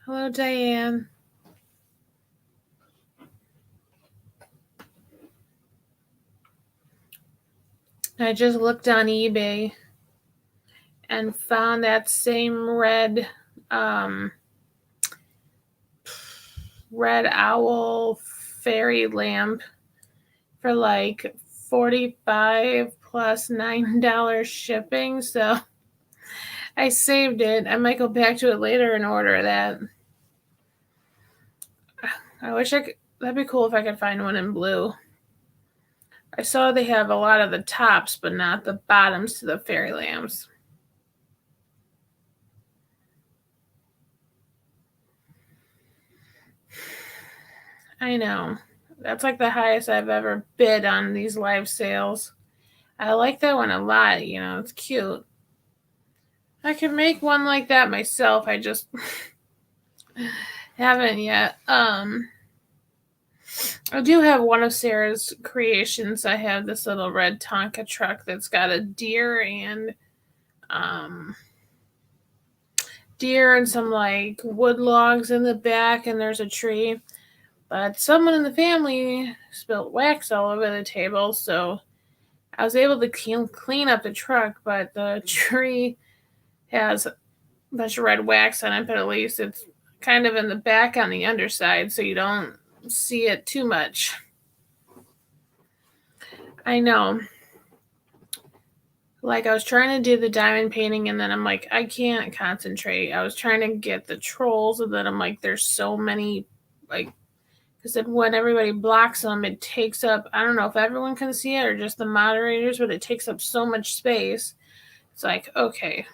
Hello, Diane. I just looked on eBay and found that same red owl fairy lamp for like $45 plus $9 shipping. So I saved it. I might go back to it later and order that. I wish I could. That'd be cool if I could find one in blue. I saw they have a lot of the tops, but not the bottoms to the fairy lamps. I know. That's like the highest I've ever bid on these live sales. I like that one a lot. It's cute. I can make one like that myself. I just haven't yet. I do have one of Sarah's creations. I have this little red Tonka truck that's got a deer and some like wood logs in the back, and there's a tree. But someone in the family spilled wax all over the table, so I was able to clean up the truck, but the tree has a bunch of red wax on it, but at least it's kind of in the back on the underside, so you don't see it too much. I know. Like, I was trying to do the diamond painting, and then I'm like, I can't concentrate. I was trying to get the trolls, and then I'm like, there's so many, like, because then when everybody blocks them, it takes up, I don't know if everyone can see it or just the moderators, but it takes up so much space. It's like, okay.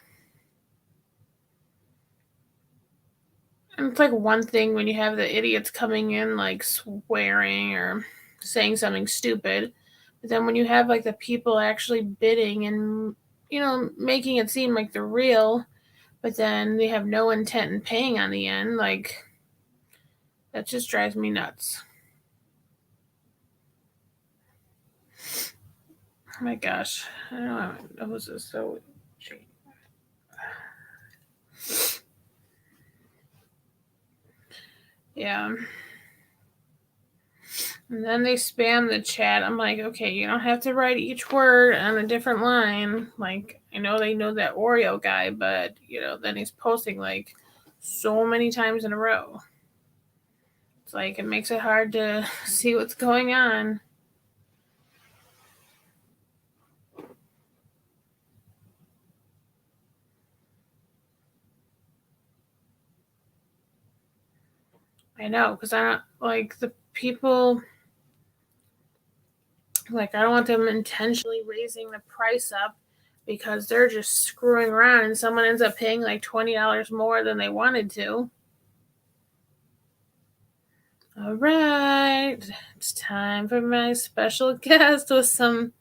And it's like one thing when you have the idiots coming in, like, swearing or saying something stupid. But then when you have, like, the people actually bidding and, making it seem like they're real, but then they have no intent in paying on the end, like, that just drives me nuts. Oh my gosh. I don't know. That was just so cheap. Yeah. And then they spam the chat. I'm like, okay, you don't have to write each word on a different line. Like, I know they know that Oreo guy, but, then he's posting like so many times in a row. It's like, it makes it hard to see what's going on. I know, because I don't like the people. Like, I don't want them intentionally raising the price up because they're just screwing around and someone ends up paying like $20 more than they wanted to. All right, it's time for my special guest with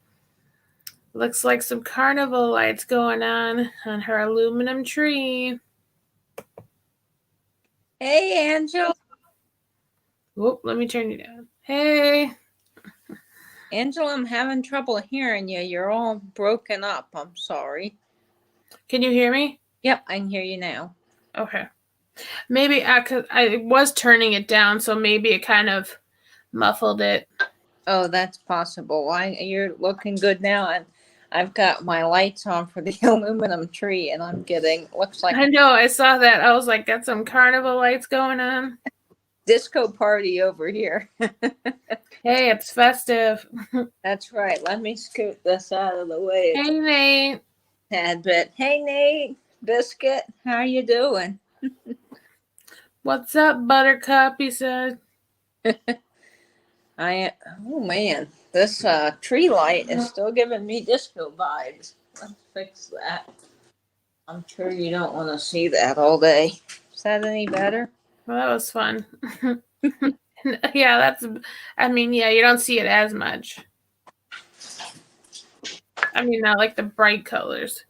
looks like some carnival lights going on her aluminum tree. Hey, Angela. Whoop, let me turn you down. Hey. Angela, I'm having trouble hearing you. You're all broken up. I'm sorry. Can you hear me? Yep, I can hear you now. Okay. Maybe I was turning it down, so maybe it kind of muffled it. Oh, that's possible. You're looking good now, and I've got my lights on for the aluminum tree, and I'm getting, looks like... I know, I saw that. I was like, got some carnival lights going on. Disco party over here. Hey, it's festive. That's right. Let me scoot this out of the way. Hey, Nate. Tad bit. Hey, Nate. Biscuit, how you doing? What's up, Buttercup? He said. Oh man, this tree light is still giving me disco vibes. Let's fix that. I'm sure you don't want to see that all day. Is that any better? Well, that was fun. Yeah, you don't see it as much. I mean, not like the bright colors.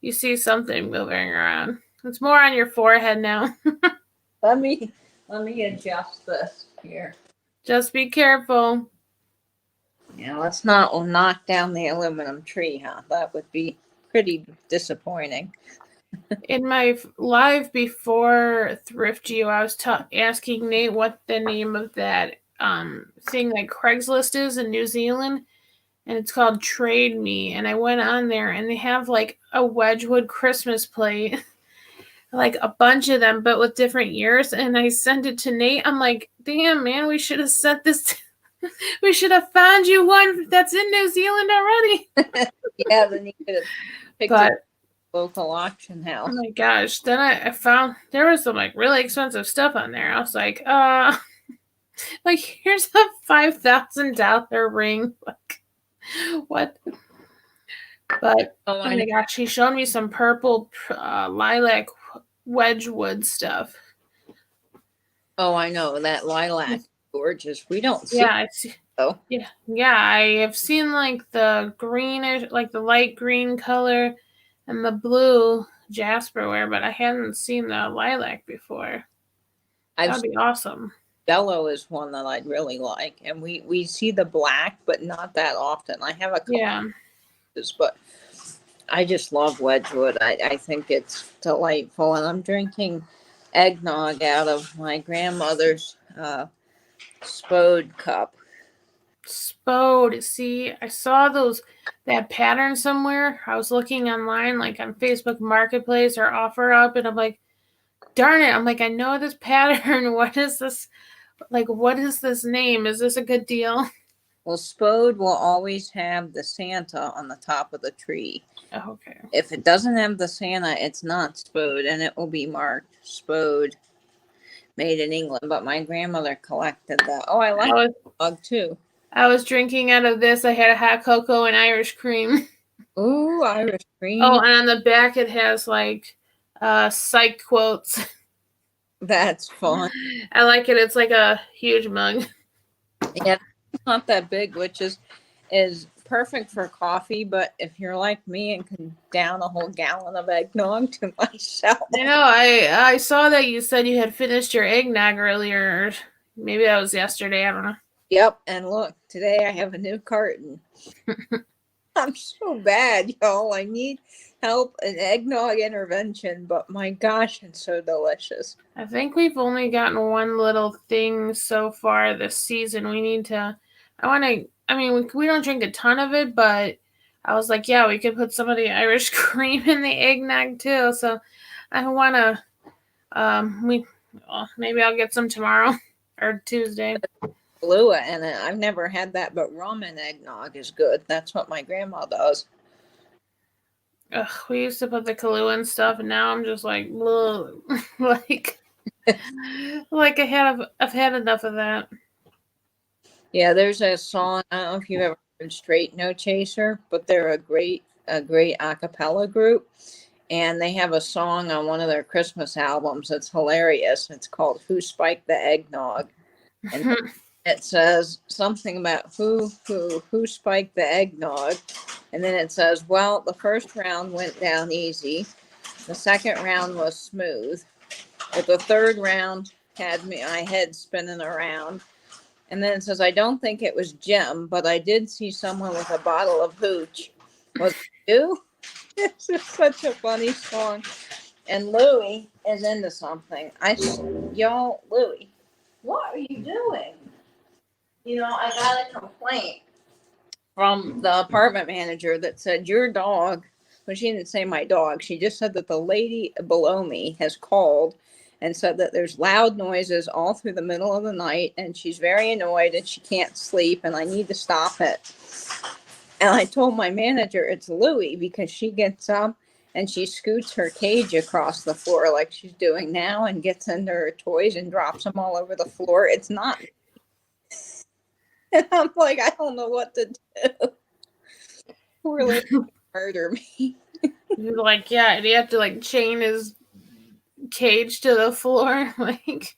You see something moving around. It's more on your forehead now. Let me adjust this here. Just be careful. Yeah, let's not knock down the aluminum tree, huh? That would be pretty disappointing. In my live before Thrift U, I was asking Nate what the name of that thing like Craigslist is in New Zealand, and it's called Trade Me. And I went on there, and they have like a Wedgwood Christmas plate, like a bunch of them, but with different years. And I sent it to Nate. I'm like, damn, man, we should have sent this. We should have found you one that's in New Zealand already. Yeah, then you could have picked it But at the local auction oh house. my gosh, then I found there was some like really expensive stuff on there. I was like here's a $5,000 ring. Like what? But Oh, oh I know. my gosh, she showed me some purple lilac Wedgwood stuff. Oh, I know that lilac, gorgeous. We don't see it Yeah, it's though. yeah. I have seen like the greenish, like the light green color, and the blue jasperware, but I hadn't seen the lilac before. I've That'd be awesome. yellow is one that I'd really like, and we see the black, but not that often. I have a couple Yeah. pieces, but I just love Wedgwood. I think it's delightful, and I'm drinking eggnog out of my grandmother's spode cup. Spode. See, I saw that pattern somewhere. I was looking online, like on Facebook Marketplace or OfferUp, and I'm like, darn it. I'm like, I know this pattern. What is this? Like, what is this name? Is this a good deal? Well, spode will always have the Santa on the top of the tree. Oh, okay. If it doesn't have the Santa, it's not spode, and it will be marked spode, made in England. But my grandmother collected that. Oh, I like dog too. I was drinking out of this. I had a hot cocoa and Irish cream. Ooh, Irish cream. Oh, and on the back it has like psych quotes. That's fun. I like it. It's like a huge mug. Yeah, it's not that big, which is perfect for coffee. But if you're like me and can down a whole gallon of eggnog to myself, I know. I saw that you said you had finished your eggnog earlier. Maybe that was yesterday. I don't know. yep. And look, today I have a new carton. I'm so bad, y'all. I need help, an eggnog intervention, but my gosh, it's so delicious. I think we've only gotten one little thing so far this season. We need to. I want to. I mean, we don't drink a ton of it, but I was like, yeah, we could put some of the Irish cream in the eggnog too. So I want to. Maybe I'll get some tomorrow or Tuesday. Kahlua in it. I've never had that, but rum and eggnog is good. That's what my grandma does. Ugh, we used to put the Kahlua and stuff, and now I'm just like, like, I've had enough of that. Yeah, there's a song. I don't know if you've ever heard Straight No Chaser, but they're a great a cappella group, and they have a song on one of their Christmas albums that's hilarious. It's called "Who Spiked the Eggnog," and it says something about who spiked the eggnog, and then it says, well, the first round went down easy, the second round was smooth, but the third round had my head spinning around. And then it says, I don't think it was Jim, but I did see someone with a bottle of hooch. Was it you? It's just such a funny song. And Louie is into something. Y'all, Louie, what are you doing? I got a complaint from the apartment manager that said your dog, well, she didn't say my dog. She just said that the lady below me has called and said that there's loud noises all through the middle of the night and she's very annoyed and she can't sleep and I need to stop it. And I told my manager it's Louie because she gets up and she scoots her cage across the floor like she's doing now and gets into her toys and drops them all over the floor. It's not. And I'm like, I don't know what to do. Poor lady murder me. You're like, yeah, do you have to like chain his cage to the floor, like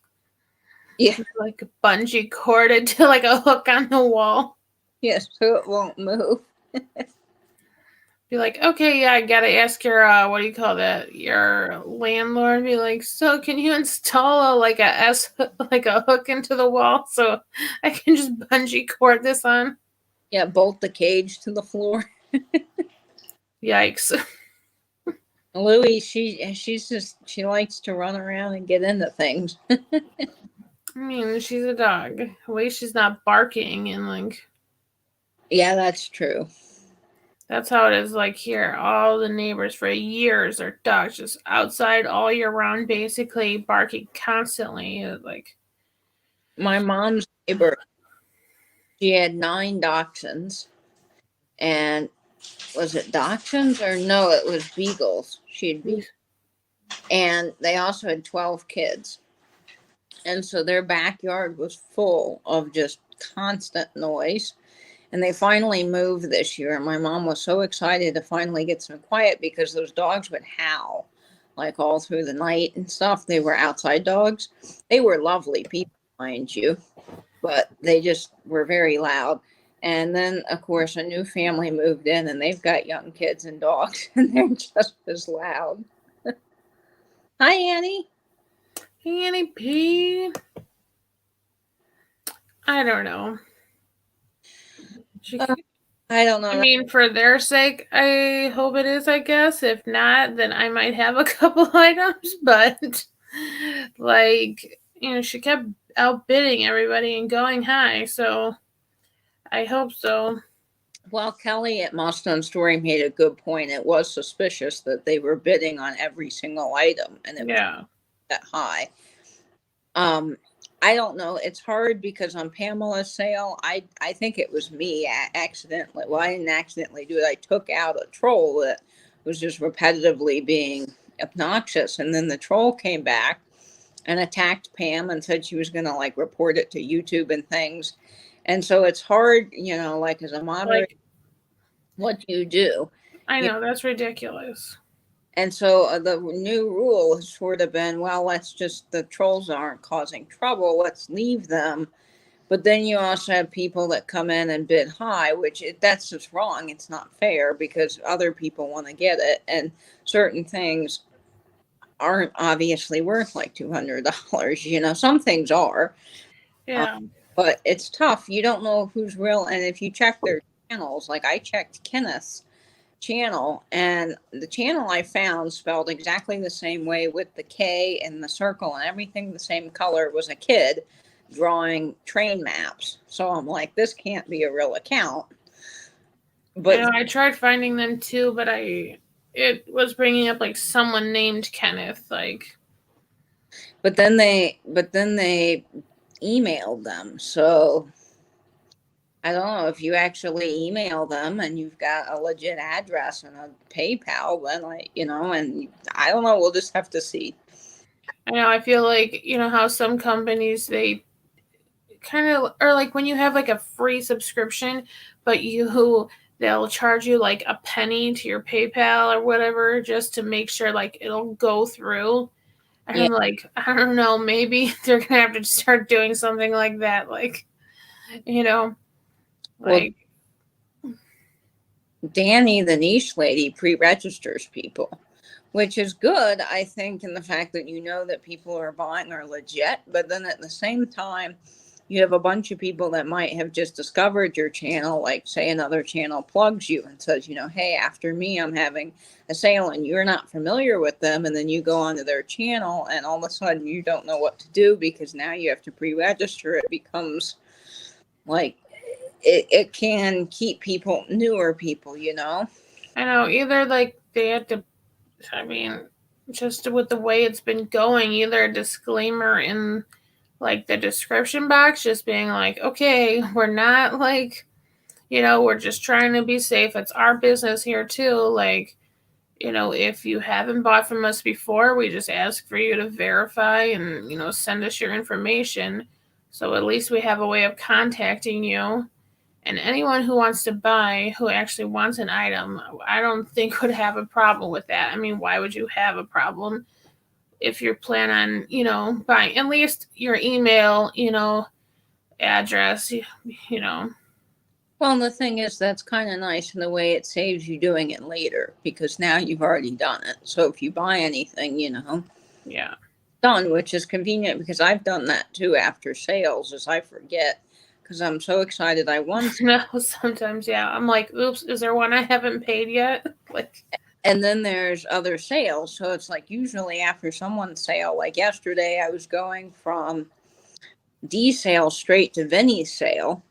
a bungee corded to like a hook on the wall? Yes, so it won't move. Be like, okay, yeah, I gotta ask your what do you call that? Your landlord. Be like, so can you install like a hook into the wall so I can just bungee cord this on? Yeah, bolt the cage to the floor. Yikes. Louie, she likes to run around and get into things. I mean, she's a dog. At least she's not barking and like Yeah, that's true. that's how it is like here. All the neighbors for years their dogs just outside all year round basically barking constantly. Like My mom's neighbor, she had 9 dachshunds, and was it dachshunds or no? It was beagles. She had beagles, and they also had 12 kids, and so their backyard was full of just constant noise. And they finally moved this year, and my mom was so excited to finally get some quiet because those dogs would howl like all through the night and stuff. They were outside dogs. They were lovely people, mind you, but they just were very loud. And then, of course, a new family moved in, and they've got young kids and dogs, and they're just as loud. Hi, Annie. Annie P. I don't know. She, Uh, I don't I know. mean, for their sake, I hope it is. I guess if not, then I might have a couple items. But like, she kept outbidding everybody and going high. So I hope so. Well, Kelly at Mustang Story made a good point. It was suspicious that they were bidding on every single item, and it was Yeah, that high. Um, I don't know. It's hard because on Pamela's sale, I think it was me accidentally. Well, I didn't accidentally do it. I took out a troll that was just repetitively being obnoxious, and then the troll came back and attacked Pam and said she was going to like report it to YouTube and things. And so it's hard, like as a moderator, like what do you do? I You know that's ridiculous. And so the new rule has sort of been, well, let's just, the trolls aren't causing trouble, let's leave them. But then you also have people that come in and bid high, which that's just wrong. It's not fair because other people want to get it. And certain things aren't obviously worth like $200. Some things are, uh, Yeah, but it's tough. You don't know who's real. And if you check their channels, like I checked Kenneth's channel, and the channel I found spelled exactly the same way with the K and the circle and everything the same color, was a kid drawing train maps. So I'm like, this can't be a real account. I But know. I tried finding them too, but it was bringing up like someone named Kenneth. Like but then they emailed them. So I don't know if you actually email them and you've got a legit address and a PayPal, then and I don't know. We'll just have to see. I know. I feel like how some companies they kind of or like when you have like a free subscription, but they'll charge you like a penny to your PayPal or whatever just to make sure like it'll go through. And Yeah. I'm like, I don't know, maybe they're gonna have to start doing something like that, like you know, Well, like Danny, the niche lady, pre-registers people, which is good, I think, in the fact that that people are buying are legit. But then at the same time, you have a bunch of people that might have just discovered your channel, like say another channel plugs you and says, hey, after me, I'm having a sale, and you're not familiar with them, and then you go onto their channel, and all of a sudden you don't know what to do because now you have to pre-register. It becomes like it can keep people, newer people. I know either like they had to. I mean, just with the way it's been going, either a disclaimer in like the description box, just being like, okay, we're not like we're just trying to be safe. It's our business here too. Like, if you haven't bought from us before, we just ask for you to verify and, send us your information. So at least we have a way of contacting you. And anyone who wants to buy, who actually wants an item, I don't think would have a problem with that. I mean, why would you have a problem if you plan on, buying at least your email, address, you know. Well, the thing is, that's kind of nice in the way it saves you doing it later because now you've already done it. So if you buy anything, Yeah. done, which is convenient because I've done that too after sales, as I forget because I'm so excited I won. No, sometimes, yeah. I'm like, oops, is there one I haven't paid yet? Like, And then there's other sales. So it's like usually after someone's sale, like yesterday, I was going from D sale straight to Vinny's sale,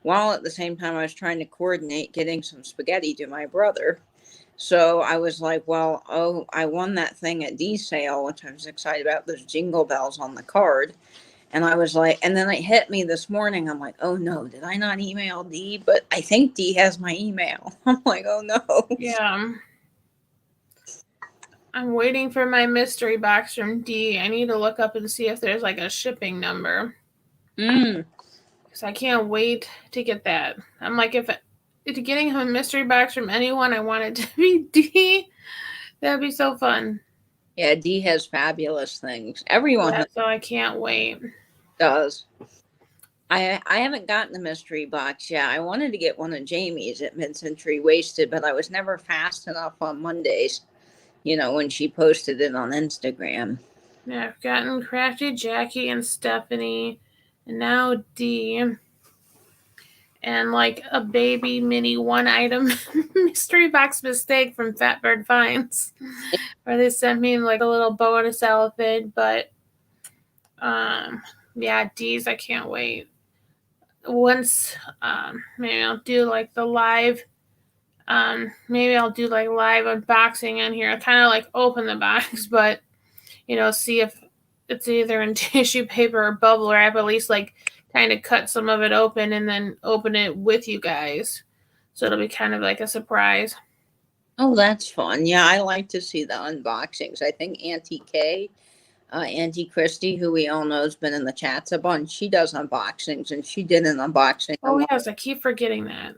while at the same time I was trying to coordinate getting some spaghetti to my brother. So I was like, well, oh, I won that thing at D sale, which I was excited about. Those jingle bells on the card. And I was like, and then it hit me this morning. I'm like, oh no, did I not email D? But I think D has my email. I'm like, oh no. Yeah. I'm waiting for my mystery box from D. I need to look up and see if there's like a shipping number. Mm. Because I can't wait to get that. I'm like, if getting a mystery box from anyone, I want it to be D. That'd be so fun. Yeah, D has fabulous things. Everyone Yeah, so I can't wait. does. I haven't gotten the mystery box yet. I wanted to get one of Jamie's at Mid Century Wasted, but I was never fast enough on Mondays, when she posted it on Instagram. Yeah, I've gotten Crafty Jackie and Stephanie, and now D. And like a baby mini one item mystery box mistake from Fatbird Finds, where they sent me like a little bonus elephant, but yeah, D's, I can't wait. Once maybe I'll do like the live maybe I'll do like live unboxing on here. I kind of like open the box, but see if it's either in tissue paper or bubble wrap, at least like kind of cut some of it open and then open it with you guys. So it'll be kind of like a surprise. Oh, that's fun. Yeah, I like to see the unboxings. I think Auntie Kay, Auntie Christy, who we all know has been in the chats a bunch, she does unboxings, and she did an unboxing. Oh, yes, I keep forgetting that.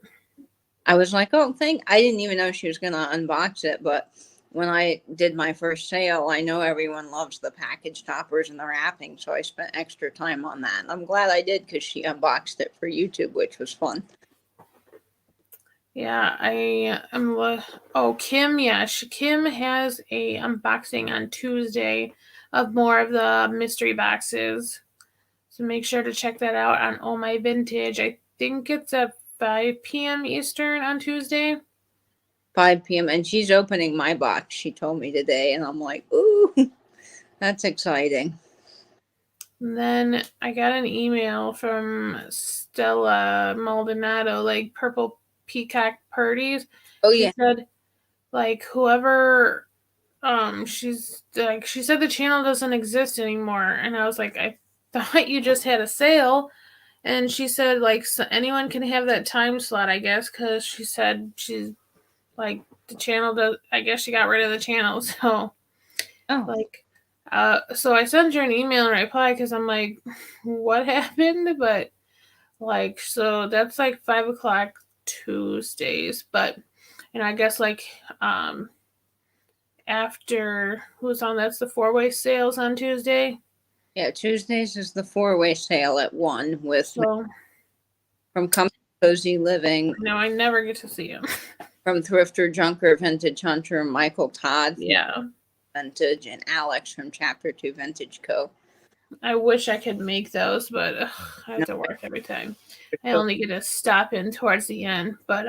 I was like, oh, I didn't even know she was going to unbox it. But when I did my first sale, I know everyone loves the package toppers and the wrapping. So I spent extra time on that. And I'm glad I did because she unboxed it for YouTube, which was fun. Yeah, I am. Oh, Kim, yeah, Kim has a unboxing on Tuesday of more of the mystery boxes. So make sure to check that out on Oh My Vintage. I think it's at 5 p.m. Eastern on Tuesday. 5 p.m. And she's opening my box, she told me today. And I'm like, ooh, that's exciting. And then I got an email from Stella Maldonado, like Purple Peacock Purdy's. Oh, She yeah. said, like, whoever, she's like, she said the channel doesn't exist anymore. And I was like, I thought you just had a sale. And she said, like, so anyone can have that time slot, I guess, because she said she's like, the channel does, I guess she got rid of the channel. So, Oh, like, so I sent her an email and reply because I'm like, what happened? But like, so that's like 5 o'clock Tuesdays. But I guess like after who's on, that's the 4-way sales on Tuesday. yeah. Tuesdays is the 4-way sale at 1 with So from Cozy Living. no, I never get to see him. From Thrifter, Junker, Vintage Hunter, Michael Todd from Yeah. Vintage, and Alex from Chapter 2 Vintage Co. I wish I could make those, but I have No, to work every time. I only get to stop in towards the end. But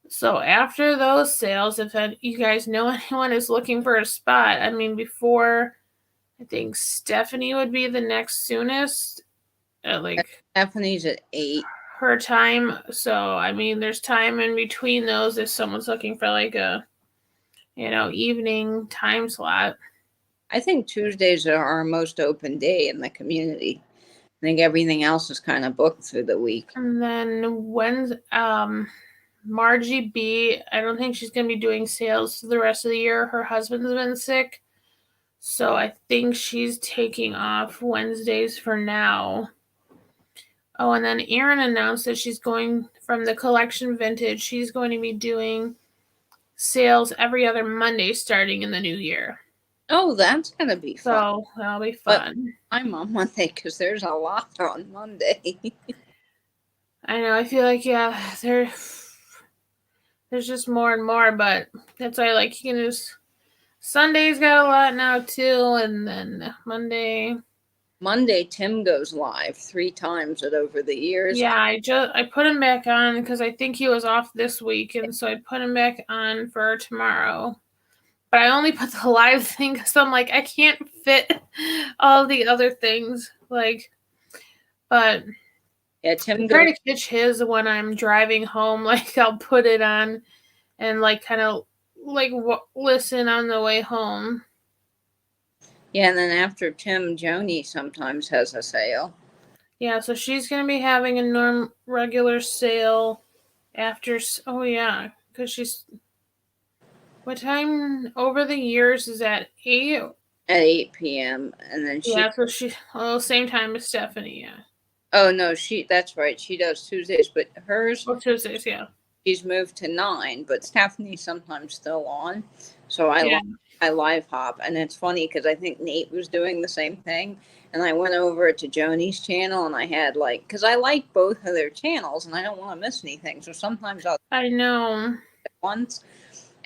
so after those sales, if you guys know anyone is looking for a spot, I mean, before, I think Stephanie would be the next soonest. Like Stephanie's at 8. her time. So I mean, there's time in between those if someone's looking for like a evening time slot. I think Tuesdays are our most open day in the community. I think everything else is kind of booked through the week. And then when Margie B, I don't think she's gonna be doing sales for the rest of the year. Her husband's been sick. So I think she's taking off Wednesdays for now. Oh, and then Erin announced that she's going from the collection vintage. She's going to be doing sales every other Monday starting in the new year. Oh, that's going to be fun. So that'll be fun. But I'm on Monday because there's a lot on Monday. I know. I feel like, yeah, there's just more and more, but that's why, like, you can just, Sunday's got a lot now too, and then Monday. Monday, Tim goes live 3 times over the years. Yeah, I put him back on because I think he was off this week, and so I put him back on for tomorrow. But I only put the live thing because I'm like, I can't fit all the other things. Like, but Yeah, I Tim try goes. to catch his when I'm driving home. Like, I'll put it on and like kind of like listen on the way home. Yeah, and then after Tim, Joni sometimes has a sale. Yeah, so she's gonna be having a regular sale after. Oh yeah, because she's what time over the years is that 8? At 8 p.m. And then Yeah, so same time as Stephanie. Yeah. oh no, that's right. She does Tuesdays, but hers, Well, Tuesdays. Yeah. she's moved to 9, but Stephanie's sometimes still on. So Yeah. I live hop. And it's funny because I think Nate was doing the same thing. And I went over to Joni's channel and I had because I like both of their channels and I don't want to miss anything. So sometimes I'll I know. at once.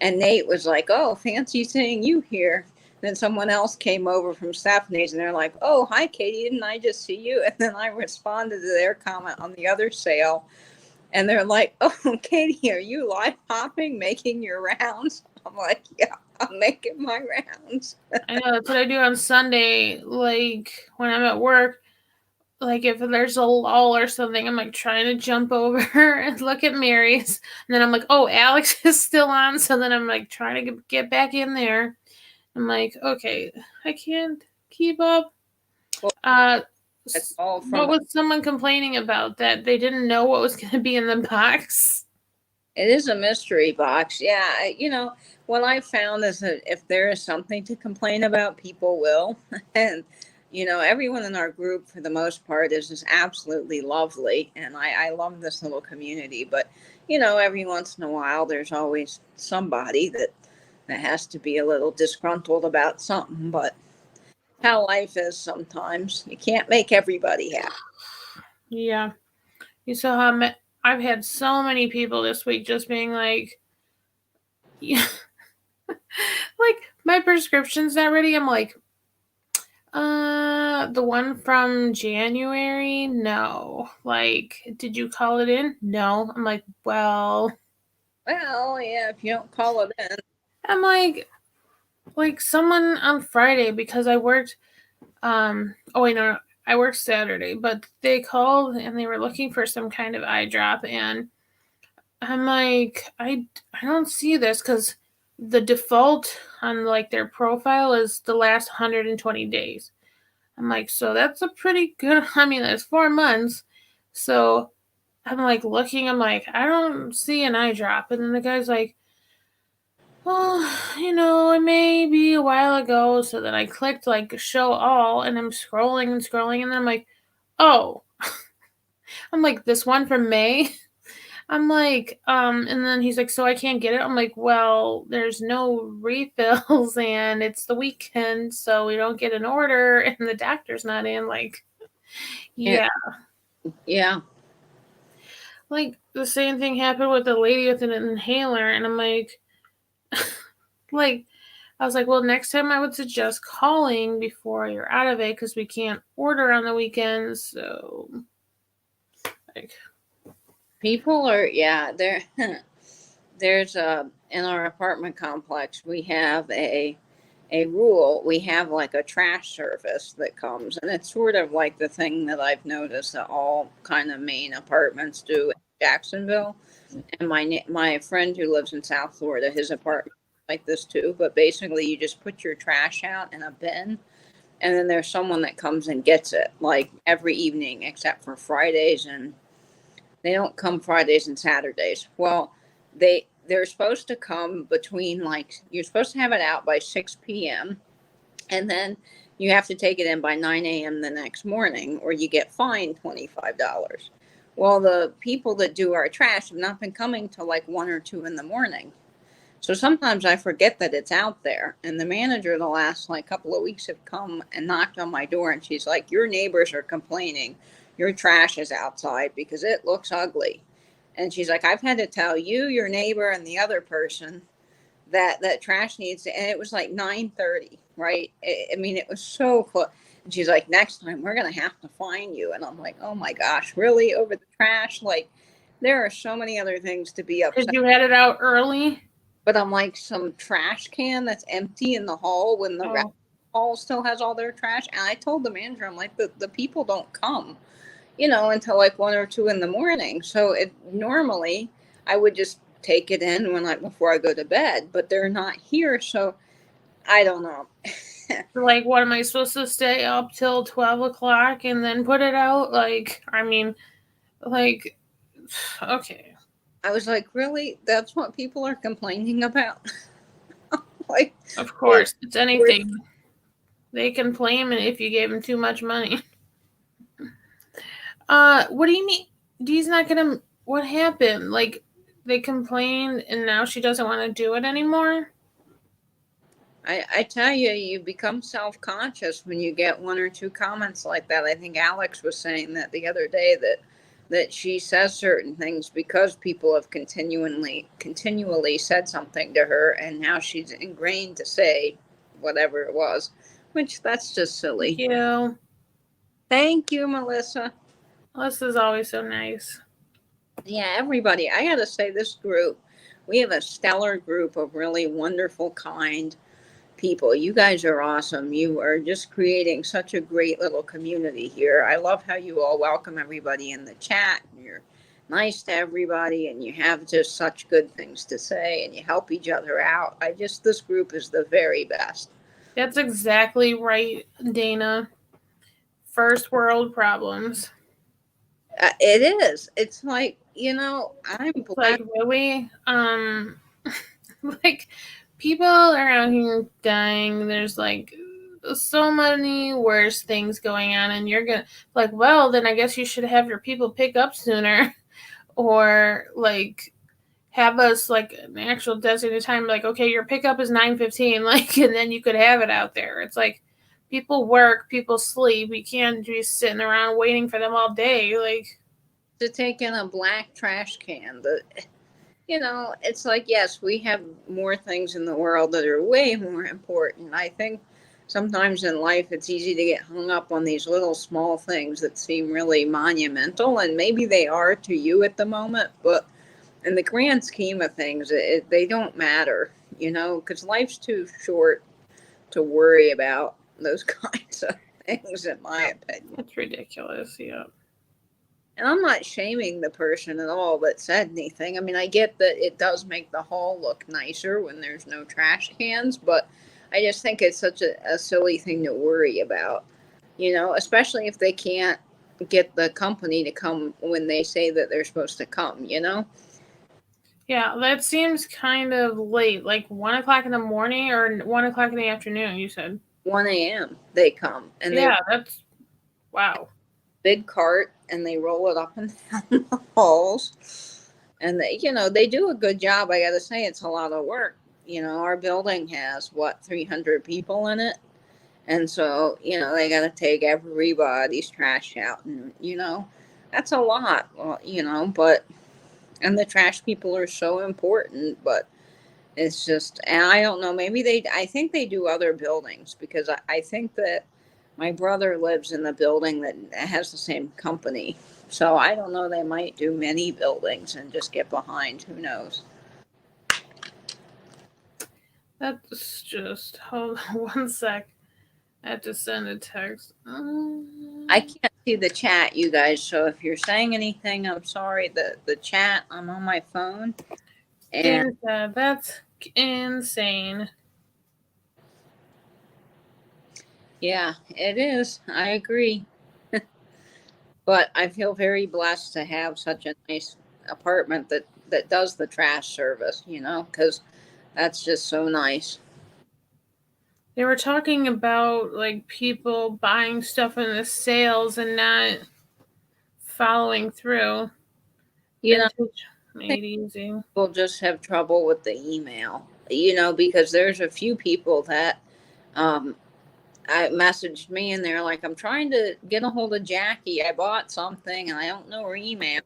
And Nate was like, "Oh, fancy seeing you here." Then someone else came over from Stephanie's and they're like, "Oh, hi, Katie. Didn't I just see you?" And then I responded to their comment on the other sale. And they're like, "Oh, Katie, are you live hopping, making your rounds?" I'm like, "Yeah, I'm making my rounds." I know that's what I do on Sunday. Like when I'm at work, like if there's a lull or something, I'm like trying to jump over and look at Mary's, and then I'm like, oh, Alex is still on, so then I'm like trying to get back in there. I'm like, okay, I can't keep up. Well, Uh, it's all what from was someone complaining about that they didn't know what was going to be in the box? it is a mystery box. Yeah, what I found is that if there is something to complain about, people will. And, everyone in our group, for the most part, is just absolutely lovely. And I love this little community. But, every once in a while, there's always somebody that has to be a little disgruntled about something. But how life is sometimes, you can't make everybody happy. Yeah, you saw how I've had so many people this week just being like, yeah, like my prescription's not ready. I'm like, the one from January? No. Like, did you call it in? No. I'm like, well, Well, yeah, if you don't call it in. I'm like someone on Friday because I worked, oh wait, no, I worked Saturday, but they called and they were looking for some kind of eye drop, and I'm like, I don't see this because the default on like their profile is the last 120 days. I'm like, so that's a pretty good, I mean, that's 4 months. So I'm like looking, I'm like, I don't see an eye drop. And then the guy's like, well, it may be a while ago. So then I clicked like show all and I'm scrolling and scrolling. And then I'm like, oh, I'm like, this one from May. I'm like, and then he's like, so I can't get it. I'm like, well, there's no refills and it's the weekend, so we don't get an order and the doctor's not in. Like, Yeah. yeah. Yeah. Like the same thing happened with the lady with an inhaler, and I'm like, I was like, well, next time I would suggest calling before you're out of it because we can't order on the weekends. So, like, People are, yeah, there's in our apartment complex, we have a rule. We have like a trash service that comes, and it's sort of like the thing that I've noticed that all kind of main apartments do in Jacksonville. And my friend who lives in South Florida, his apartment like this too. But basically, you just put your trash out in a bin, and then there's someone that comes and gets it like every evening, except for Fridays, and they don't come Fridays and Saturdays. Well, they're supposed to come between you're supposed to have it out by 6 p.m. and then you have to take it in by 9 a.m. the next morning or you get fined $25. Well, the people that do our trash have not been coming till like 1 or 2 in the morning. So sometimes I forget that it's out there. And the manager the last couple of weeks have come and knocked on my door and she's like, your neighbors are complaining your trash is outside because it looks ugly. And she's like, I've had to tell you, your neighbor, and the other person that trash needs to, and it was like 9:30, right? I mean, it was so close. she's like, next time we're going to have to fine you. And I'm like, oh my gosh, really? Over the trash? Like, there are so many other things to be Because upset. you had it out early? But I'm like, some trash can that's empty in the hall when the rest Oh, hall still has all their trash. And I told the manager, I'm like, the people don't come, until like 1 or 2 in the morning. So it normally I would just take it in when before I go to bed, but they're not here. So I don't know. like, what am I supposed to stay up till 12 o'clock and then put it out? Like, I mean, like, okay. I was like, really? That's what people are complaining about? Like, Of we're, course, it's we're anything. They can blame it if you gave them too much money. What do you mean? Dee's not gonna. What happened? Like, they complained and now she doesn't want to do it anymore? I tell you, you become self-conscious when you get 1 or 2 comments like that. I think Alex was saying that the other day, that she says certain things because people have continually said something to her, and now she's ingrained to say whatever it was, which that's just Thank silly. you. Thank you, Melissa. Melissa's always so nice. Yeah, everybody. I gotta say, this group, we have a stellar group of really wonderful, kind people. You guys are awesome. You are just creating such a great little community here. I love how you all welcome everybody in the chat. You're nice to everybody, and you have just such good things to say, and you help each other out. This group is the very best. That's exactly right, Dana. First world problems. It is. It's like, I'm Like, blessed. really? Like, people are out here dying. There's like so many worse things going on, and you're gonna, like, well, then I guess you should have your people pick up sooner, or like have us like an actual designated time. Like, okay, your pickup is 9:15, like, and then you could have it out there. It's like people work, people sleep. We can't be sitting around waiting for them all day. Like, To take in a black trash can. It's like, yes, we have more things in the world that are way more important. I think sometimes in life it's easy to get hung up on these little small things that seem really monumental, and maybe they are to you at the moment, but in the grand scheme of things, they don't matter, because life's too short to worry about those kinds of things, in my opinion. it's ridiculous. Yeah. And I'm not shaming the person at all that said anything. I mean, I get that it does make the hall look nicer when there's no trash cans, but I just think it's such a silly thing to worry about, especially if they can't get the company to come when they say that they're supposed to come. Yeah, that seems kind of late. Like 1 o'clock in the morning or 1 o'clock in the afternoon, you said. 1 a.m. they come, and they Yeah, that's wow. big cart, and they roll it up and down the halls. And they do a good job. I got to say, it's a lot of work. Our building has 300 people in it, and so they got to take everybody's trash out, and that's a lot. Well, but and the trash people are so important, but it's just, and I don't know. Maybe I think they do other buildings, because I think that my brother lives in the building that has the same company. So I don't know. They might do many buildings and just get behind. Who knows? That's just hold on 1 sec. I have to send a text. I can't see the chat, you guys. So if you're saying anything, I'm sorry. The chat, I'm on my phone. And That's insane. yeah, it is. I agree. But I feel very blessed to have such a nice apartment that does the trash service, because that's just so nice. They were talking about like people buying stuff in the sales and not following through. You know, Vintage I made easy. people just have trouble with the email, because there's a few people that um, I messaged me, and they're like, I'm trying to get a hold of Jackie. I bought something and I don't know her email.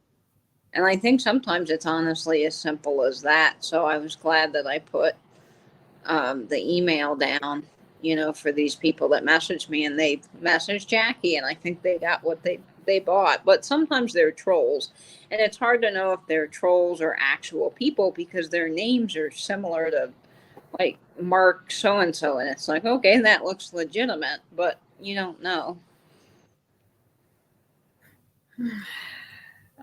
And I think sometimes it's honestly as simple as that. So I was glad that I put the email down, for these people that message me, and they message Jackie, and I think they got what they bought. But sometimes they're trolls, and it's hard to know if they're trolls or actual people because their names are similar to like Mark so and so, and it's like, okay, that looks legitimate, but you don't know.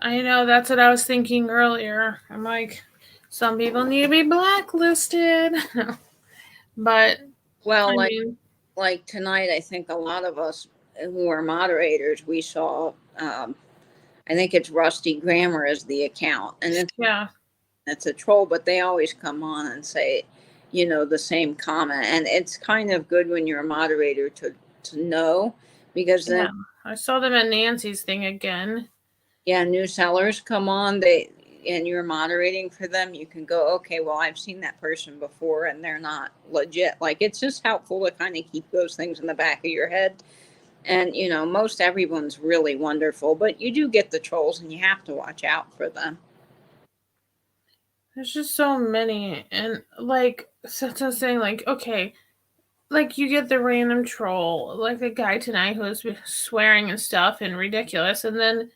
I know, that's what I was thinking earlier. I'm like, some people need to be blacklisted. But Well, I mean, like tonight, I think a lot of us who are moderators, we saw. I think it's Rusty Grammar as the account, and yeah, it's a troll, but they always come on and say, the same comment, and it's kind of good when you're a moderator to know, because then, yeah. I saw them at Nancy's thing again. yeah, new sellers come on, and you're moderating for them, you can go, okay, well, I've seen that person before and they're not legit. Like, it's just helpful to kind of keep those things in the back of your head. And most everyone's really wonderful, but you do get the trolls and you have to watch out for them. There's just so many, and like, so I'm saying, like, okay, like you get the random troll, like the guy tonight who was swearing and stuff and ridiculous, and then,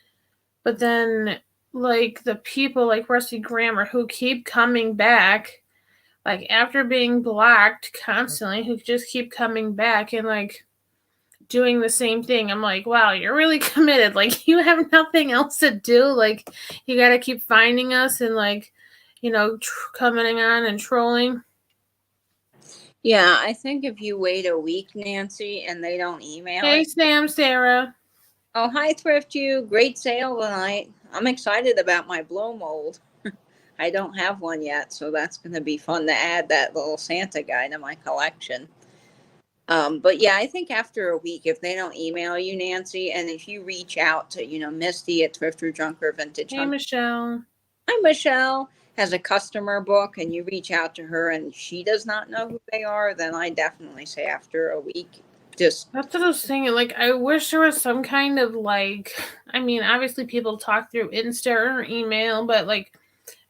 but then, like the people like Rusty Grammar who keep coming back, like after being blocked constantly, who just keep coming back and like doing the same thing. I'm like, wow, you're really committed. Like you have nothing else to do. Like you got to keep finding us and like, coming on and trolling. Yeah, I think if you wait a week, Nancy, and they don't email Hey, you. Sam, Sarah. Oh, hi, Thrift U. Great sale tonight. I'm excited about my blow mold. I don't have one yet, so that's going to be fun to add that little Santa guy to my collection. But yeah, I think after a week, if they don't email you, Nancy, and if you reach out to, Misty at Thrift or Junk or Vintage Hey, Hunt. Michelle. Hi, Michelle. Has a customer book, and you reach out to her and she does not know who they are, then I definitely say after a week, just. That's what I was thinking. Like, I wish there was some kind of like, I mean, obviously people talk through Insta or email, but like,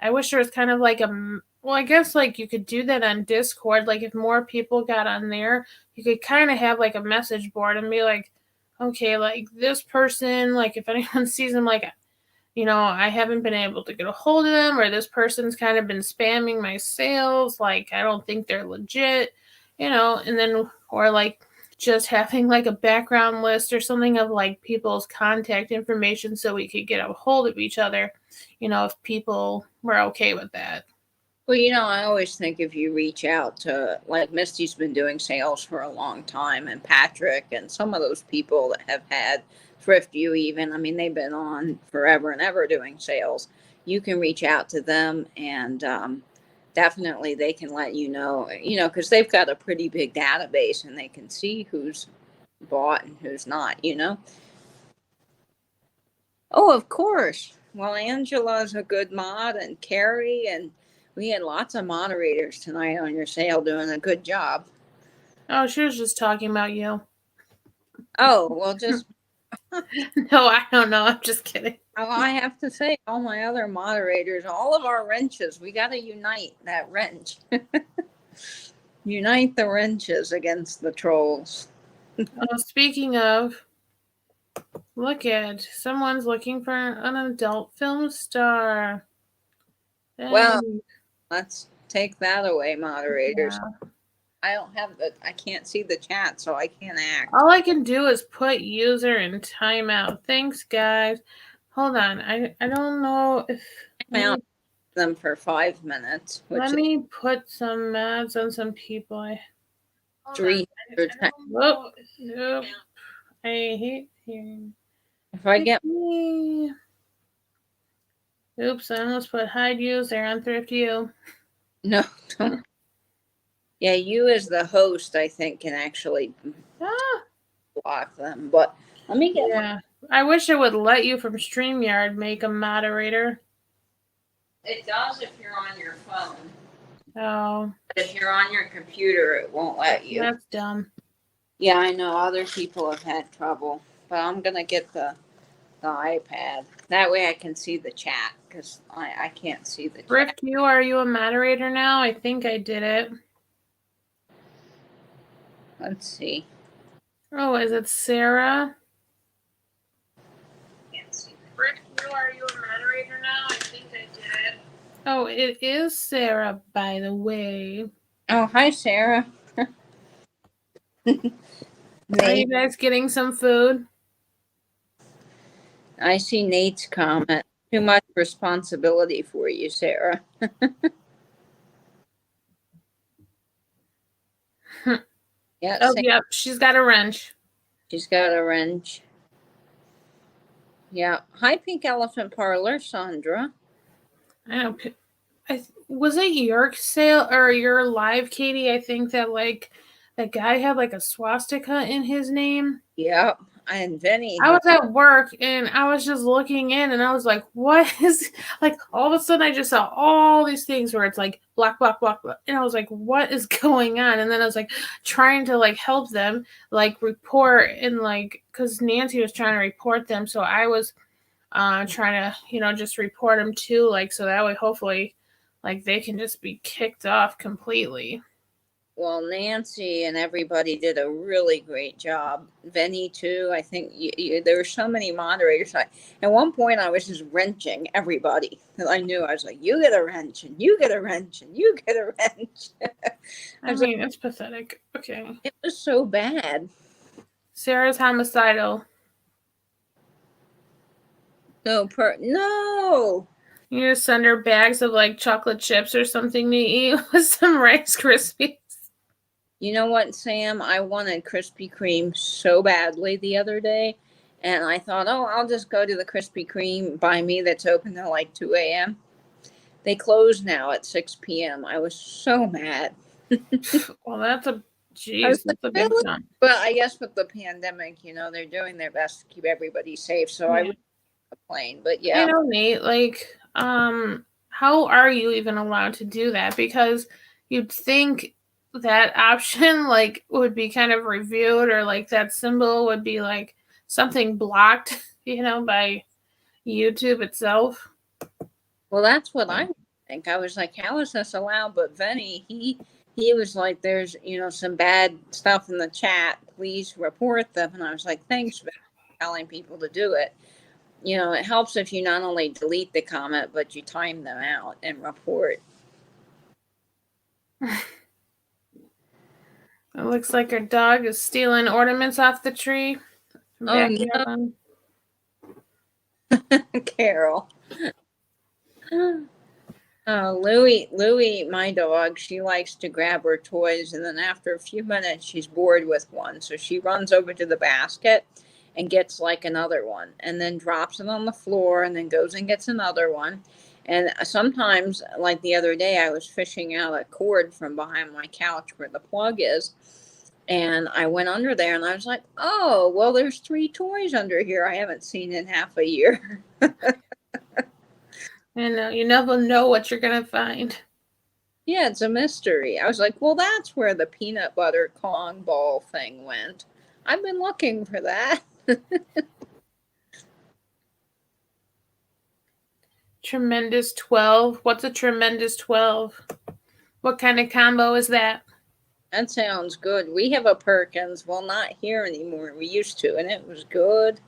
I wish there was kind of like well, I guess like you could do that on Discord. Like, if more people got on there, you could kind of have like a message board and be like, okay, like this person, like if anyone sees them, like, I haven't been able to get a hold of them, or this person's kind of been spamming my sales. Like, I don't think they're legit, and then, or like just having like a background list or something of like people's contact information so we could get a hold of each other, if people were okay with that. Well, I always think if you reach out to, like, Misty's been doing sales for a long time, and Patrick, and some of those people that have had Thrift U, even, I mean, they've been on forever and ever doing sales. You can reach out to them, and definitely they can let you know, because they've got a pretty big database and they can see who's bought and who's not. Oh, of course. Well, Angela's a good mod, and Carrie, and we had lots of moderators tonight on your sale doing a good job. Oh, she was just talking about you. Oh, well, just. No, I don't know. I'm just kidding. I have to say, all my other moderators, all of our wrenches, we got to unite that wrench. Unite the wrenches against the trolls. Oh, speaking of, look at someone's looking for an adult film star. Well, Dang. let's take that away, moderators. Yeah. I can't see the chat, so I can't act. All I can do is put user in timeout. Thanks, guys. Hold on. I don't know if. I'm out them for 5 minutes, Let which is me put some ads on some people. Hold on. 300 I don't know. Nope. I hate hearing. If I get. Oops, I almost put hide user on Thrift U. No, don't. Yeah, you as the host, I think, can actually block them. But let me get. Yeah. I wish it would let you from StreamYard make a moderator. It does if you're on your phone. Oh. But if you're on your computer, it won't let you. That's dumb. Yeah, I know other people have had trouble, but I'm gonna get the iPad. That way I can see the chat, because I can't see the chat. Thrift U, are you a moderator now? I think I did it. Let's see. Oh, is it Sarah? Thrift U, are you a moderator now? I think I did. Oh, it is Sarah, by the way. Oh, hi, Sarah. Are you Nate, guys getting some food? I see Nate's comment. Too much responsibility for you, Sarah. Yeah, Oh, yep, she's got a wrench. she's got a wrench. Yeah. Hi, Pink Elephant Parlor, Sandra. I know. Was it your sale or your live, Katie? I think that that guy had like a swastika in his name. Yep. And Vinny. I was at work and I was just looking in and I was like, what is like all of a sudden I just saw all these things where it's like black, black, black, black. And I was like, what is going on? And then I was like trying to like help them like report and like because Nancy was trying to report them. So I was trying to, just report them too, like so that way hopefully like they can just be kicked off completely. Well, Nancy and everybody did a really great job. Vinny too. I think there were so many moderators. At one point, I was just wrenching everybody. I knew I was like, "You get a wrench, and you get a wrench, and you get a wrench." I mean, it's pathetic. Okay. It was so bad. Sarah's homicidal. No. You just send her bags of like chocolate chips or something to eat with some Rice Krispies. You know what, Sam? I wanted Krispy Kreme so badly the other day. And I thought, oh, I'll just go to the Krispy Kreme by me that's open till like 2 a.m. They close now at 6 p.m. I was so mad. Well, that's a that's a big jump. But I guess with the pandemic, they're doing their best to keep everybody safe. So I wouldn't complain. But yeah. I know, Nate. Like, how are you even allowed to do that? Because you'd think that option like would be kind of reviewed or like that symbol would be like something blocked, by YouTube itself. Well, that's what I think. I was like, how is this allowed? But Vinny, he was like, there's some bad stuff in the chat. Please report them. And I was like, thanks for telling people to do it. It helps if you not only delete the comment, but you time them out and report. It looks like our dog is stealing ornaments off the tree. Oh, no. Carol. Louie, my dog, she likes to grab her toys, and then after a few minutes, she's bored with one. So she runs over to the basket and gets like another one, and then drops it on the floor, and then goes and gets another one. And sometimes, like the other day, I was fishing out a cord from behind my couch where the plug is. And I went under there and I was like, oh, well, there's 3 toys under here I haven't seen in half a year. And you never know what you're going to find. Yeah, it's a mystery. I was like, well, that's where the peanut butter Kong ball thing went. I've been looking for that. Tremendous 12. What's a tremendous 12? What kind of combo is that? That sounds good. We have a Perkins. Well, not here anymore. We used to, and it was good.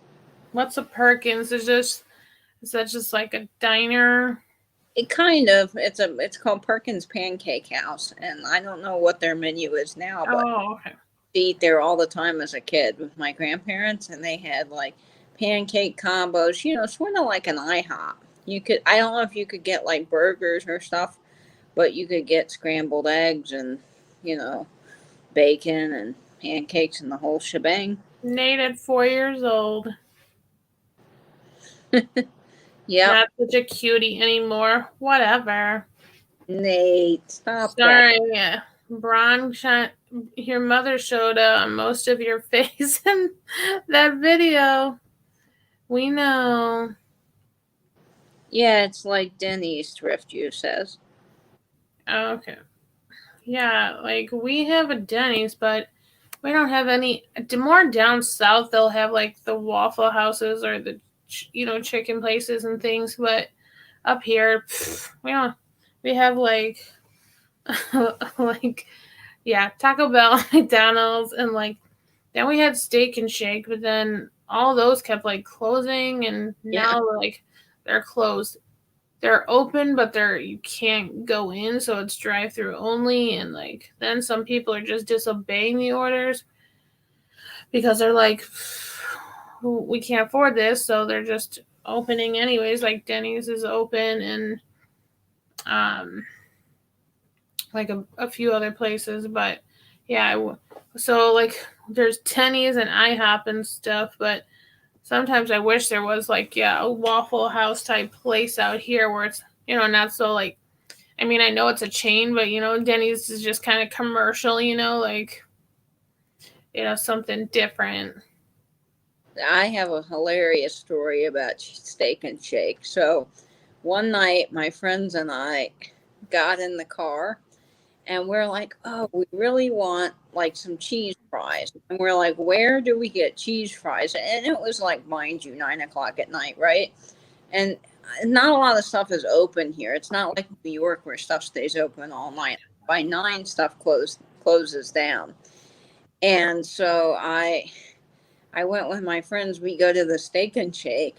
What's a Perkins? Is that just like a diner? It kind of. It's called Perkins Pancake House, and I don't know what their menu is now, but okay. I eat there all the time as a kid with my grandparents, and they had like pancake combos. Sort of like an IHOP. I don't know if you could get like burgers or stuff, but you could get scrambled eggs and bacon and pancakes and the whole shebang. Nate at 4 years old. Yeah. Not such a cutie anymore. Whatever. Nate, stop. Sorry. That. Bron, your mother showed most of your face in that video. We know. Yeah, it's like Denny's Thrift U says. Okay. Yeah, like we have a Denny's, but we don't have any. More down south, they'll have like the Waffle Houses or the chicken places and things. But up here, we don't. We have like like Yeah, Taco Bell, McDonald's, and like then we had Steak and Shake, but then all those kept like closing, and Yeah. now like they're closed. They're open, but you can't go in, so it's drive through only. And like then some people are just disobeying the orders because they're like, we can't afford this, so they're just opening anyways. Like Denny's is open, and um, like a few other places, but yeah. So like there's Tenny's and IHOP and stuff, but sometimes I wish there was like a Waffle House type place out here where it's not so like. I mean, I know it's a chain, but Denny's is just kind of commercial, like something different. I have a hilarious story about Steak and Shake. So one night, my friends and I got in the car and we're like, oh, we really want like some cheese fries. And we're like, where do we get cheese fries? And it was like, mind you, 9 o'clock at night, right? And not a lot of stuff is open here. It's not like New York where stuff stays open all night. By 9, stuff closes down. And so I went with my friends. We go to the Steak and Shake,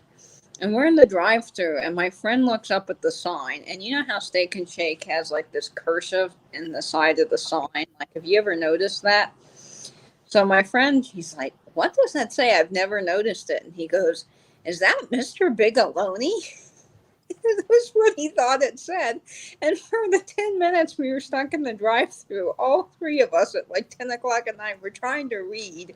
and we're in the drive-thru, and my friend looks up at the sign, and you know how Steak and Shake has like this cursive in the side of the sign? Like, have you ever noticed that? So my friend, he's like, "What does that say? I've never noticed it." And he goes, "Is that Mr. Bigaloni?" That was what he thought it said. And for the 10 minutes we were stuck in the drive-thru, all three of us at like 10 o'clock at night were trying to read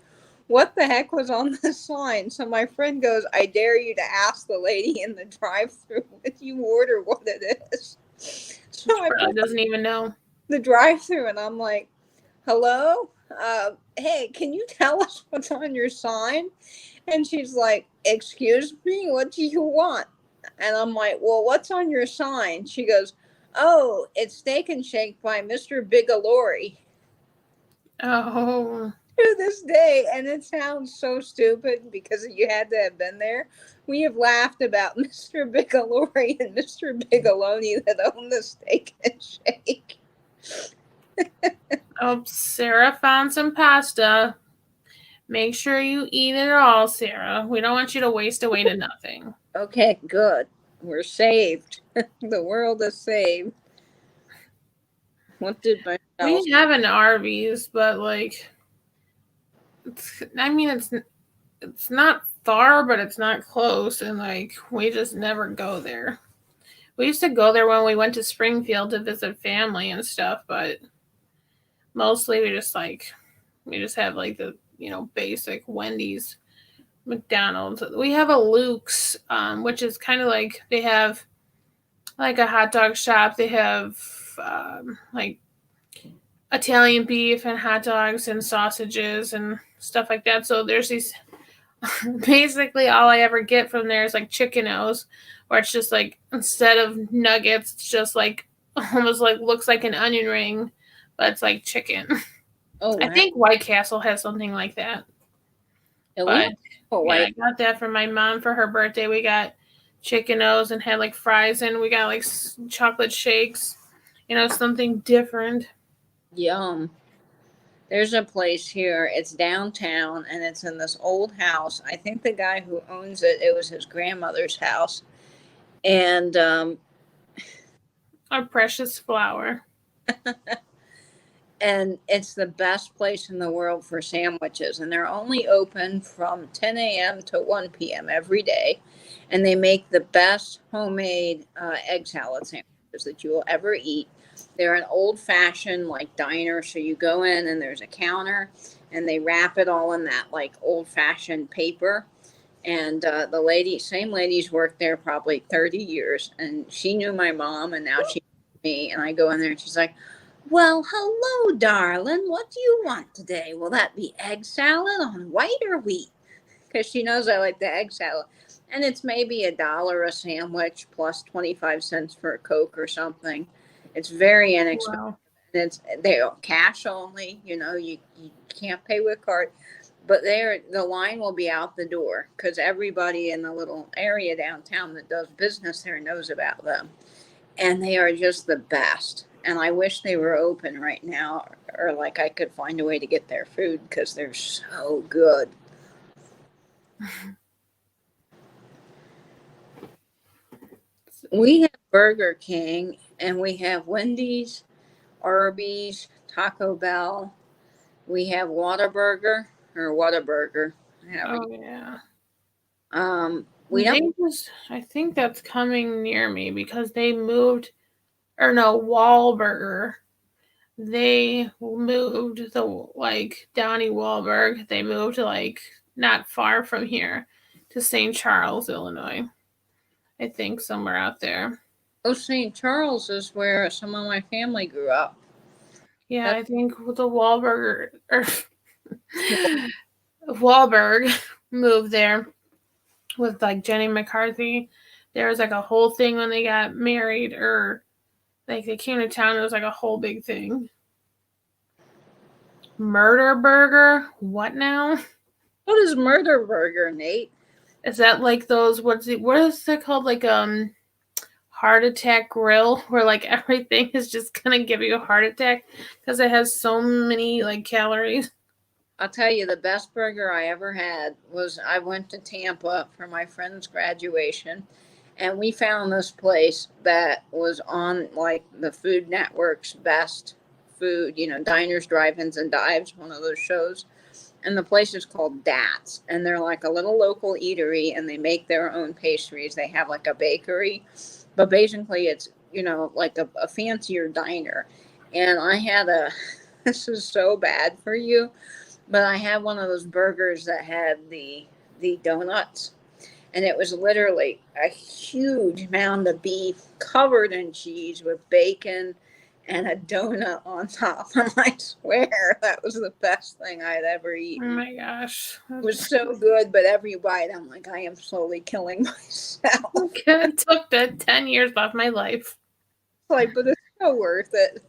what the heck was on the sign. So my friend goes, I dare you to ask the lady in the drive-thru when you order what it is. So She I probably put doesn't even know. the drive-thru and I'm like, hello? Hey, can you tell us what's on your sign? And she's like, excuse me, what do you want? And I'm like, well, what's on your sign? She goes, oh, it's Steak and Shake by Mr. Bigalori. Oh, To this day, and it sounds so stupid because you had to have been there. We have laughed about Mr. Bigalori and Mr. Bigaloni that own the Steak and Shake. oh, Sarah found some pasta. Make sure you eat it all, Sarah. We don't want you to waste away to nothing. Okay, good. We're saved. The world is saved. What did my We house? have an Arby's, but like, I mean, it's not far, but it's not close, and like we just never go there. We used to go there when we went to Springfield to visit family and stuff, but mostly we just have like the basic Wendy's, McDonald's. We have a Luke's, which is kind of like they have like a hot dog shop. They have like Italian beef and hot dogs and sausages and stuff like that. So there's these basically all I ever get from there is like chicken O's, where it's just like instead of nuggets, it's just like almost like looks like an onion ring, but it's like chicken. Oh I wow! think White Castle has something like that. And we have But a yeah, white. I got that for my mom for her birthday. We got chicken O's and had like fries, and we got like chocolate shakes. Something different. Yum. There's a place here. It's downtown and it's in this old house. I think the guy who owns it, it was his grandmother's house. And Our precious flower. and it's the best place in the world for sandwiches. And they're only open from 10 a.m. to 1 p.m. every day. And they make the best homemade egg salad sandwiches that you will ever eat. They're an old fashioned like diner. So you go in and there's a counter and they wrap it all in that like old fashioned paper. And the lady, same lady's worked there probably 30 years. And she knew my mom and now she knows me. And I go in there and she's like, well, hello, darling. What do you want today? Will that be egg salad on white or wheat? Because she knows I like the egg salad. And it's maybe $1 a sandwich plus 25 cents for a Coke or something. It's very inexpensive. Wow. It's they're cash only. You can't pay with card, but the line will be out the door because everybody in the little area downtown that does business there knows about them, and they are just the best. and I wish they were open right now, or like I could find a way to get their food because they're so good. We have Burger King and we have Wendy's, Arby's, Taco Bell. We have Whataburger or Whataburger. Oh yeah. We don't. I think that's coming near me because they moved, or no, Wahlburger. They moved Donnie Wahlberg. They moved not far from here to St. Charles, Illinois. I think somewhere out there. Oh, St. Charles is where some of my family grew up. Yeah, That's I think the Wahlberg or Wahlberg moved there with Jenny McCarthy. There was a whole thing when they got married, or they came to town. It was a whole big thing. Murder Burger? What now? What is Murder Burger, Nate? Is that those? What is it called? Heart attack grill, where everything is just gonna give you a heart attack because it has so many calories. I'll tell you, the best burger I ever had was I went to Tampa for my friend's graduation, and we found this place that was on the Food Network's best food, diners, drive-ins, and dives, one of those shows. And the place is called Dats, and they're like a little local eatery, and they make their own pastries. They have a bakery, but basically it's a fancier diner. And I had this is so bad for you, but I had one of those burgers that had the donuts, and it was literally a huge mound of beef covered in cheese with bacon and a donut on top. And I swear that was the best thing I'd ever eaten. Oh my gosh. It was so good, but every bite I'm like, I am slowly killing myself. It took 10 years off my life. But it's so worth it.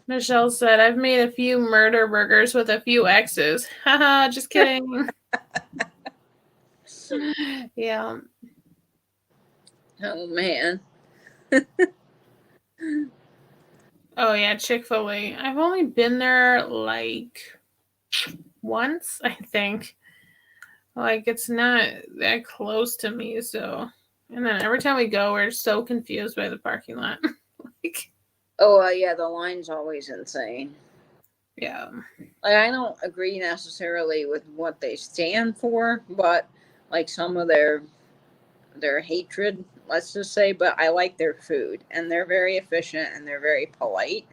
Michelle said, I've made a few murder burgers with a few X's. Haha, just kidding. Yeah. Oh, man. Oh, yeah, Chick-fil-A. I've only been there once, I think. It's not that close to me, so. And then every time we go, we're so confused by the parking lot. Oh, yeah, the line's always insane. Yeah. I don't agree necessarily with what they stand for, but some of their hatred, let's just say, but I like their food, and they're very efficient and they're very polite.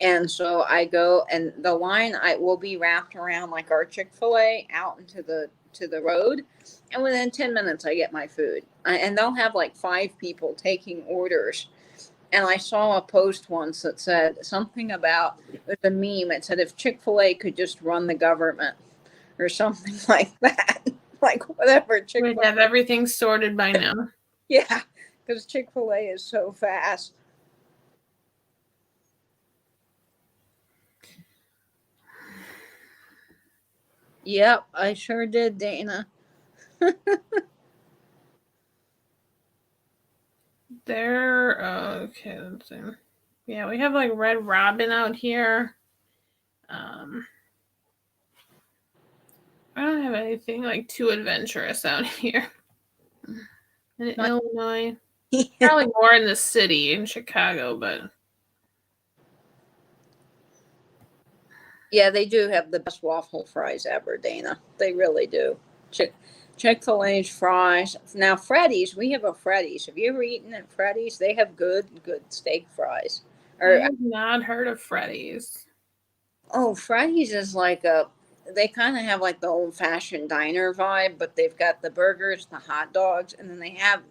And so I go, and the line I will be wrapped around our Chick-fil-A out into the road, and within 10 minutes I get my food. And they'll have 5 people taking orders. And I saw a post once that said something about, it was a meme. It said if Chick-fil-A could just run the government or something like that. Whatever. Chick-fil-A. We'd have everything sorted by now. Yeah, because Chick-fil-A is so fast. Yep, I sure did, Dana. Okay, let's see. Yeah, we have Red Robin out here. I don't have anything too adventurous out here in Illinois. Probably more in the city in Chicago, but yeah, they do have the best waffle fries ever, Dana. They really do. Chick-fil-A's fries. Now, Freddy's, we have a Freddy's. Have you ever eaten at Freddy's? They have good steak fries. I have not heard of Freddy's. Oh, Freddy's is they kind of have the old-fashioned diner vibe, but they've got the burgers, the hot dogs, and then they have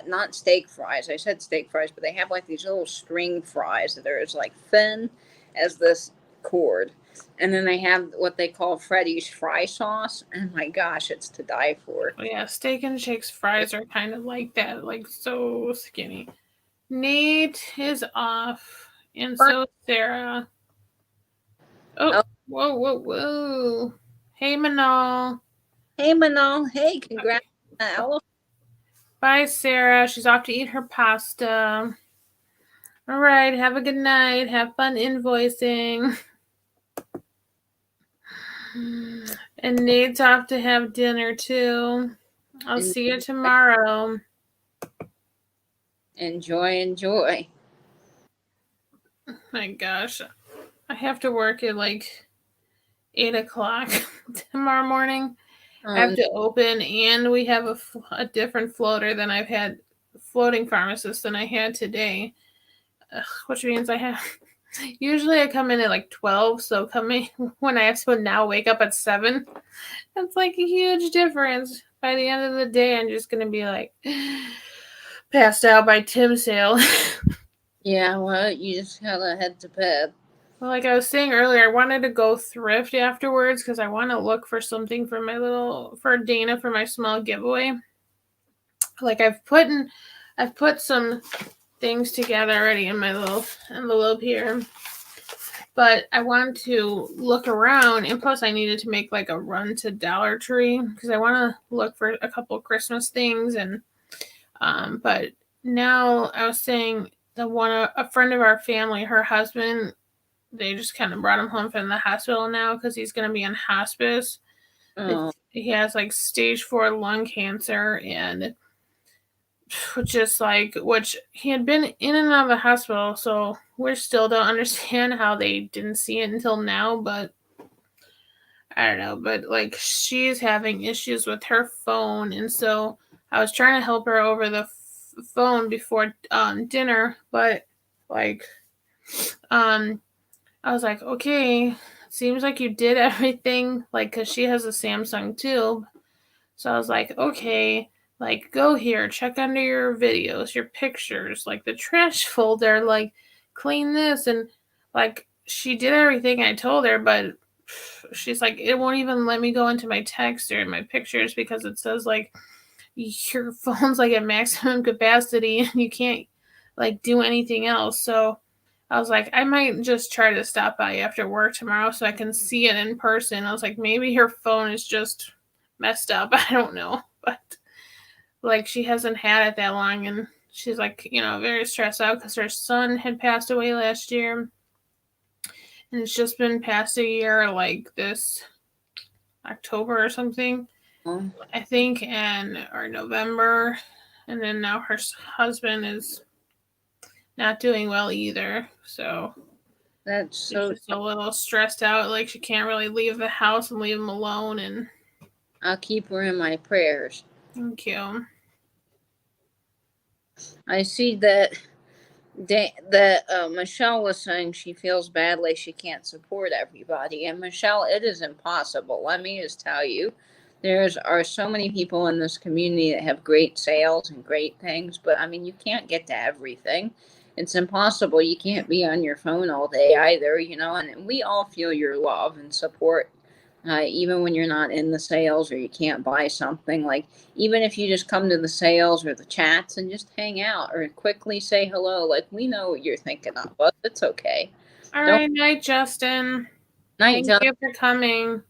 not steak fries. I said steak fries, but they have these little string fries that are as thin as this cord. And then they have what they call Freddy's fry sauce. And my gosh, it's to die for. Oh, yeah, Steak and Shake's fries are kind of like that, so skinny. Nate is off, and so Sarah. Oh, whoa. Hey, Manal. Hey, Manal. Hey, congrats on the elephant. Bye, Sarah. She's off to eat her pasta. All right. Have a good night. Have fun invoicing. And Nate's off to have dinner too. I'll see you tomorrow. Enjoy. My gosh. I have to work at like 8 o'clock tomorrow morning. I have Um, to open, and we have a different floater than I've had, floating pharmacist than I had today. Which means I have. Usually I come in at like 12, so coming when I have to now wake up at 7, that's like a huge difference. By the end of the day, I'm just gonna be like passed out by Tim Sale. yeah, well, you just gotta head to bed. Well, like I was saying earlier, I wanted to go thrift afterwards because I want to look for something for for Dana for my small giveaway. Like I've put some things together already in my little envelope here, but I want to look around, and plus I needed to make like a run to Dollar Tree because I want to look for a couple of Christmas things. And but now I was saying a friend of our family, her husband, they just kind of brought him home from the hospital now because he's going to be in hospice. Oh, He has like stage 4 lung cancer, and just like, which he had been in and out of the hospital, so we still don't understand how they didn't see it until now. But I don't know, but like she's having issues with her phone, and so I was trying to help her over the phone before dinner, but like um I was like, okay, seems like you did everything, like, because she has a Samsung too. So I was like, okay, like, go here, check under your videos, your pictures, like the trash folder, like, clean this. And like, she did everything I told her, but she's like, it won't even let me go into my text or my pictures because it says, like, your phone's like at maximum capacity and you can't, like, do anything else. So I was like, I might just try to stop by after work tomorrow so I can see it in person. I was like, maybe her phone is just messed up. I don't know. But like, she hasn't had it that long, and she's like, very stressed out because her son had passed away last year. And it's just been past a year, like this October or something, oh, I think, or November. And then now her husband is not doing well either. So that's she's so. just a little stressed out. Like, she can't really leave the house and leave him alone. And I'll keep her in my prayers. thank you. I see that Michelle was saying she feels badly she can't support everybody. And Michelle, it is impossible. Let me just tell you, there's are so many people in this community that have great sales and great things, but I mean, you can't get to everything. It's impossible. You can't be on your phone all day either, and we all feel your love and support. Even when you're not in the sales or you can't buy something, like even if you just come to the sales or the chats and just hang out or quickly say hello, like we know what you're thinking of us. It's okay. All Don't right, night, Justin. night, Thank John. you for coming.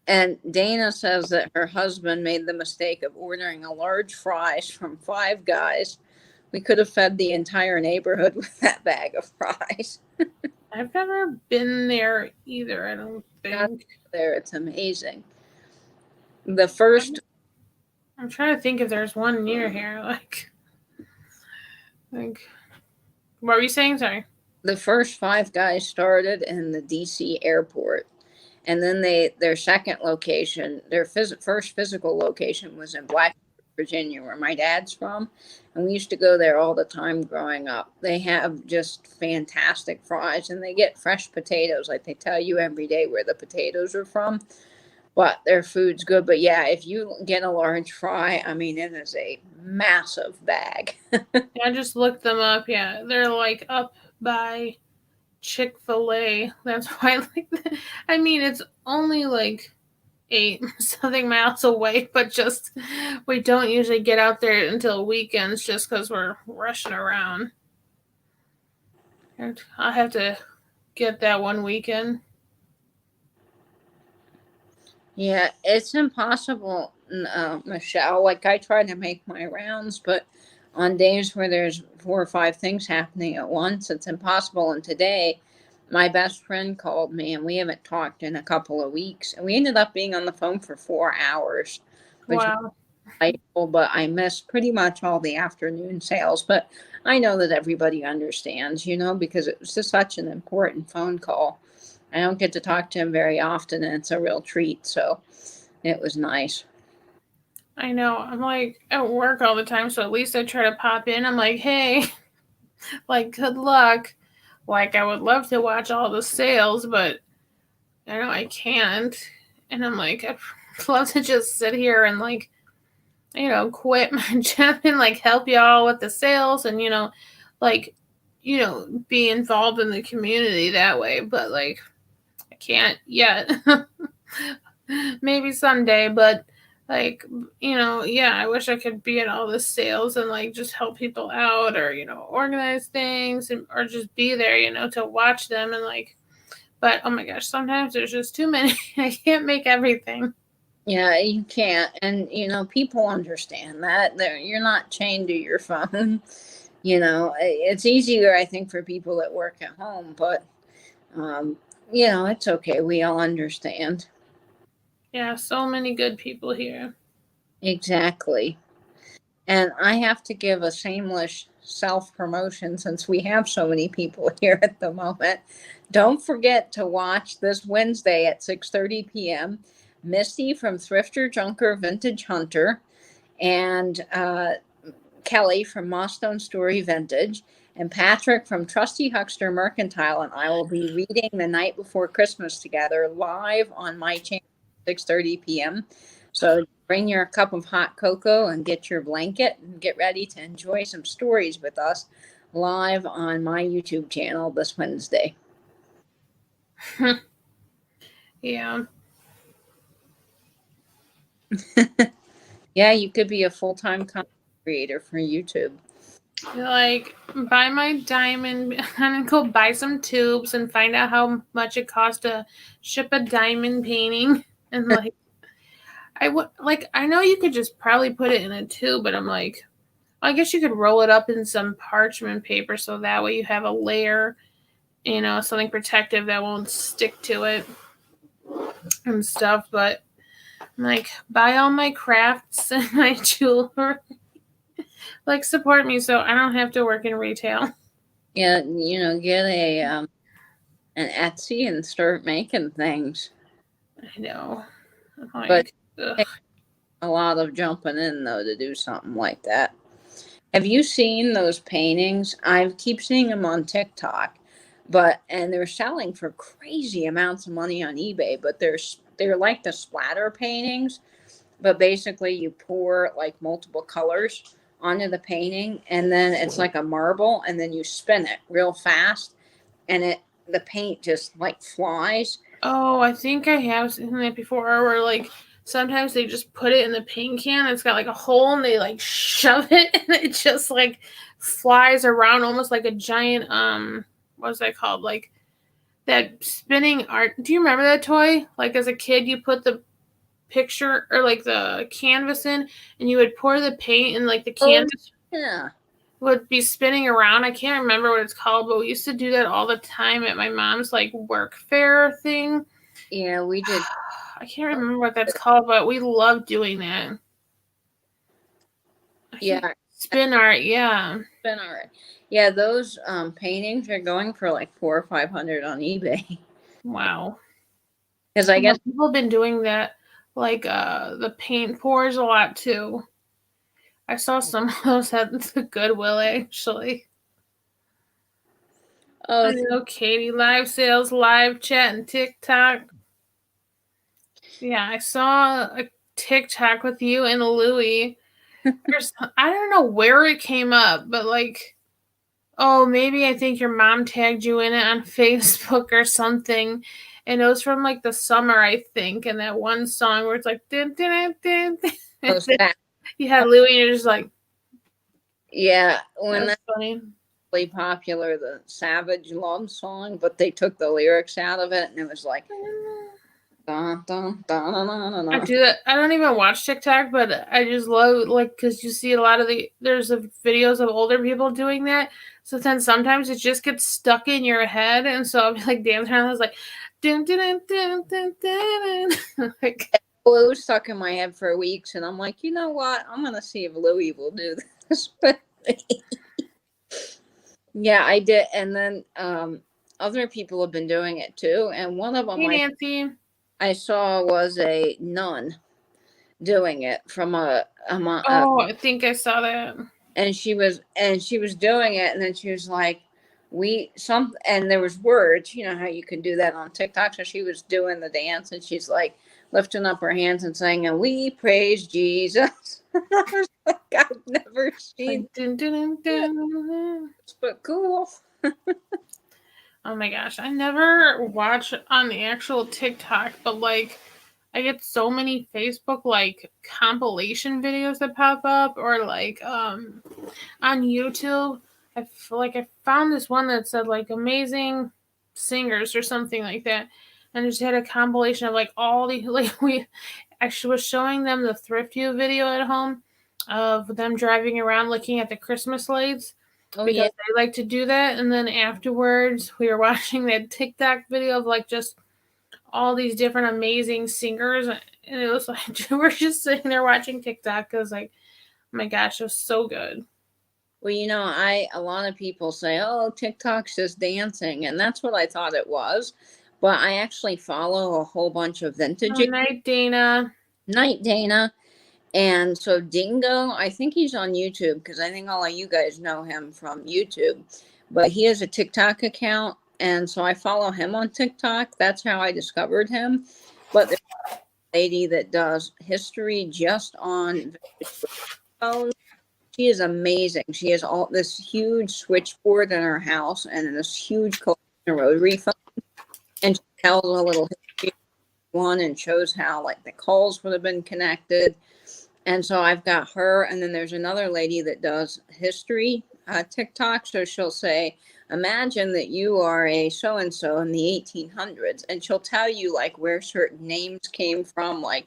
And Dana says that her husband made the mistake of ordering a large fries from Five Guys. We could have fed the entire neighborhood with that bag of fries. I've never been there either, I don't Got think. there, it's amazing. The first I'm trying to think if there's one near here. Like, what were you saying? Sorry. the first Five Guys started in the DC airport, and then their second location, their first physical location was in Blacksburg, Virginia, where my dad's from, and we used to go there all the time growing up. They have just fantastic fries, and they get fresh potatoes, like they tell you every day where the potatoes are from. But their food's good. But yeah, if you get a large fry, I mean, it is a massive bag. Yeah, I just looked them up. Yeah, they're like up by Chick-fil-A. That's why, like, I mean, it's only like 8 something miles away, but just we don't usually get out there until weekends just because we're rushing around. And I'll have to get that one weekend. Yeah, it's impossible, Michelle. Like I try to make my rounds, but On days where there's 4 or 5 things happening at once, it's impossible. And today, my best friend called me, and we haven't talked in a couple of weeks. And we ended up being on the phone for 4 hours, which Wow. delightful, but I missed pretty much all the afternoon sales. But I know that everybody understands, because it was just such an important phone call. I don't get to talk to him very often, and it's a real treat. So it was nice. I know. I'm like at work all the time, so at least I try to pop in. I'm like, hey, like, good luck. Like, I would love to watch all the sales, but I know I can't. And I'm like, I'd love to just sit here and, like, quit my job and, like, help y'all with the sales and, like, be involved in the community that way. But, like, I can't yet. Maybe someday, but like, yeah, I wish I could be at all the sales and like just help people out or, organize things or just be there, to watch them and like, but oh my gosh, sometimes there's just too many. I can't make everything. Yeah, you can't. And, people understand that. You're not chained to your phone. It's easier, I think, for people that work at home, but, um, it's okay. We all understand. Yeah, so many good people here. Exactly. And I have to give a shameless self promotion since we have so many people here at the moment. Don't forget to watch this Wednesday at 6:30 p.m. Misty from Thrifter Junker Vintage Hunter and Kelly from Mossstone Story Vintage and Patrick from Trusty Huckster Mercantile and I will be reading The Night Before Christmas together live on my channel at 6:30 p.m. So bring your cup of hot cocoa and get your blanket and get ready to enjoy some stories with us live on my YouTube channel this Wednesday. Yeah. Yeah, you could be a full-time content creator for YouTube. Like, buy my diamond and go buy some tubes and find out how much it costs to ship a diamond painting and like I would like I know you could just probably put it in a tube, but I'm like, I guess you could roll it up in some parchment paper so that way you have a layer, something protective that won't stick to it and stuff. But I'm like, buy all my crafts and my jewelry, like support me so I don't have to work in retail. Yeah, get an Etsy and start making things. I know, But like, ugh. a lot of jumping in though to do something like that. Have you seen those paintings? I keep seeing them on TikTok, and they're selling for crazy amounts of money on eBay. But they're like the splatter paintings, but basically you pour like multiple colors onto the painting, and then it's like a marble, and then you spin it real fast, and the paint just like flies. Oh, I think I have seen that before. Where like sometimes they just put it in the paint can. It's got like a hole, and they like shove it, and it just like flies around, almost like a giant what's that called? Like that spinning art. Do you remember that toy? Like as a kid, you put the picture or like the canvas in, and you would pour the paint, and like the Oh canvas yeah, would be spinning around. I can't remember what it's called, but we used to do that all the time at my mom's like work fair thing. yeah, we did. I can't remember what that's called, but we love doing that. I can't Yeah, spin art, yeah. been all right. Yeah, those paintings are going for like 400 or 500 on eBay. Wow. Because I guess People have been doing that, like the paint pours a lot too. I saw some of those at the Goodwill actually. oh I know, Katie, live sales, live chat, and TikTok. Yeah, I saw a TikTok with you and Louie. I don't know where it came up, but like, oh, maybe I think your mom tagged you in it on Facebook or something. And it was from like the summer, I think, and that one song where it's like din, din, din, din. And then that, you had Louie and you're just like, yeah, when that's that's funny. really popular, the Savage Love song, but they took the lyrics out of it, and it was like Dun, dun, dun, dun, dun, dun, I dun. do that. I don't even watch TikTok, but I just love because you see a lot of there's videos of older people doing that. So then sometimes it just gets stuck in your head, and so I'll be like dancing around. I was like, dun, dun, dun, dun, dun, dun, dun. Like, Well, it was stuck in my head for weeks, and I'm like, you know what? I'm gonna see if Louie will do this. But yeah, I did, and then other people have been doing it too. And one of them hey Nancy. I saw was a nun doing it from Oh, I think I saw that. and she was doing it, and then she was like, and there was words, you know how you can do that on TikTok. So she was doing the dance, and she's like lifting up her hands and saying, and we praise Jesus. I was like, I've never seen Like, dun, dun, dun, dun. this, but cool. Oh my gosh, I never watch on the actual TikTok, but like I get so many Facebook like compilation videos that pop up, or like on YouTube. I feel like I found this one that said like amazing singers or something like that, and just had a compilation of like all the like we actually was showing them the Thrift U video at home of them driving around looking at the Christmas lights Oh because yeah. they like to do that. And then afterwards, we were watching that TikTok video of like just all these different amazing singers, and it was like we're just sitting there watching TikTok because like, oh my gosh, it was so good. Well, you know, a lot of people say, "Oh, TikTok's just dancing," and that's what I thought it was. But I actually follow a whole bunch of vintage Oh, night, Dana. night Dana. And so Dingo, I think he's on YouTube because I think all of you guys know him from YouTube. But he has a TikTok account, and so I follow him on TikTok. That's how I discovered him. But there's a lady that does history just on phones. She is amazing. She has all this huge switchboard in her house and this huge collection of rotary phones, and she tells a little history one and shows how like the calls would have been connected. And so I've got her, and then there's another lady that does history TikTok. So she'll say, "Imagine that you are a so and so in the 1800s," and she'll tell you like where certain names came from, like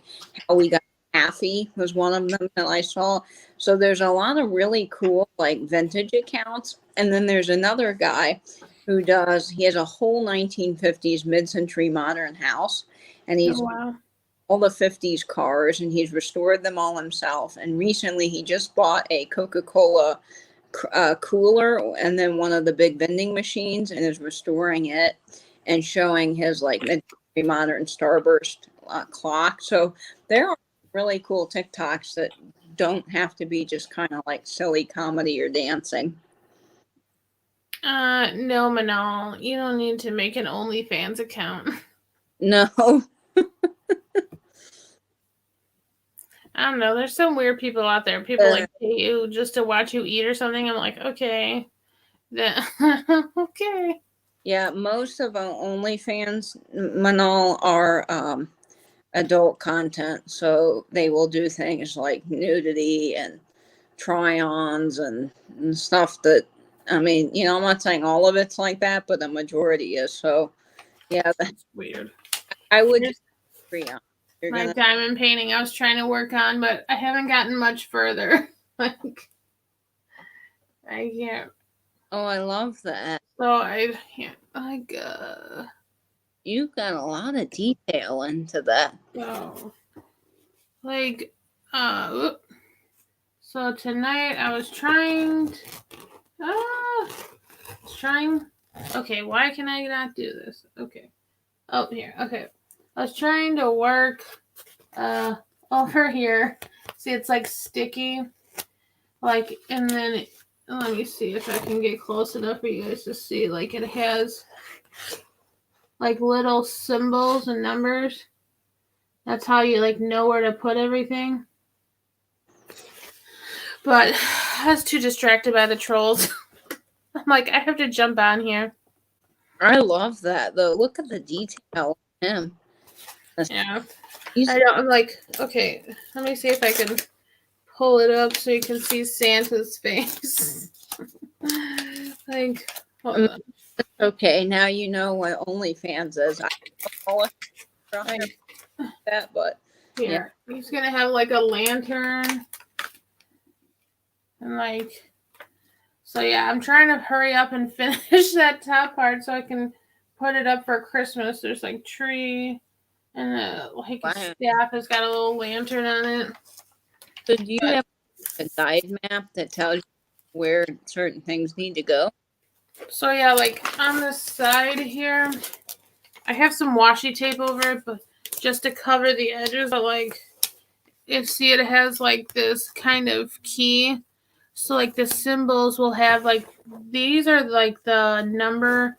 how we got Affy was one of them that I saw. So there's a lot of really cool like vintage accounts, and then there's another guy he has a whole 1950s mid-century modern house, and Oh he's wow. all the 50s cars, and he's restored them all himself. And recently he just bought a Coca-Cola cooler and then one of the big vending machines and is restoring it and showing his like modern starburst clock. So there are really cool TikToks that don't have to be just kind of like silly comedy or dancing. No, Manal, you don't need to make an OnlyFans account. No. I don't know. There's some weird people out there. People like pay you just to watch you eat or something. I'm like, okay, then okay. Yeah, most of our OnlyFans, Manal, are adult content. So they will do things like nudity and try-ons and stuff that, I mean, you know, I'm not saying all of it's like that, but the majority is. So yeah, That's weird. I would Here's agree on. You're my gonna. diamond painting I was trying to work on, but I haven't gotten much further. Like, I can't. Oh, I love that. So I can't. Like, You've got a lot of detail into that. so, like, so tonight I was trying. Trying. Okay, why can I not do this? Okay. Oh, here. Okay. I was trying to work over here. See, it's like sticky. Like, and then let me see if I can get close enough for you guys to see. Like, it has like little symbols and numbers. That's how you like know where to put everything. But I was too distracted by the trolls. I'm like, I have to jump on here. I love that though. Look at the detail in him. Yeah. He's, I know. I'm like, okay, let me see if I can pull it up so you can see Santa's face. Like, hold on. okay, now you know what OnlyFans is. Like, that, but yeah. Here, he's gonna have like a lantern and like. So yeah, I'm trying to hurry up and finish that top part so I can put it up for Christmas. There's like tree and like a Wow. staff has got a little lantern on it. So do you But have a guide map that tells you where certain things need to go? so yeah, like on the side here, I have some washi tape over it, but just to cover the edges. But like, if see, it has like this kind of key. So like the symbols will have like these are like the number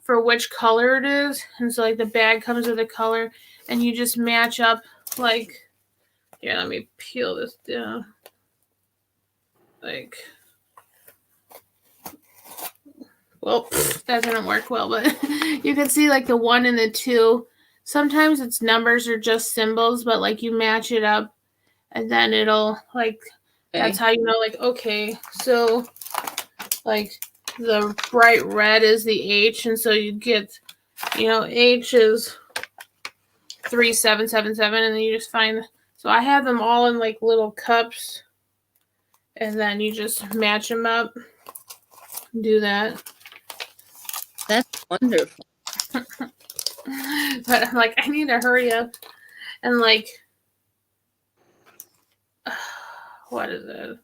for which color it is, and so like the bag comes with a color, and you just match up like. Here, let me peel this down. Like, well, that didn't work well, but you can see like the 1 and the 2. Sometimes it's numbers or just symbols, but like you match it up and then it'll like, that's how you know, like, okay, so like the bright red is the H, and so you get, H is 3777, and then you just find, so I have them all in like little cups, and then you just match them up, do that. That's wonderful. But I'm like, I need to hurry up and like, what is it?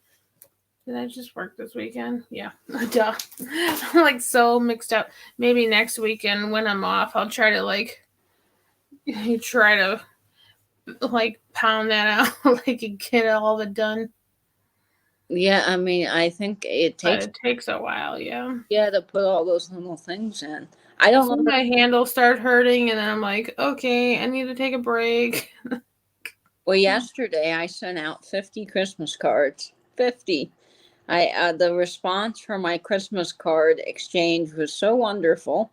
Did I just work this weekend? Yeah, duh. I'm like so mixed up. Maybe next weekend when I'm off, I'll try to like pound that out, like get all of it done. Yeah, I mean, I think it But takes it takes a while, yeah. to put all those little things in. I don't know. My handles start hurting, and then I'm like, okay, I need to take a break. Well, yesterday I sent out 50 Christmas cards. 50. The response for my Christmas card exchange was so wonderful,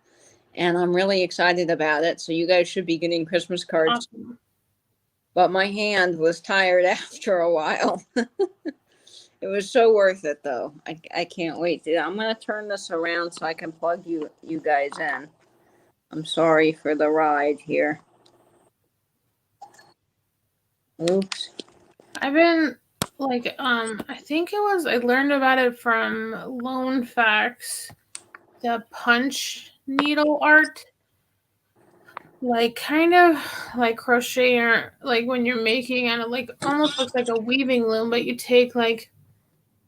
and I'm really excited about it. So you guys should be getting Christmas cards. Awesome. But my hand was tired after a while. It was so worth it, though. I can't wait. I'm going to turn this around so I can plug you guys in. I'm sorry for the ride here. Oops. I've been like, I think I learned about it from Lone Facts, the punch needle art. Like kind of like crochet, or like when you're making, and it like almost looks like a weaving loom, but you take like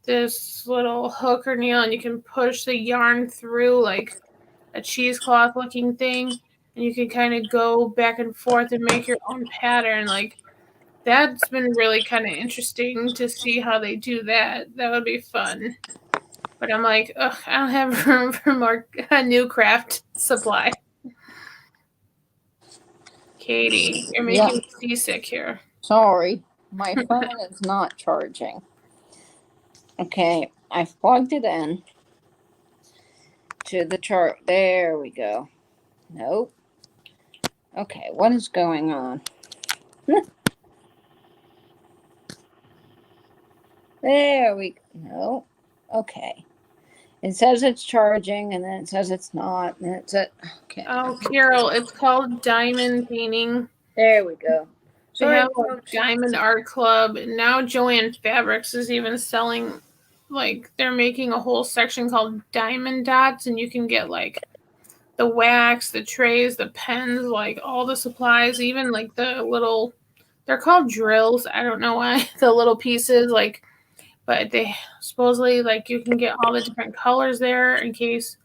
this little hook or needle and you can push the yarn through like a cheesecloth looking thing, and you can kind of go back and forth and make your own pattern. Like that's been really kind of interesting to see how they do that. That would be fun. But I'm like, ugh, I don't have room for more new craft supply. Katie, you're making me seasick here. Sorry, my phone is not charging. Okay, I've plugged it in to the chart. There we go. Nope. Okay, what is going on? There we go. No. Okay. It says it's charging, and then it says it's not, and it said, okay. Oh, Carol, it's called diamond painting. There we go. They Sorry, have like Diamond Art Club, and now Joann Fabrics is even selling, like they're making a whole section called Diamond Dots, and you can get like the wax, the trays, the pens, like all the supplies, even like the little, they're called drills. I don't know why, the little pieces, like, but they supposedly like you can get all the different colors there in case,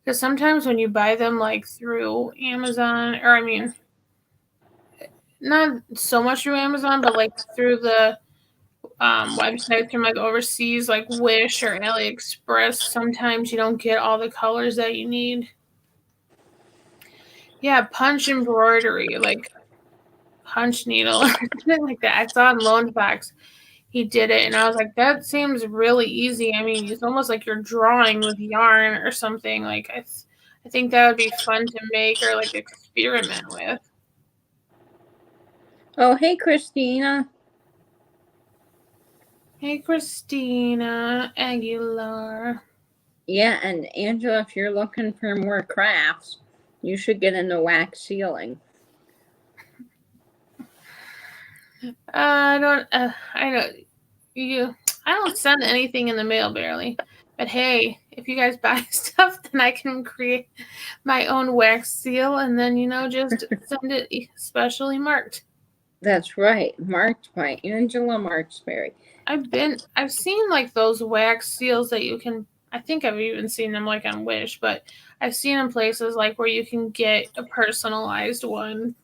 because sometimes when you buy them like through Amazon, or I mean, not so much through Amazon, but like through the websites from like overseas, like Wish or AliExpress, sometimes you don't get all the colors that you need. Yeah, punch embroidery, like punch needle or something like that. I saw in Lone Fox he did it, and I was like, that seems really easy. I mean, it's almost like you're drawing with yarn or something. Like I think that would be fun to make or like experiment with. Oh, hey, Christina. Hey, Christina Aguilar. Yeah, and Angela, if you're looking for more crafts, you should get into wax sealing. I don't. I don't. You. I don't send anything in the mail barely. But hey, if you guys buy stuff, then I can create my own wax seal and then just send it specially marked. That's right. Marked by Angela Marksberry. I've seen like those wax seals that you can. I think I've even seen them like on Wish, but I've seen in places like where you can get a personalized one.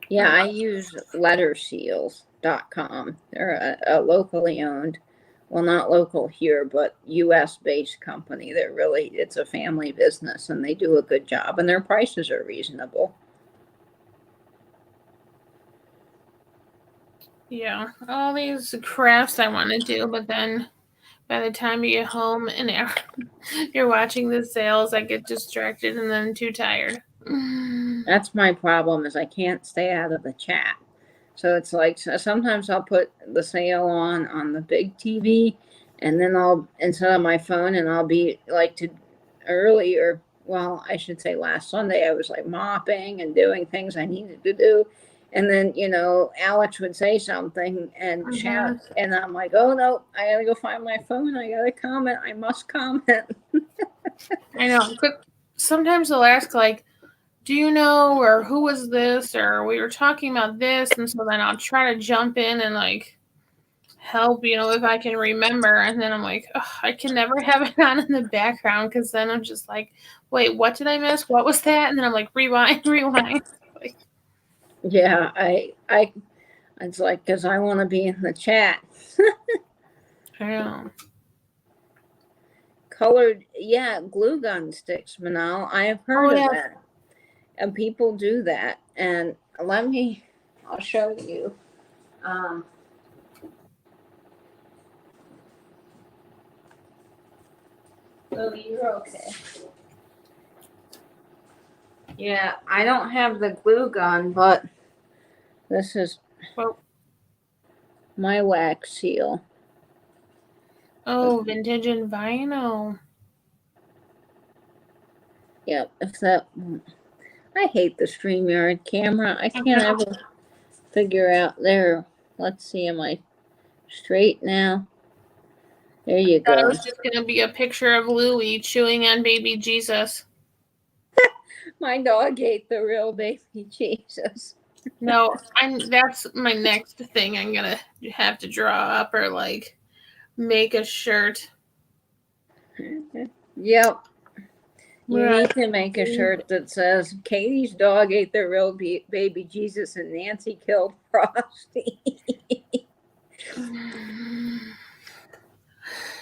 Yeah, I use letterseals.com. They're a locally owned, well, not local here, but US based company. It's a family business and they do a good job and their prices are reasonable. Yeah, all these crafts I want to do, but then by the time you get home and you're watching the sales, I get distracted and then too tired. That's my problem is I can't stay out of the chat. So it's like sometimes I'll put the sale on the big TV, and then I'll instead of my phone, and I'll be like to earlier. Well, I should say last Sunday I was like mopping and doing things I needed to do, and then Alex would say something and shout, Mhm. and I'm like, oh no, I gotta go find my phone. I gotta comment. I must comment. I know. But sometimes they'll ask like, "Do you know?" or "Who was this?" or "We were talking about this," and so then I'll try to jump in and like help, if I can remember. And then I'm like, ugh, I can never have it on in the background because then I'm just like, wait, what did I miss? What was that? And then I'm like, rewind, rewind. Like, Yeah, I it's like because I want to be in the chat. I know. Colored, yeah, glue gun sticks, Manal. I have Oh heard of yeah. that. And people do that. And I'll show you. Um, oh, you're okay. Yeah, I don't have the glue gun, but this is Well, my wax seal. oh, vintage and vinyl. Yep, if that. I hate the StreamYard camera. I I can't know. ever figure out there. Let's see, am I straight now? There you Thought it go. was just gonna be a picture of Louie chewing on baby Jesus. My dog ate the real baby Jesus. No, that's my next thing I'm gonna have to draw up or like make a shirt. Yep. You Where need to make a shirt that says Katie's dog ate the real baby Jesus and Nancy killed Frosty.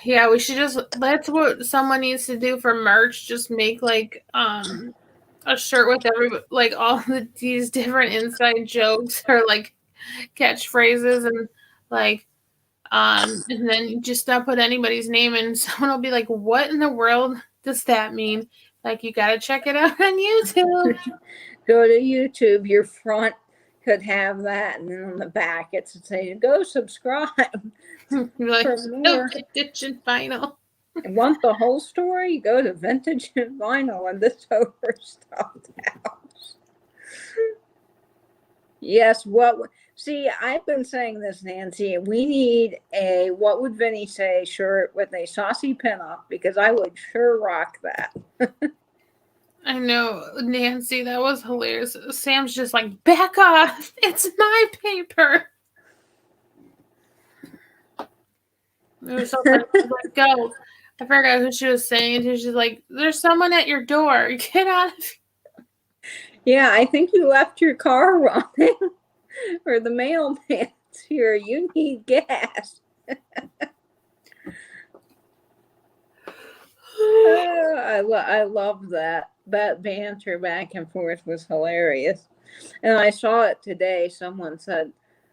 Yeah, we should just that's what someone needs to do for merch. Just make like a shirt with like all these different inside jokes or like catchphrases and like and then just not put anybody's name in. Someone will be like, "What in the world does that mean?" Like you got to check it out on YouTube. Go to YouTube. Your front could have that, and then on the back it's saying "Go subscribe You're like, for "Oh, more." vintage and vinyl." Want the whole story? Go to Vintage and Vinyl and this overstuffed house. Yes, see, I've been saying this, Nancy. We need a what would Vinny say shirt with a saucy pinup because I would sure rock that. I know, Nancy, that was hilarious. Sam's just like, back off. It's my paper. It was so funny. She's like, go. I forgot who she was saying it to. She's like, there's someone at your door. Get out of Yeah, I think you left your car running or the mailman's here. You need gas. I love that. That banter back and forth was hilarious. And I saw it today. Someone said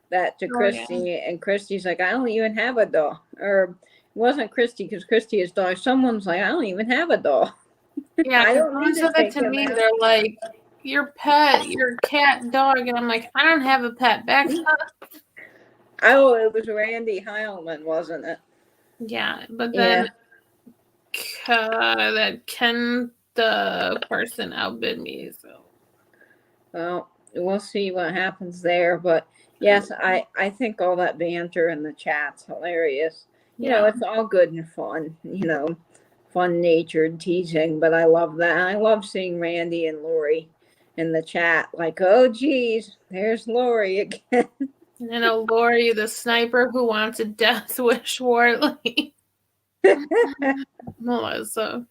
that to Oh, yeah. Christy, and Christy's like, I don't even have a dog. Or it wasn't Christy because Christy is dog. Someone's like, I don't even have a dog. Yeah, I because don't someone need to said that take to him me. out. They're like, your pet, your cat, dog. And I'm like, I don't have a pet. Back up. Oh, it was Randy Heilman, wasn't it? Yeah, but Yeah. then that Ken, the person, outbid me. So Well, we'll see what happens there. But Yes, I think all that banter in the chat's hilarious. Yeah. It's all good and fun, fun natured teasing, but I love that. I love seeing Randy and Lori in the chat, like, oh geez, there's Lori again. And then Lori, the sniper who wants a death wish, Wortley. Melissa.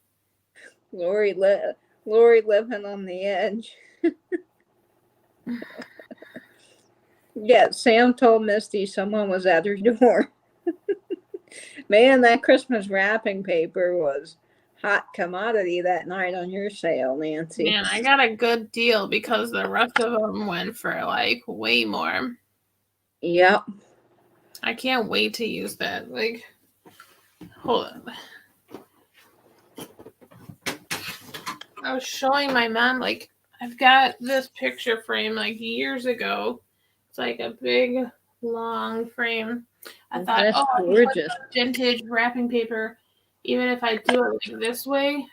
Lori Lori living on the edge. Yeah, Sam told Misty someone was at her door. Man, that Christmas wrapping paper was hot commodity that night on your sale, Nancy. Man, I got a good deal because the rest of them went for like way more. Yep. I can't wait to use that. Like, hold on. I was showing my mom, like, I've got this picture frame like years ago. It's like a big, long frame. I thought, That's oh, I can put gorgeous. vintage wrapping paper, even if I do it like this way.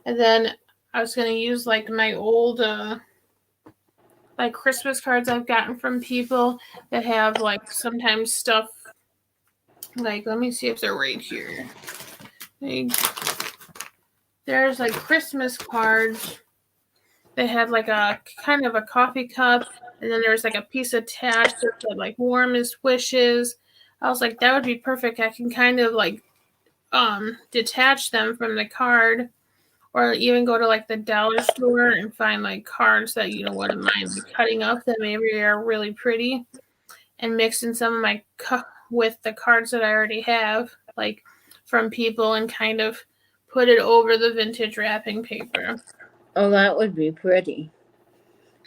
And then I was going to use like my old, like Christmas cards I've gotten from people that have like sometimes stuff. Like, let me see if they're right here. Like, there's like Christmas cards. They had like a kind of a coffee cup, and then there's like a piece attached that said like warmest wishes. I was like, that would be perfect. I can kind of like detach them from the card, or even go to like the dollar store and find like cards that you don't want to mind like cutting up that maybe are really pretty, and mixing some of my with the cards that I already have, like from people, and kind of put it over the vintage wrapping paper. Oh, that would be pretty.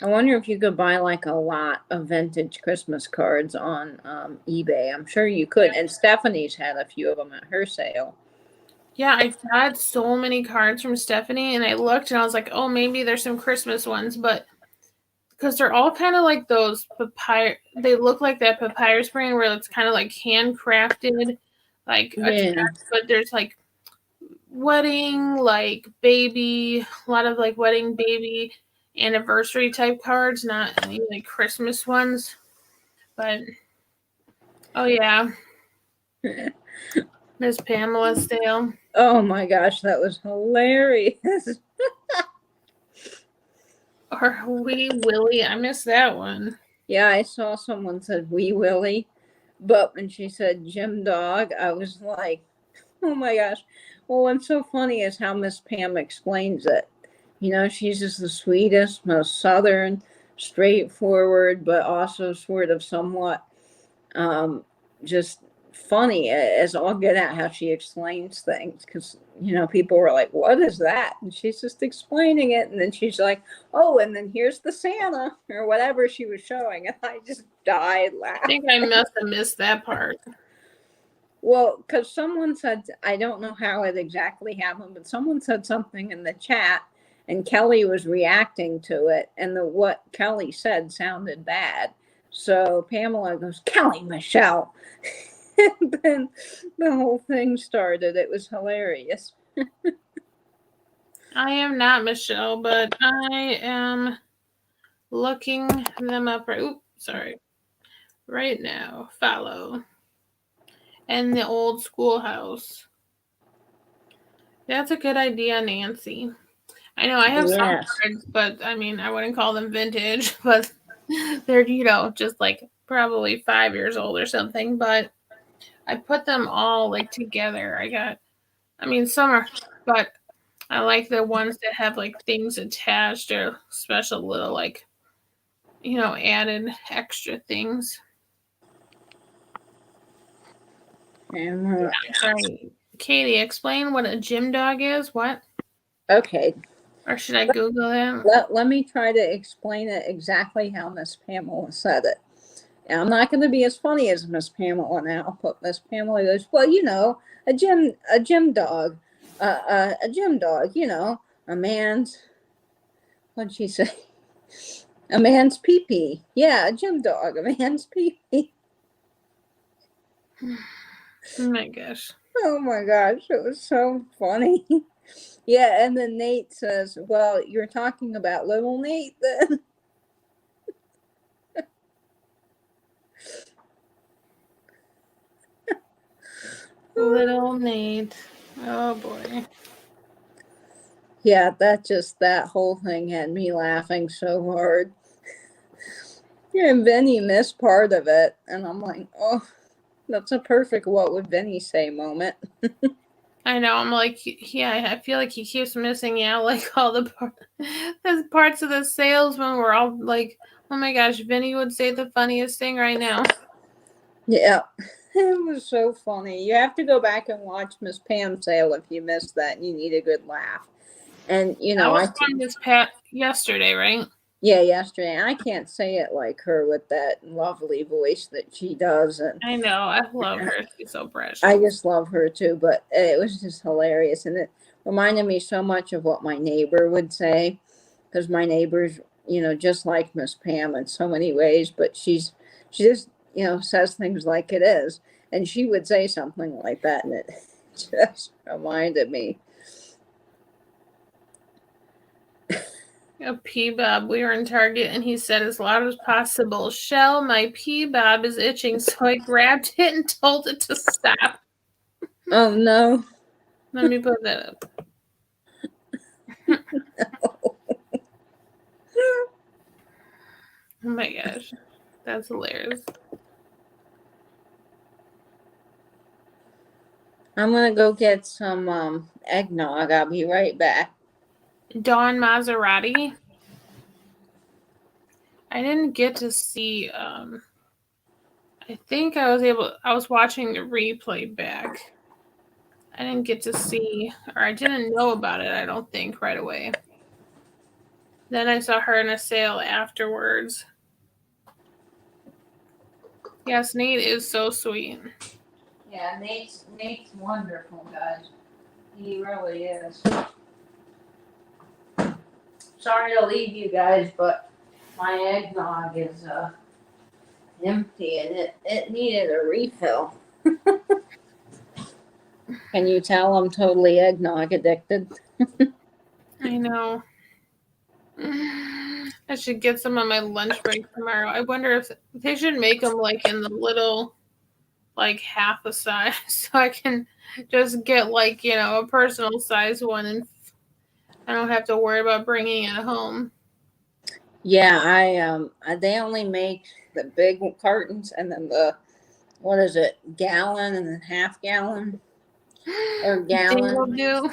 I wonder if you could buy like a lot of vintage Christmas cards on eBay. I'm sure you could. And Stephanie's had a few of them at her sale. Yeah, I got so many cards from Stephanie, and I looked and I was like, oh, maybe there's some Christmas ones, but because they're all kind of like those papyrus, they look like that papyrus brand where it's kind of like handcrafted, like attached, Yeah. but there's like wedding, like baby, a lot of like wedding, baby, anniversary type cards, not any like Christmas ones. But oh yeah, Miss Pamela sale. Oh my gosh, that was hilarious. Or Wee Willie, I missed that one. Yeah, I saw someone said Wee Willie, but when she said Jim Dog, I was like, oh my gosh. Well, what's so funny is how Miss Pam explains it. She's just the sweetest, most southern, straightforward, but also sort of somewhat just funny as all get at how she explains things. Because, people were like, what is that? And she's just explaining it. And then she's like, oh, and then here's the Santa or whatever she was showing. And I just died laughing. I think I must have missed that part. Well, because someone said, I don't know how it exactly happened, but someone said something in the chat and Kelly was reacting to it. And what Kelly said sounded bad. So Pamela goes, Kelly Michelle. And then the whole thing started. It was hilarious. I am not Michelle, but I am looking them up right now. Follow. And the old schoolhouse. That's a good idea, Nancy. I know I have some cards, but I mean, I wouldn't call them vintage, but they're, just like probably 5 years old or something. But I put them all like together. Some are, but I like the ones that have like things attached or special little like, added extra things. And, sorry, Katie, explain what a gym dog is. What? Okay. Or should I Google it? Let me try to explain it exactly how Miss Pamela said it. And I'm not going to be as funny as Miss Pamela now, but Miss Pamela goes, well, a gym dog, a gym dog, a man's, what'd she say? A man's pee-pee. Yeah, a gym dog, a man's pee-pee. Oh my gosh. Oh my gosh, it was so funny. Yeah, and then Nate says, well, you're talking about little Nate then. Little Nate. Oh boy. Yeah, that whole thing had me laughing so hard. Yeah, and Vinny missed part of it, and I'm like, oh, that's a perfect "what would Vinny say" moment. I know. I'm like, yeah. I feel like he keeps missing out, like all the parts of the sales when we're all like, oh my gosh, Vinny would say the funniest thing right now. Yeah, it was so funny. You have to go back and watch Miss Pam's sale if you missed that and you need a good laugh. And That was fun this yesterday, right? yeah, yesterday. I can't say it like her with that lovely voice that she does, and I know. I love her. She's so I precious. just love her too. But it was just hilarious, and it reminded me so much of what my neighbor would say, because my neighbor's just like Miss Pam in so many ways, but she just says things like it is, and she would say something like that, and it just reminded me. A P-Bob. We were in Target and he said as loud as possible, Shell, my P-Bob is itching. So I grabbed it and told it to stop. Oh no. Let me put that up. Oh my gosh. That's hilarious. I'm gonna go get some eggnog. I'll be right back. Dawn Maserati. I didn't get to see I think I was watching the replay back. I didn't get to see, or I didn't know about it, I don't think, right away. Then I saw her in a sale afterwards. Yes, Nate is so sweet. Yeah, Nate's wonderful, guys. He really is. Sorry to leave you guys, but my eggnog is empty and it needed a refill. Can you tell I'm totally eggnog addicted? I know. I should get some on my lunch break tomorrow. I wonder if they should make them like in the little, like half a size, so I can just get like a personal size one, and I don't have to worry about bringing it home. Yeah, they only make the big cartons and then the what is it, gallon and then half gallon or Dingle gallon. do.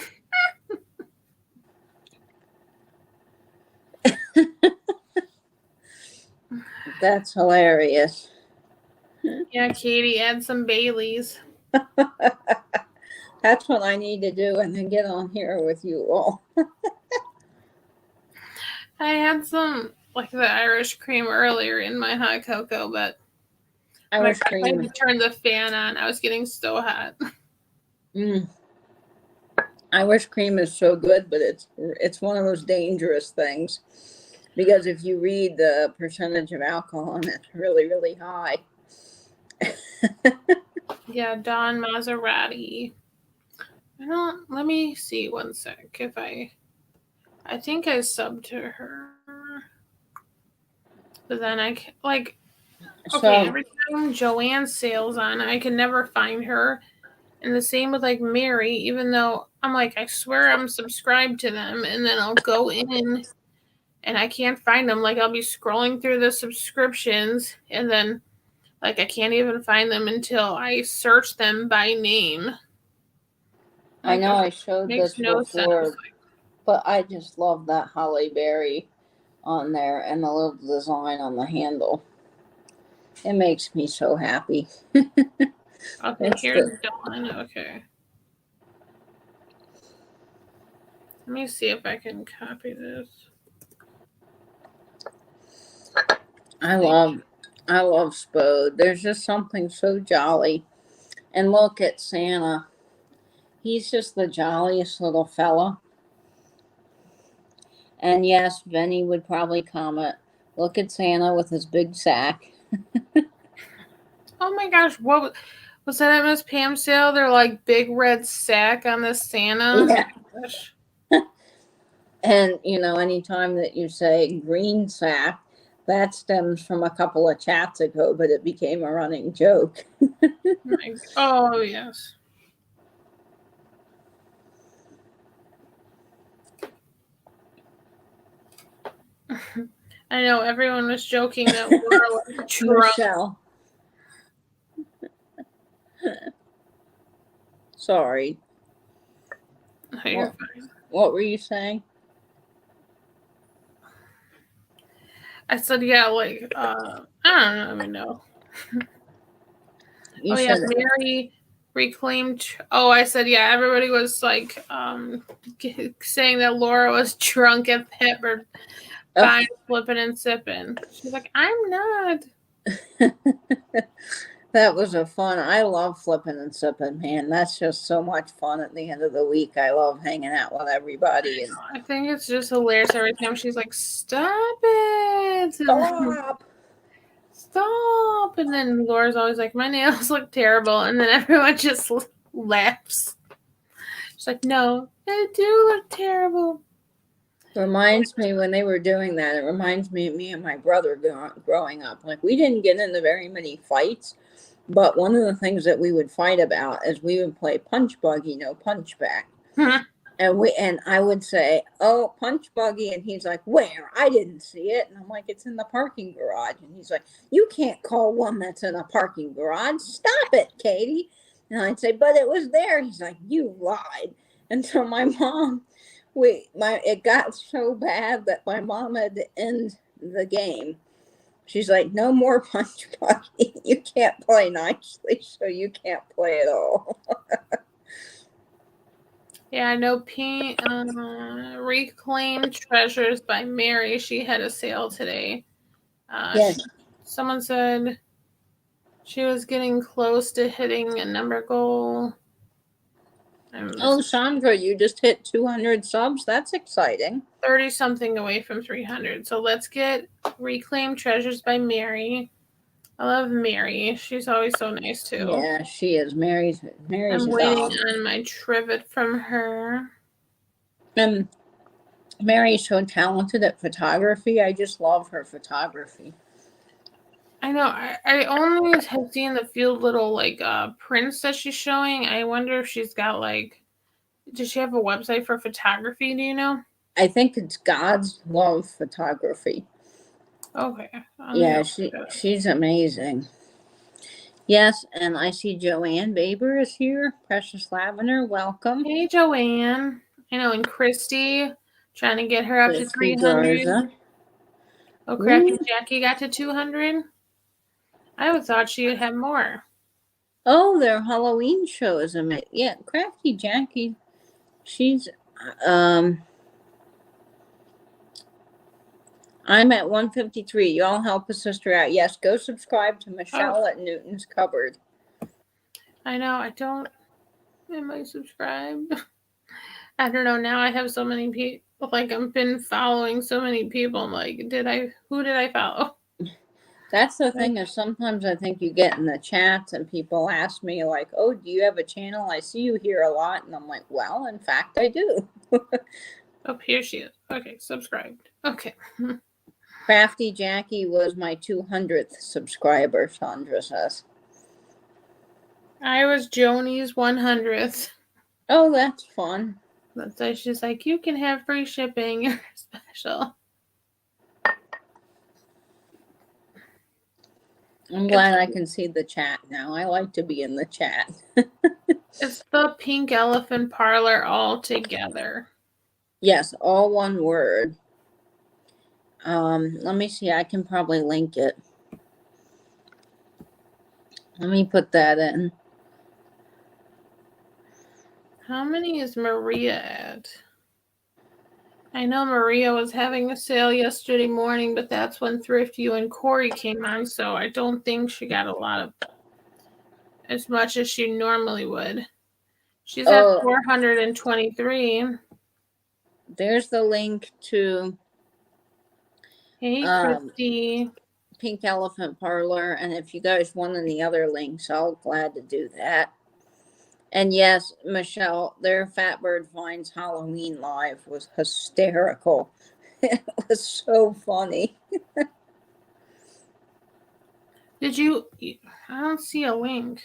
That's hilarious. Yeah, Katie, add some Baileys. That's what I need to do and then get on here with you all. I had some like the Irish cream earlier in my hot cocoa, but Irish I had cream. to turn the fan on. I was getting so hot. Irish cream is so good, but it's one of those dangerous things because if you read the percentage of alcohol in it, it's really, really high. Yeah, Dawn Maserati. Let me see one sec if I think I subbed to her. But then okay, So every time Joanne's sales on, I can never find her. And the same with like Mary, even though I'm like, I swear I'm subscribed to them, and then I'll go in and I can't find them. Like I'll be scrolling through the subscriptions and then like I can't even find them until I search them by name. I Like know okay, I showed makes this no sense. before, but I just love that holly berry on there and the little design on the handle. It makes me so happy. Okay, It's here's the Dawn. Okay. Let me see if I can copy this. I love Spode. There's just something so jolly. And look at Santa. He's just the jolliest little fella. And yes, Benny would probably comment, look at Santa with his big sack. Oh my gosh, what was that at Miss Pam's sale? They're like big red sack on the Santa. Yeah. Gosh. And, anytime that you say green sack, that stems from a couple of chats ago, but it became a running joke. Oh yes. I know everyone was joking that Laura was drunk. Michelle. Sorry. Oh, you're fine. What were you saying? I said, yeah, like, I don't even know. You Oh, yeah, said it. Mary reclaimed. Oh, I said, yeah, everybody was like, saying that Laura was drunk at Pepper, fine, flipping and sipping. She's like, I'm not. That was a fun. I love flipping and sipping, man. That's just so much fun at the end of the week. I love hanging out with everybody and I think it's just hilarious every time she's like, stop it. stop. Stop. And then Laura's always like, my nails look terrible. And then everyone just laughs. She's like, no, they do look terrible. Reminds me when they were doing that. It reminds me of me and my brother growing up. Like we didn't get into very many fights, but one of the things that we would fight about is we would play punch buggy, no punch back. And I would say, oh, punch buggy. And he's like, where? I didn't see it. And I'm like, it's in the parking garage. And he's like, you can't call one that's in a parking garage. Stop it, Katie. And I'd say, but it was there. He's like, you lied. And so my mom, it got so bad that my mom had to end the game. She's like, no more punch buggy. You can't play nicely, so you can't play at all. Yeah, I know Reclaimed Treasures by Mary. She had a sale today. Yes. Someone said she was getting close to hitting a number goal. Oh, Sandra, you just hit 200 subs. That's exciting. 30 something away from 300. So let's get Reclaimed Treasures by Mary. I love Mary. She's always so nice too. Yeah, she is. Mary's I'm waiting on my trivet from her. And Mary's so talented at photography. I just love her photography. I know. I only have seen the few little like prints that she's showing. I wonder if she's got like, does she have a website for photography? Do you know? I think it's God's Love Photography. Okay. Yeah, she's amazing. Yes, and I see Joanne Baber is here. Precious Lavender, welcome. Hey, Joanne. I know, and Christy, trying to get her up to 300. Garza. Oh, Crafty Jackie got to 200. I would thought she would have more. Oh, their Halloween show is amazing. Yeah, Crafty Jackie. She's I'm at 153. Y'all help a sister out. Yes, go subscribe to Michelle at Newton's Cupboard. I know. I don't. Am I subscribed? I don't know. Now I have so many people. Like I've been following so many people. I'm like, who did I follow? That's the thing is sometimes I think you get in the chats and people ask me like, oh, do you have a channel? I see you here a lot. And I'm like, well, in fact, I do. Oh, here she is. Okay, subscribed. Okay. Crafty Jackie was my 200th subscriber, Sandra says. I was Joni's 100th. Oh, that's fun. That's why she's like, you can have free shipping. You're special. I'm glad I can see the chat now. I like to be in the chat. It's the Pink Elephant Parlor all together. Yes, all one word. Let me see. I can probably link it. Let me put that in. How many is Maria at? I know Maria was having a sale yesterday morning, but that's when Thrift U and Corey came on, so I don't think she got a lot of, as much as she normally would. She's at 423. There's the link to Hey, Christy. Pink Elephant Parlor, and if you guys want any other links, I'll glad to do that. And yes, Michelle, their Fatbird Finds Halloween Live was hysterical. It was so funny. Did you? I don't see a link.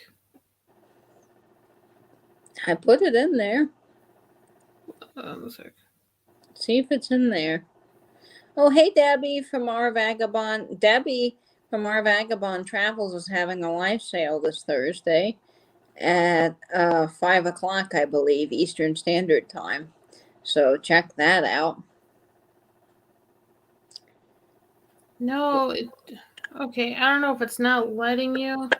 I put it in there. Hold on a sec. See if it's in there. Oh, hey, Debbie from our Vagabond. Debbie from our Vagabond Travels is having a live sale this Thursday at 5 o'clock, I believe, Eastern Standard Time. So check that out. No, okay, I don't know if it's not letting you.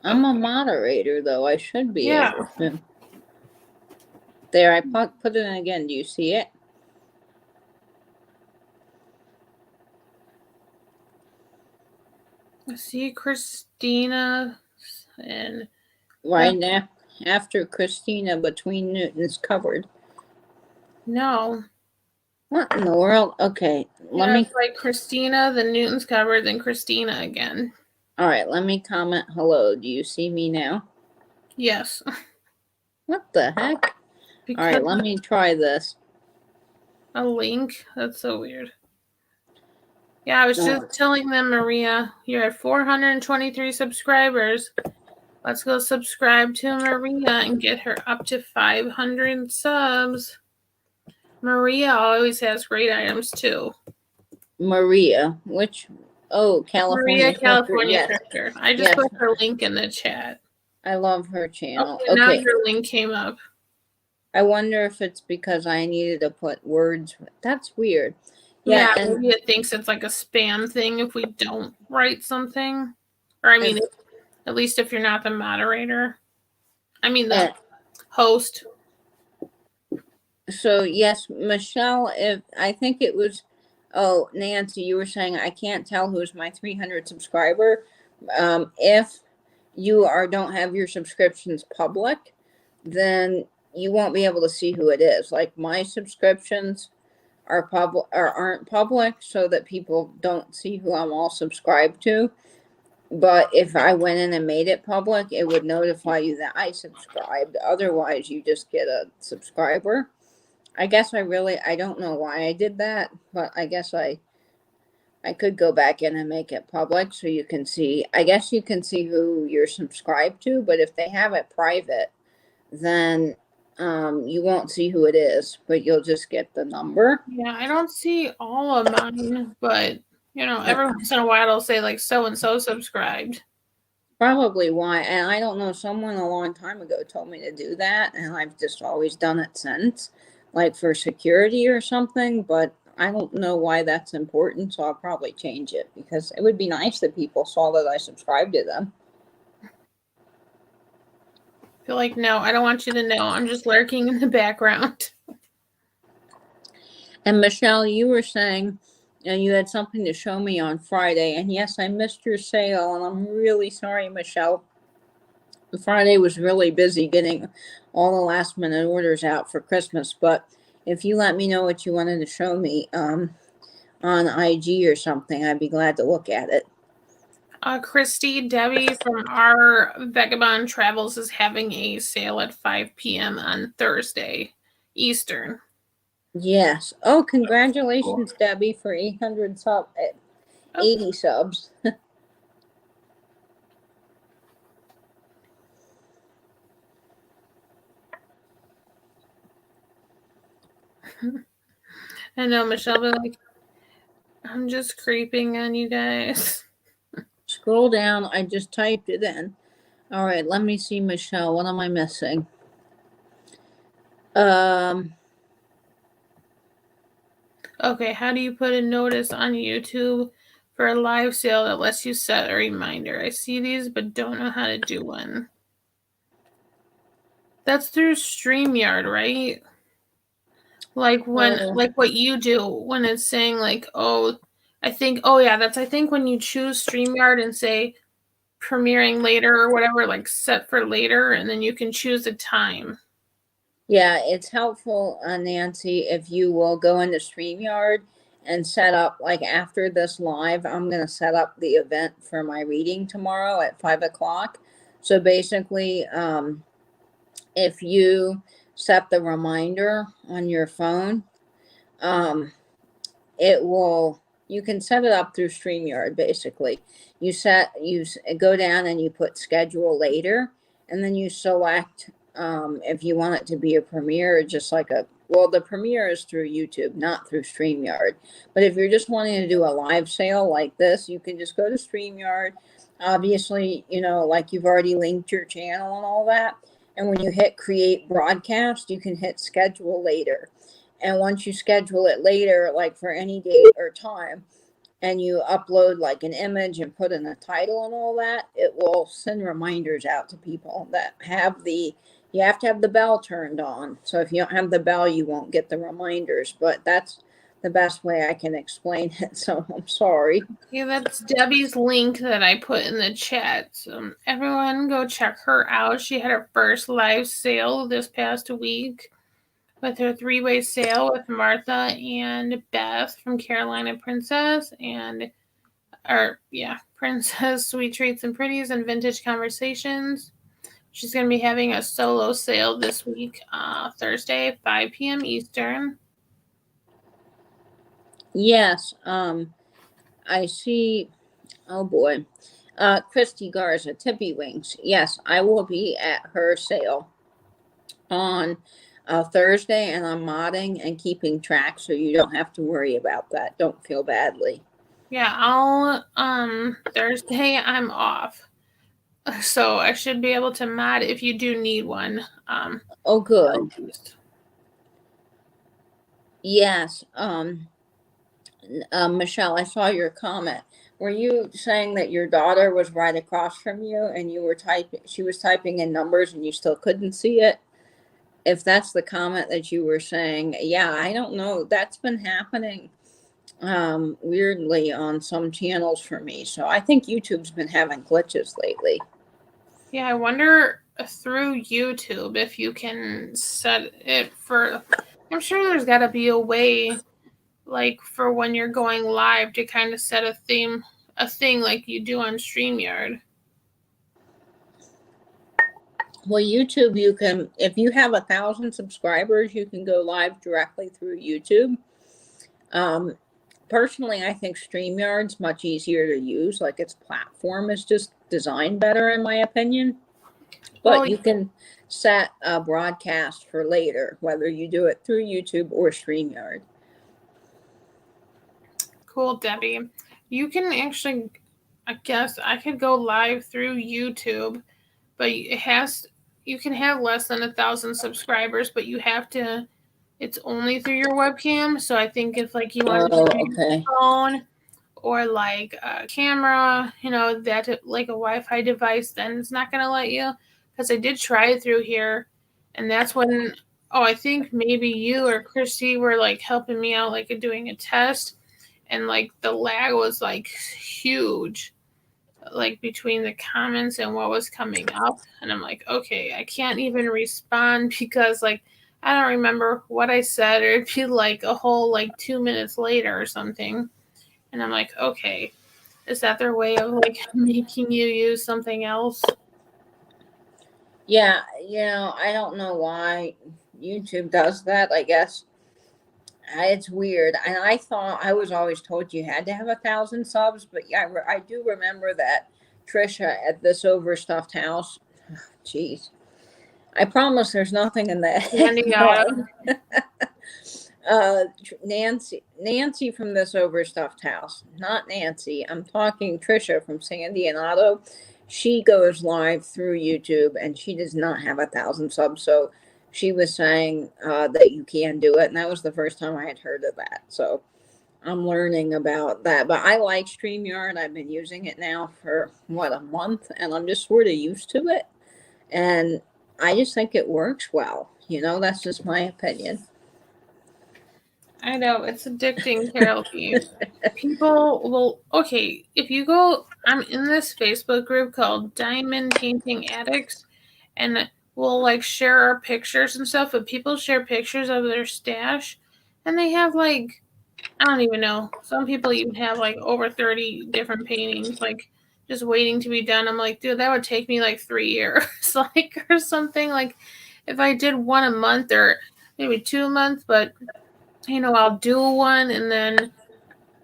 I'm a moderator, though. I should be Yeah. able to. There, I put it in again. Do you see it? I see Christina and Right now, after Christina, between Newton's covered. no. What in the world? Okay, let Yeah, me. it's like Christina, then Newton's covered, then Christina again. All right, let me comment hello. Do you see me now? Yes. What the heck? All right, let me try this. A link? That's so weird. Yeah, I was just telling them, Maria, you're at 423 subscribers. Let's go subscribe to Maria and get her up to 500 subs. Maria always has great items too. Maria, which? Oh, California. Maria, California Yes. Thrifter. I just put her link in the chat. I love her channel. Okay, now your link came up. I wonder if it's because I needed to put words. That's weird. Yeah, and maybe it thinks it's like a spam thing if we don't write something. Or I mean, at least if you're not the moderator. I mean the host. So yes, Michelle, if I think it was, oh, Nancy, you were saying I can't tell who's my 300 subscriber. If you don't have your subscriptions public, then you won't be able to see who it is. Like my subscriptions are public or aren't public, so that people don't see who I'm all subscribed to. But if I went in and made it public, it would notify you that I subscribed. Otherwise, you just get a subscriber. I guess I don't know why I did that, but I guess I could go back in and make it public so you can see. I guess you can see who you're subscribed to, but if they have it private, then you won't see who it is, but you'll just get the number. Yeah, I don't see all of mine, but every once in a while it'll say like so and so subscribed. Probably why, and I don't know, someone a long time ago told me to do that, and I've just always done it since, like for security or something, but I don't know why that's important, so I'll probably change it because it would be nice that people saw that I subscribed to them. I feel like, no, I don't want you to know. I'm just lurking in the background. And Michelle, you were saying you had something to show me on Friday, and yes, I missed your sale, and I'm really sorry, Michelle. Friday was really busy getting all the last minute orders out for Christmas, but if you let me know what you wanted to show me on IG or something, I'd be glad to look at it. Christy, Debbie from our Vagabond Travels is having a sale at 5 p.m. on Thursday, Eastern. Yes. Oh, congratulations, Debbie, for 800 subs, 80 subs. I know, Michelle, but like, I'm just creeping on you guys. Scroll down. I just typed it in. All right, let me see, Michelle. What am I missing? Okay, how do you put a notice on YouTube for a live sale that lets you set a reminder? I see these, but don't know how to do one. That's through StreamYard, right? Like like what you do when it's saying like, oh, I think when you choose StreamYard and say premiering later or whatever, like set for later, and then you can choose a time. Yeah, it's helpful, Nancy, if you will go into StreamYard and set up, like after this live, I'm going to set up the event for my reading tomorrow at 5 o'clock. So basically, if you set the reminder on your phone, you can set it up through StreamYard, basically. You go down and you put schedule later, and then you select if you want it to be a premiere or just like a Well, the premiere is through YouTube, not through StreamYard. But if you're just wanting to do a live sale like this, you can just go to StreamYard. Obviously, like you've already linked your channel and all that. And when you hit create broadcast, you can hit schedule later. And once you schedule it later, like for any date or time, and you upload like an image and put in a title and all that, it will send reminders out to people that you have to have the bell turned on. So if you don't have the bell, you won't get the reminders. But that's the best way I can explain it. So I'm sorry. Yeah, that's Debbie's link that I put in the chat. So everyone go check her out. She had her first live sale this past week with her three-way sale with Martha and Beth from Carolina Princess Princess Sweet Treats and Pretties and Vintage Conversations. She's going to be having a solo sale this week, Thursday, 5 p.m. Eastern. Yes, I see. Oh boy, Christy Garza, Tippy Wings. Yes, I will be at her sale on Thursday, and I'm modding and keeping track, so you don't have to worry about that. Don't feel badly. Yeah, I'll Thursday I'm off, so I should be able to mod if you do need one. Oh, good. Yes. Michelle, I saw your comment. Were you saying that your daughter was right across from you and you were typing, she was typing in numbers and you still couldn't see it? If that's the comment that you were saying, yeah, I don't know. That's been happening weirdly on some channels for me. So I think YouTube's been having glitches lately. Yeah, I wonder through YouTube if you can set it for. I'm sure there's got to be a way, like for when you're going live, to kind of set a thing like you do on StreamYard. Well, YouTube, you can, if you have 1,000 subscribers, you can go live directly through YouTube. Personally, I think StreamYard's much easier to use. Like its platform is just designed better, in my opinion. But you can set a broadcast for later, whether you do it through YouTube or StreamYard. Cool, Debbie. You can actually, I guess I could go live through YouTube, but you can have less than 1,000 subscribers, but you have to. It's only through your webcam. So I think if like you want to use your phone or like a camera, that like a Wi-Fi device, then it's not going to let you. Because I did try it through here, and that's when I think maybe you or Christy were like helping me out, like doing a test, and like the lag was like huge, like between the comments and what was coming up, and I'm like, okay, I can't even respond because like I don't remember what I said, or it'd be like a whole like 2 minutes later or something. And I'm like, okay, is that their way of like making you use something else? Yeah, I don't know why YouTube does that. I guess it's weird. And I thought, I was always told you had to have 1,000 subs, but yeah, I do remember that Trisha at this overstuffed house. Jeez, I promise there's nothing in that. Nancy from this overstuffed house, not Nancy. I'm talking Trisha from Sandy and Otto. She goes live through YouTube and she does not have 1,000 subs. So she was saying that you can do it. And that was the first time I had heard of that. So I'm learning about that. But I like StreamYard. I've been using it now for a month, and I'm just sort of used to it. And I just think it works well. That's just my opinion. I know, it's addicting terribly. People will, okay, if you go, I'm in this Facebook group called Diamond Painting Addicts, and we'll like share our pictures and stuff, but people share pictures of their stash, and they have like, I don't even know, some people even have like over 30 different paintings, like just waiting to be done. I'm like, dude, that would take me like 3 years, like, or something. Like, if I did one a month or maybe 2 a month, but I'll do one, and then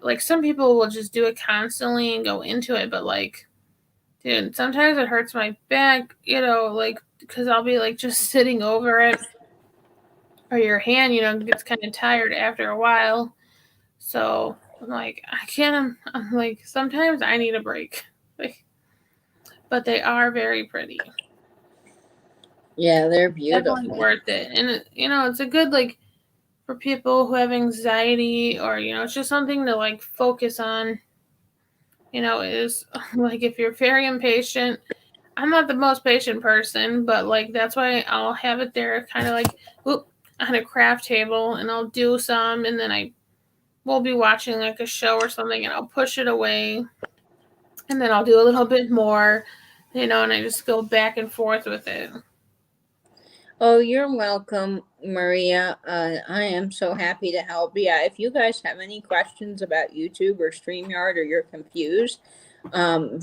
like some people will just do it constantly and go into it, but like, dude, sometimes it hurts my back, like because I'll be like just sitting over it. or your hand, gets kind of tired after a while. So I'm like, I can't. I'm like, sometimes I need a break. Like, but they are very pretty. Yeah, they're Definitely beautiful. worth it, and it's a good like for people who have anxiety or it's just something to like focus on. Is like if you're very impatient. I'm not the most patient person, but like that's why I'll have it there, kind of like, whoop, on a craft table, and I'll do some, and then I will be watching like a show or something, and I'll push it away, and then I'll do a little bit more, and I just go back and forth with it. Oh, you're welcome, Maria. I am so happy to help. Yeah, if you guys have any questions about YouTube or StreamYard or you're confused, Vintage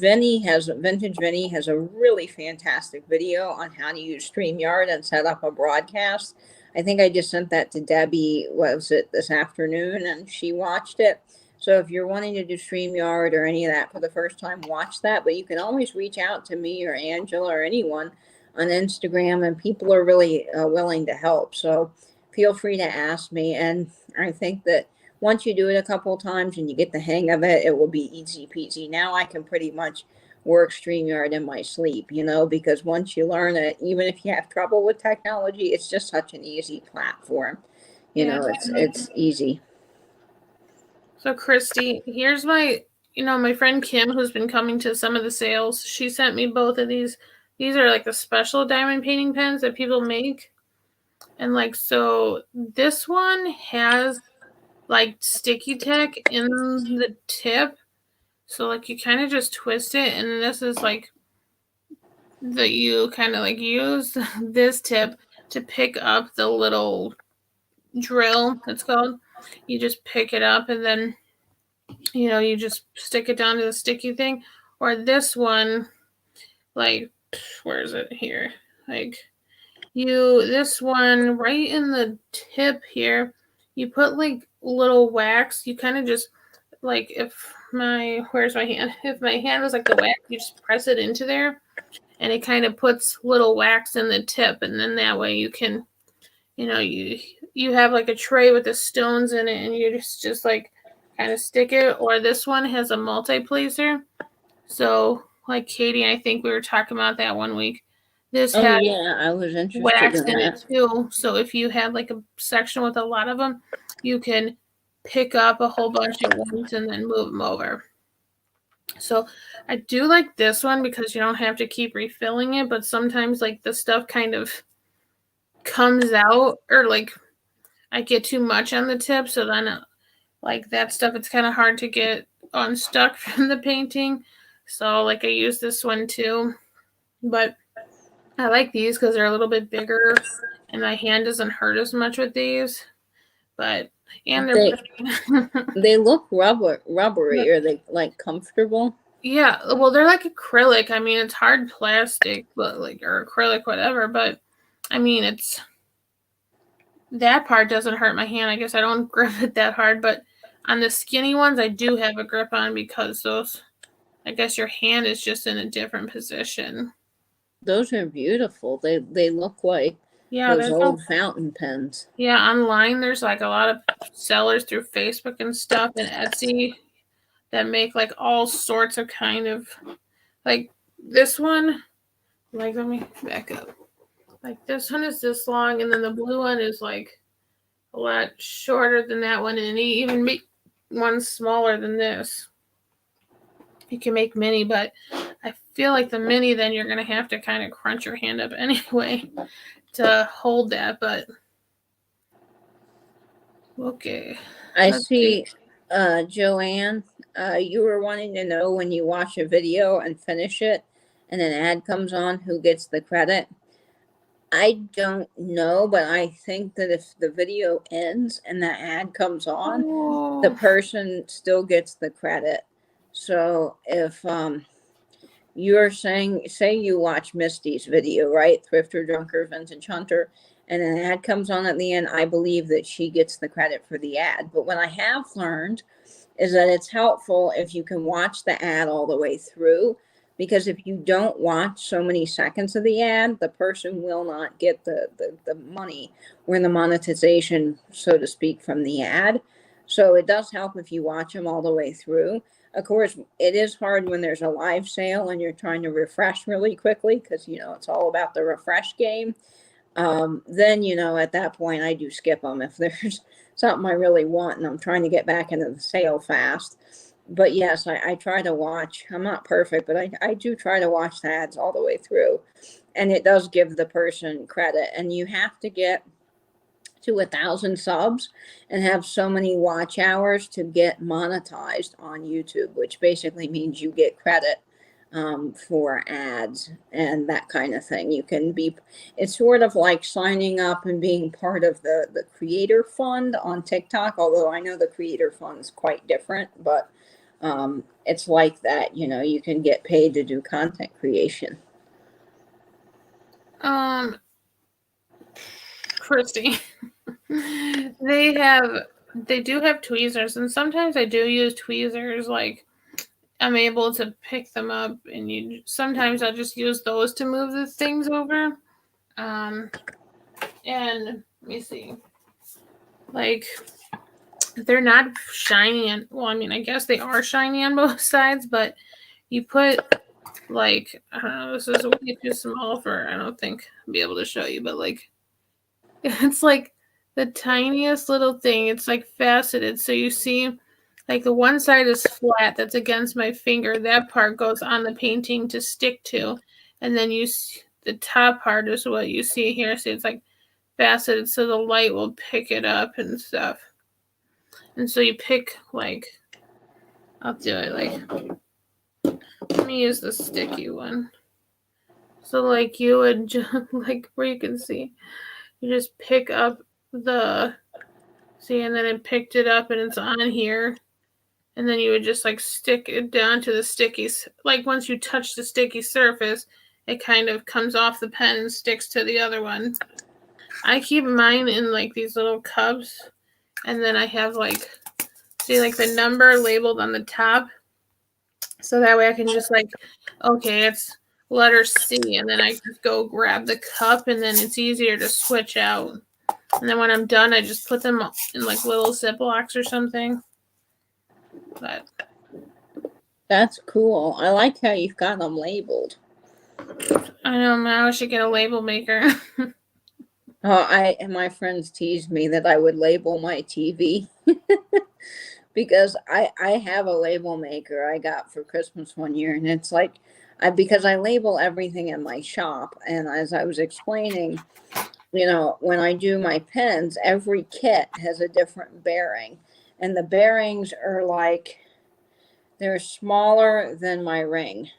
Vinny has a really fantastic video on how to use StreamYard and set up a broadcast. I think I just sent that to Debbie, was it this afternoon, and she watched it. So if you're wanting to do StreamYard or any of that for the first time, watch that. But you can always reach out to me or Angela or anyone on Instagram, and people are really willing to help. So feel free to ask me. And I think that once you do it a couple of times and you get the hang of it, it will be easy peasy. Now I can pretty much work StreamYard in my sleep, because once you learn it, even if you have trouble with technology, it's just such an easy platform. Yeah. It's easy. So Christy, here's my friend Kim, who's been coming to some of the sales. She sent me both of these. These are like the special diamond painting pens that people make. And like, so this one has like sticky tack in the tip. So like you kind of just twist it, and this is like that you kind of like use this tip to pick up the little drill, it's called. You just pick it up, and then you just stick it down to the sticky thing. Or this one, like, where is it here? Like, this one right in the tip here, you put like little wax. You kind of just, like, where's my hand? If my hand was like the wax, you just press it into there, and it kind of puts little wax in the tip, and then that way you can, you have like a tray with the stones in it, and you just like kind of stick it. Or this one has a multi-placer, so like Katie, I think we were talking about that one week. This Oh, has yeah, I was interested wax in in it that. too, so if you have like a section with a lot of them, you can pick up a whole bunch at once and then move them over. So I do like this one because you don't have to keep refilling it, but sometimes like the stuff kind of comes out, or like I get too much on the tip, so then like that stuff, it's kind of hard to get unstuck from the painting. So like I use this one too, but I like these because they're a little bit bigger, and my hand doesn't hurt as much with these. But and they're They pretty. they look rubbery. Are they like comfortable? Yeah, well, they're like acrylic. I mean, it's hard plastic, but like, or acrylic, whatever. But I mean, it's that part doesn't hurt my hand. I guess I don't grip it that hard, but on the skinny ones, I do have a grip on because those. I guess your hand is just in a different position. Those are beautiful. They look like Yeah, those old fountain pens. yeah, online there's like a lot of sellers through Facebook and stuff and Etsy that make like all sorts of kind of like this one. Like, let me back up. Like this one is this long, and then the blue one is like a lot shorter than that one, and he even make one smaller than this. You can make mini, but I feel like the mini, then you're gonna have to kind of crunch your hand up anyway to hold that. But okay, I let's see. see, Joanne, you were wanting to know when you watch a video and finish it and an ad comes on, who gets the credit. I don't know, but I think that if the video ends and the ad comes on, the Oh, person still gets the credit. So if you're saying, say you watch Misty's video, right? Thrifter, Drunker, Vintage Hunter, and an ad comes on at the end, I believe that she gets the credit for the ad. But what I have learned is that it's helpful if you can watch the ad all the way through, because if you don't watch so many seconds of the ad, the person will not get the money or the monetization, so to speak, from the ad. So it does help if you watch them all the way through. Of course, it is hard when there's a live sale and you're trying to refresh really quickly because, it's all about the refresh game. Then, at that point, I do skip them if there's something I really want and I'm trying to get back into the sale fast. But yes, I try to watch. I'm not perfect, but I do try to watch the ads all the way through. And it does give the person credit. And you have to get to 1,000 subs and have so many watch hours to get monetized on YouTube, which basically means you get credit for ads and that kind of thing. You can be, it's sort of like signing up and being part of the creator fund on TikTok, although I know the creator fund's quite different, but it's like that, you can get paid to do content creation. Christy, they do have tweezers, and sometimes I do use tweezers. Like, I'm able to pick them up, and sometimes I'll just use those to move the things over. And let me see, like, they're not shiny, and well, I mean, I guess they are shiny on both sides, but you put, like, I don't know, this is way too small for, I don't think I'll be able to show you, but like, it's like the tiniest little thing. It's like faceted, so you see, like, the one side is flat that's against my finger. That part goes on the painting to stick to, and then the top part is what you see here. See, it's like faceted, so the light will pick it up and stuff. And so you pick, like, I'll do it, like, let me use the sticky one. So, like, you would just, like, where you can see, you just pick up see, and then it picked it up and it's on here. And then you would just, like, stick it down to the sticky, like, once you touch the sticky surface, it kind of comes off the pen and sticks to the other one. I keep mine in, like, these little cups, and then I have, like, see, like, the number labeled on the top, so that way I can just, like, okay, it's letter C, and then I just go grab the cup, and then it's easier to switch out. And then when I'm done, I just put them in, like, little Ziplocs or something. But That's cool. I like how you've got them labeled. I know, now I should get a label maker. My friends teased me that I would label my TV because I have a label maker I got for Christmas one year, and it's like because I label everything in my shop, and as I was explaining, when I do my pens, every kit has a different bearing, and the bearings are like they're smaller than my ring,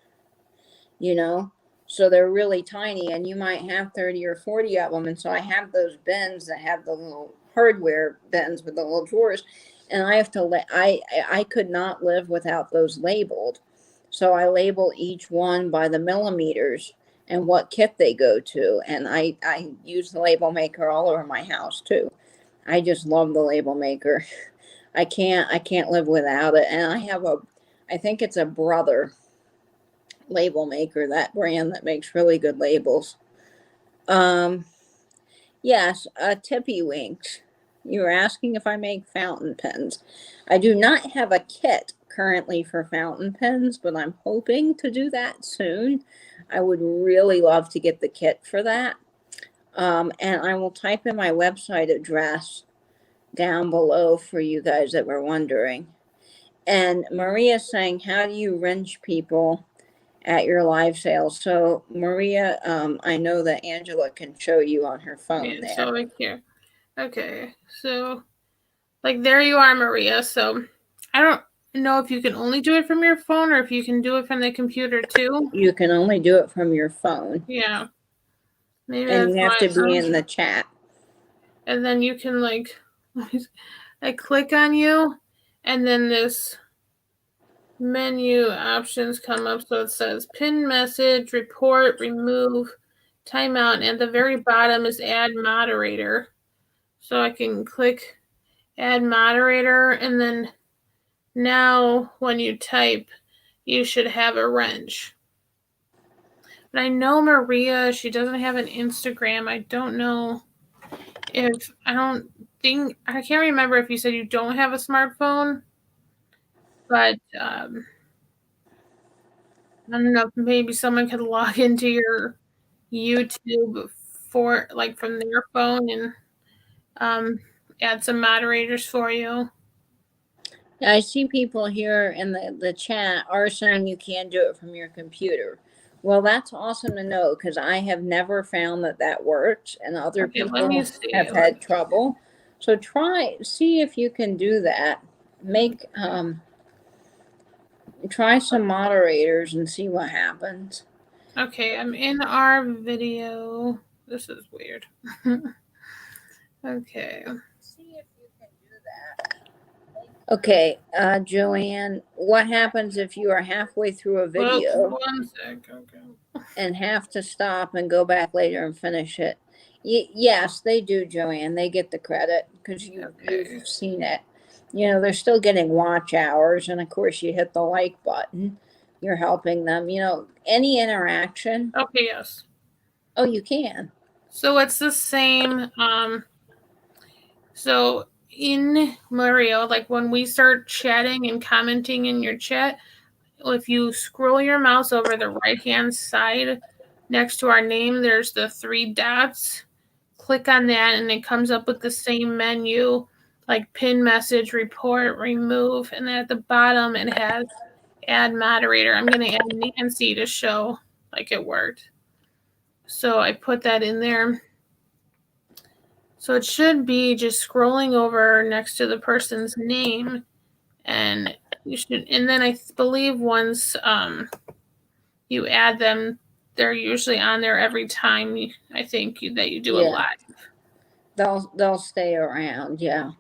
so they're really tiny, and you might have 30 or 40 of them. And so I have those bins that have the little hardware bins with the little drawers, and I have to I could not live without those labeled. So I label each one by the millimeters and what kit they go to, and I use the label maker all over my house too. I just love the label maker. I can't live without it. And I think it's a Brother label maker, that brand that makes really good labels. Yes, Tippy Winks. You were asking if I make fountain pens. I do not have a kit currently for fountain pens, but I'm hoping to do that soon. I would really love to get the kit for that. And I will type in my website address down below for you guys that were wondering. And Maria's saying, how do you wrench people at your live sales? So Maria, I know that Angela can show you on her phone. Yeah, there. so like here. Okay, so, like, there you are, Maria. So I don't know if you can only do it from your phone or if you can do it from the computer too. You can only do it from your phone. Yeah. Maybe And that's you have why. to be in the chat. And then you can, like, I click on you, and then this menu options come up. So it says pin message, report, remove, timeout, and at the very bottom is add moderator. So I can click add moderator, and then now when you type, you should have a wrench. But I know Maria, she doesn't have an Instagram. I don't know if I don't think I can't remember if you said you don't have a smartphone, but I don't know if maybe someone could log into your YouTube for like from their phone and um, add some moderators for you. I see people here in the chat are saying you can do it from your computer. Well, that's awesome to know because I have never found that that works, and other Okay, let me people see. have had trouble. So see if you can do that. Make try some moderators and see what happens. Okay, I'm in our video. This is weird. Okay. See if you can do that. Okay, Joanne, what happens if you are halfway through a Well, video 1 sec. Okay. and have to stop and go back later and finish it? Yes, they do, Joanne. They get the credit because you've Okay. seen it. You know, they're still getting watch hours, and of course, you hit the like button. You're helping them. You know, any interaction. Okay, yes. Oh, you can. So it's the same. So in Mario, like when we start chatting and commenting in your chat, if you scroll your mouse over the right hand side next to our name, there's the 3 dots. Click on that and it comes up with the same menu like pin message, report, remove, and then at the bottom it has add moderator. I'm going to add Nancy to show like it worked. So I put that in there. So it should be just scrolling over next to the person's name, and you should. And then I believe once you add them, they're usually on there every time. I think that you do a live. They'll stay around. Yeah.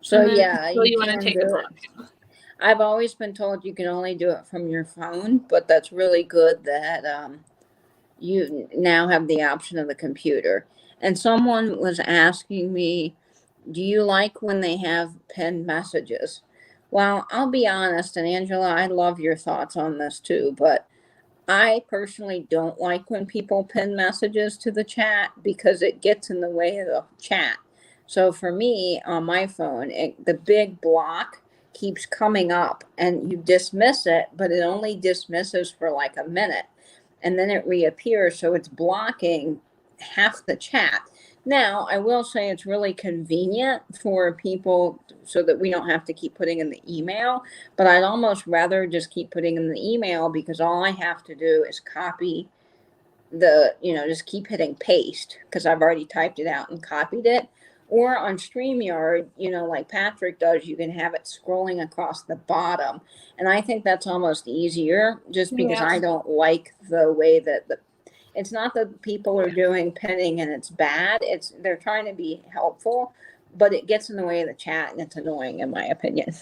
So And then yeah, so you you want to can take do them it. off. I've always been told you can only do it from your phone, but that's really good that you now have the option of the computer. And someone was asking me, do you like when they have pinned messages? Well, I'll be honest, and Angela, I love your thoughts on this too, but I personally don't like when people pin messages to the chat because it gets in the way of the chat. So for me on my phone, the big block keeps coming up and you dismiss it, but it only dismisses for like a minute and then it reappears. So it's blocking half the chat. Now, I will say it's really convenient for people so that we don't have to keep putting in the email, but I'd almost rather just keep putting in the email because all I have to do is copy just keep hitting paste because I've already typed it out and copied it. Or on StreamYard, like Patrick does, you can have it scrolling across the bottom. And I think that's almost easier just because Yeah. I don't like the way that it's not that people are doing pinning and it's bad. They're trying to be helpful, but it gets in the way of the chat and it's annoying in my opinion.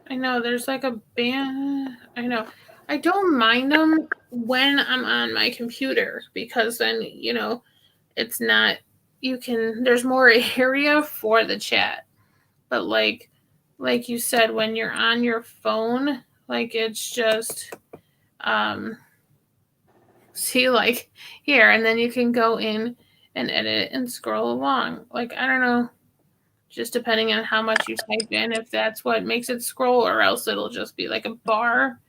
I know there's like a band. I know. I don't mind them when I'm on my computer because then, it's not there's more area for the chat. But like you said, when you're on your phone, like it's just see like here, and then you can go in and edit and scroll along. Like I don't know, just depending on how much you type in, if that's what makes it scroll, or else it'll just be like a bar,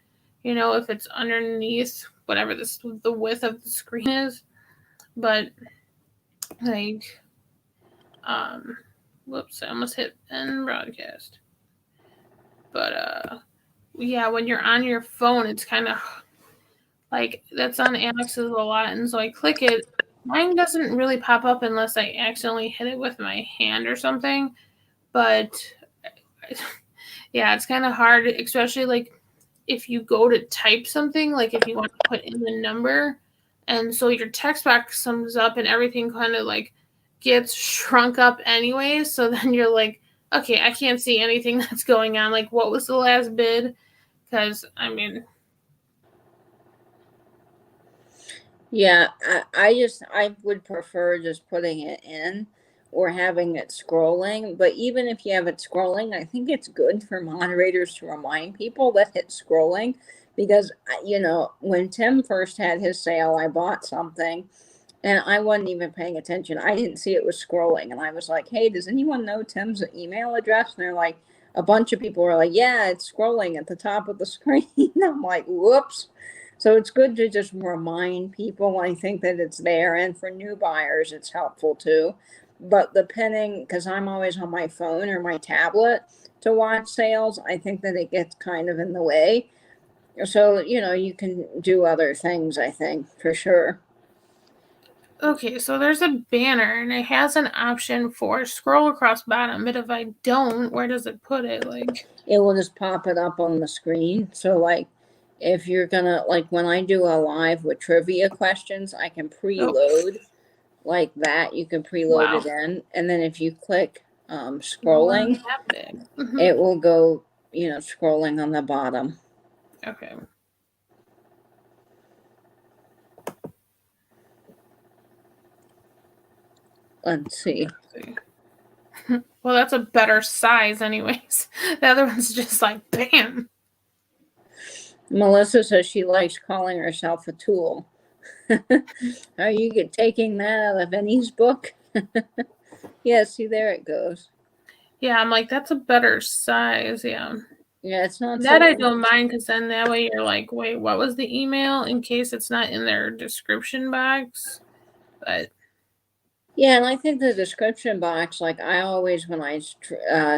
if it's underneath whatever the width of the screen is. But like whoops, I almost hit end broadcast. But yeah, when you're on your phone, it's kind of like that's on Alex's a lot, and so I click it. Mine doesn't really pop up unless I accidentally hit it with my hand or something. But yeah, it's kind of hard, especially like if you go to type something, like if you want to put in the number, and so your text box comes up and everything kind of like gets shrunk up anyway. So then you're like, okay, I can't see anything that's going on. Like, what was the last bid? Because Yeah, I would prefer just putting it in or having it scrolling. But even if you have it scrolling, I think it's good for moderators to remind people that it's scrolling, because when Tim first had his sale, I bought something and I wasn't even paying attention. I didn't see it was scrolling, and I was like, "Hey, does anyone know Tim's email address?" And they're like, a bunch of people were like, "Yeah, it's scrolling at the top of the screen." I'm like, "Whoops." So it's good to just remind people. I think that it's there, and for new buyers, it's helpful too. But the pinning, because I'm always on my phone or my tablet to watch sales, I think that it gets kind of in the way. So, you can do other things, I think, for sure. Okay, so there's a banner and it has an option for scroll across bottom, but if I don't, where does it put it? Like, it will just pop it up on the screen. So like if you're gonna, like when I do a live with trivia questions, I can preload like that. You can preload wow. it in, and then if you click Well, scrolling, that big. it will go, scrolling on the bottom. Okay. Let's see. Well, that's a better size, anyways. The other one's just like bam. Melissa says she likes calling herself a tool. Are you taking that out of Vinny's book? Yeah, see, there it goes. Yeah, I'm like, that's a better size. Yeah. Yeah, it's not That so. I don't mind, because then that way you're like, wait, what was the email, in case it's not in their description box. But Yeah, and I think the description box, like I always, when I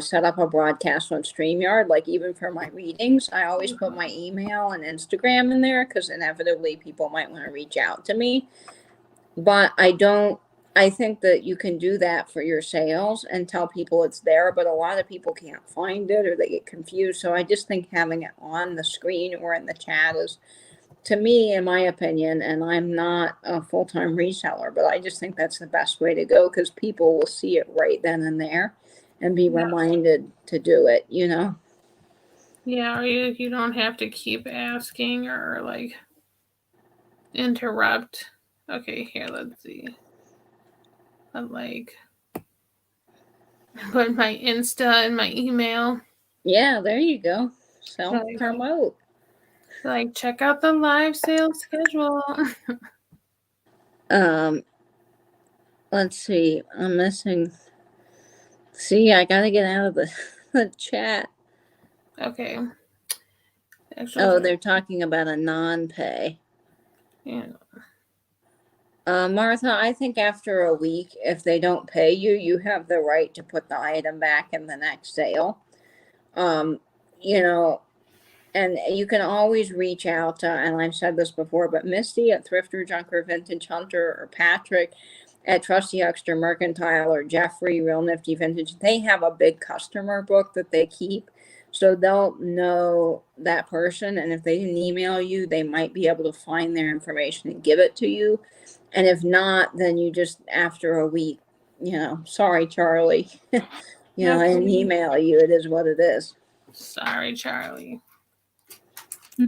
set up a broadcast on StreamYard, like even for my readings, I always put my email and Instagram in there, because inevitably people might want to reach out to me. But I think that you can do that for your sales and tell people it's there, but a lot of people can't find it or they get confused. So I just think having it on the screen or in the chat is, to me, in my opinion, and I'm not a full-time reseller, but I just think that's the best way to go, because people will see it right then and there and be reminded to do it, yeah, or you don't have to keep asking or like interrupt. Okay, here, let's see. But like, put my Insta and my email. Yeah, there you go. Self-promote. Like, check out the live sales schedule. Let's see. I'm missing. See, I gotta get out of the chat. Okay. Actually, they're talking about a non-pay. Yeah. Martha, I think after a week, if they don't pay you, you have the right to put the item back in the next sale. You know, and you can always reach out to, and I've said this before, but Misty at Thrifter, Junker, Vintage Hunter, or Patrick at Trusty Huckster Mercantile, or Jeffrey, Real Nifty Vintage, they have a big customer book that they keep. So they'll know that person. And if they didn't email you, they might be able to find their information and give it to you. And if not, then you just, after a week, sorry, Charlie, I didn't email you. It is what it is. Sorry, Charlie.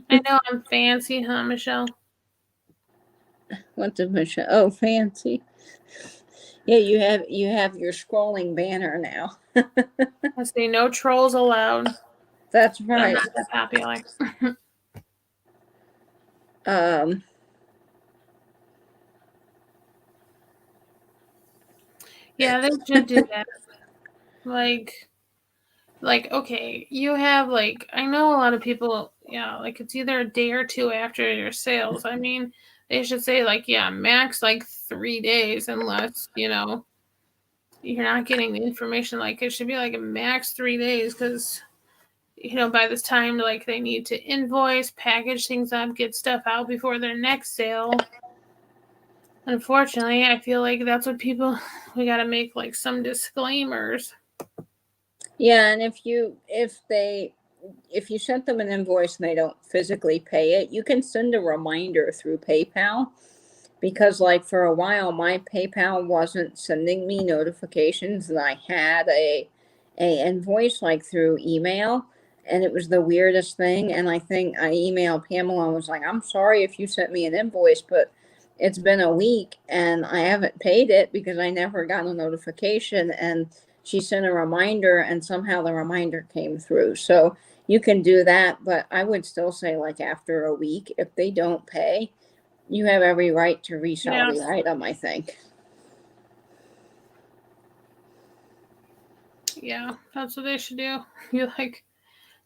I know I'm fancy, huh, Michelle? What did Michelle? Oh, fancy. Yeah, you have your scrolling banner now. I say no trolls allowed. That's right. Not that popular. Yeah, they should do that. Like, okay, you have, like, I know a lot of people, yeah, like it's either a day or two after your sales. I mean, they should say, like, yeah, max like 3 days, unless, you're not getting the information. Like, it should be like a max 3 days, because by this time, like, they need to invoice, package things up, get stuff out before their next sale. Unfortunately, I feel like that's what we got to make like some disclaimers. Yeah, and if you sent them an invoice and they don't physically pay it, you can send a reminder through PayPal, because like for a while my PayPal wasn't sending me notifications that I had a invoice, like through email, and it was the weirdest thing. And I think I emailed Pamela and was like, "I'm sorry if you sent me an invoice, but it's been a week and I haven't paid it because I never got a notification, and she sent a reminder and somehow the reminder came through. So you can do that, but I would still say like after a week, if they don't pay, you have every right to resell Yeah. the item, I think. Yeah, that's what they should do. You like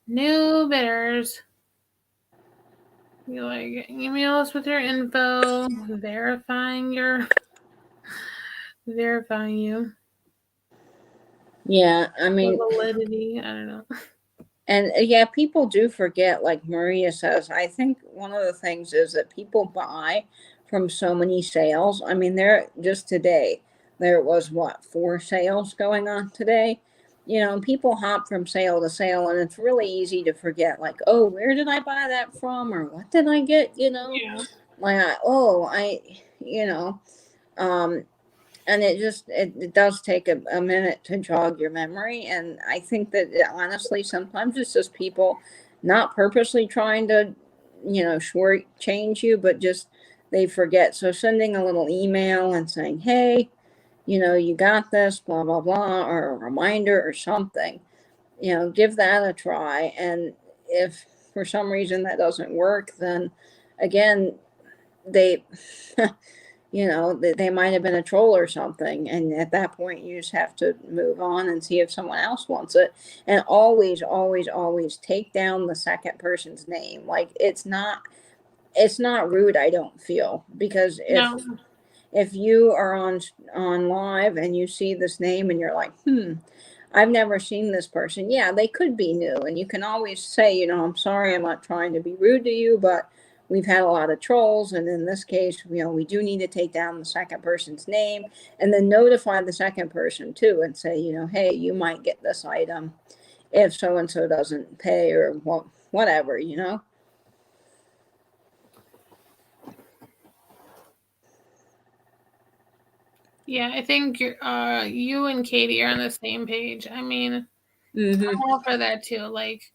new bidders. You like email us with your info, verifying you. Yeah, I The mean, validity. I don't know. and yeah, people do forget, like Maria says. I think one of the things is that people buy from so many sales. I mean, there just today, there was what, 4 sales going on today? And people hop from sale to sale, and it's really easy to forget, like, oh, where did I buy that from? Or what did I get? Yeah. Like, you know, um, and it does take a minute to jog your memory, and I think that honestly sometimes it's just people not purposely trying to short change you, but just they forget. So sending a little email and saying, hey, you got this, blah blah blah, or a reminder or something, give that a try. And if for some reason that doesn't work, then again, they they might have been a troll or something. And at that point, you just have to move on and see if someone else wants it. And always, always, always take down the second person's name. Like it's not rude, I don't feel, because if No. you are on live and you see this name and you're like, I've never seen this person. Yeah, they could be new. And you can always say, I'm sorry, I'm not trying to be rude to you, but we've had a lot of trolls. And in this case, we do need to take down the second person's name and then notify the second person too and say, hey, you might get this item if so and so doesn't pay or whatever. Yeah, I think you and Katie are on the same page. I mean, Mm-hmm. I'm all for that too. Like,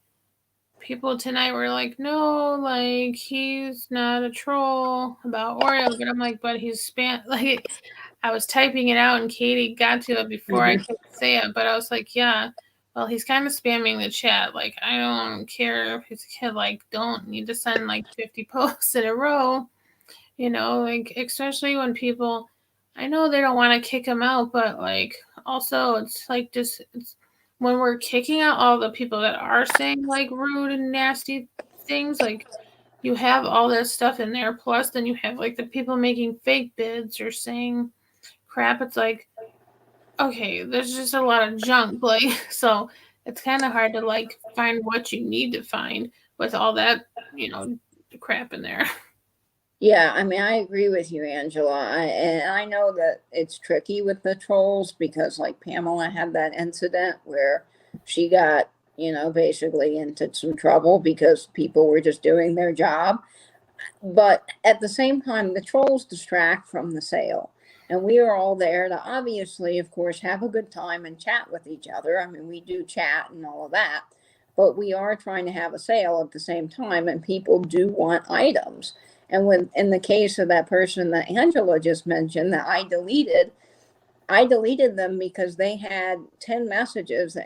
people tonight were like, no, like, he's not a troll about Oreo. But I'm like, but he's spam. Like, I was typing it out and Katie got to it before I Mm-hmm. could say it. But I was like, yeah, well, he's kind of spamming the chat. Like, I don't care if he's a kid. Like, don't need to send like 50 posts in a row. Like, especially when people, I know they don't want to kick him out, but like, also, it's like just, when we're kicking out all the people that are saying like rude and nasty things, like, you have all that stuff in there. Plus, then you have like the people making fake bids or saying crap. It's like, okay, there's just a lot of junk. Like, so it's kind of hard to like find what you need to find with all that, you know, crap in there. Yeah, I mean, I agree with you, Angela. And I know that it's tricky with the trolls because, like, Pamela had that incident where she got, basically into some trouble because people were just doing their job. But at the same time, the trolls distract from the sale. And we are all there to obviously, of course, have a good time and chat with each other. I mean, we do chat and all of that, but we are trying to have a sale at the same time, and people do want items. And when, in the case of that person that Angela just mentioned, that I deleted them because they had 10 messages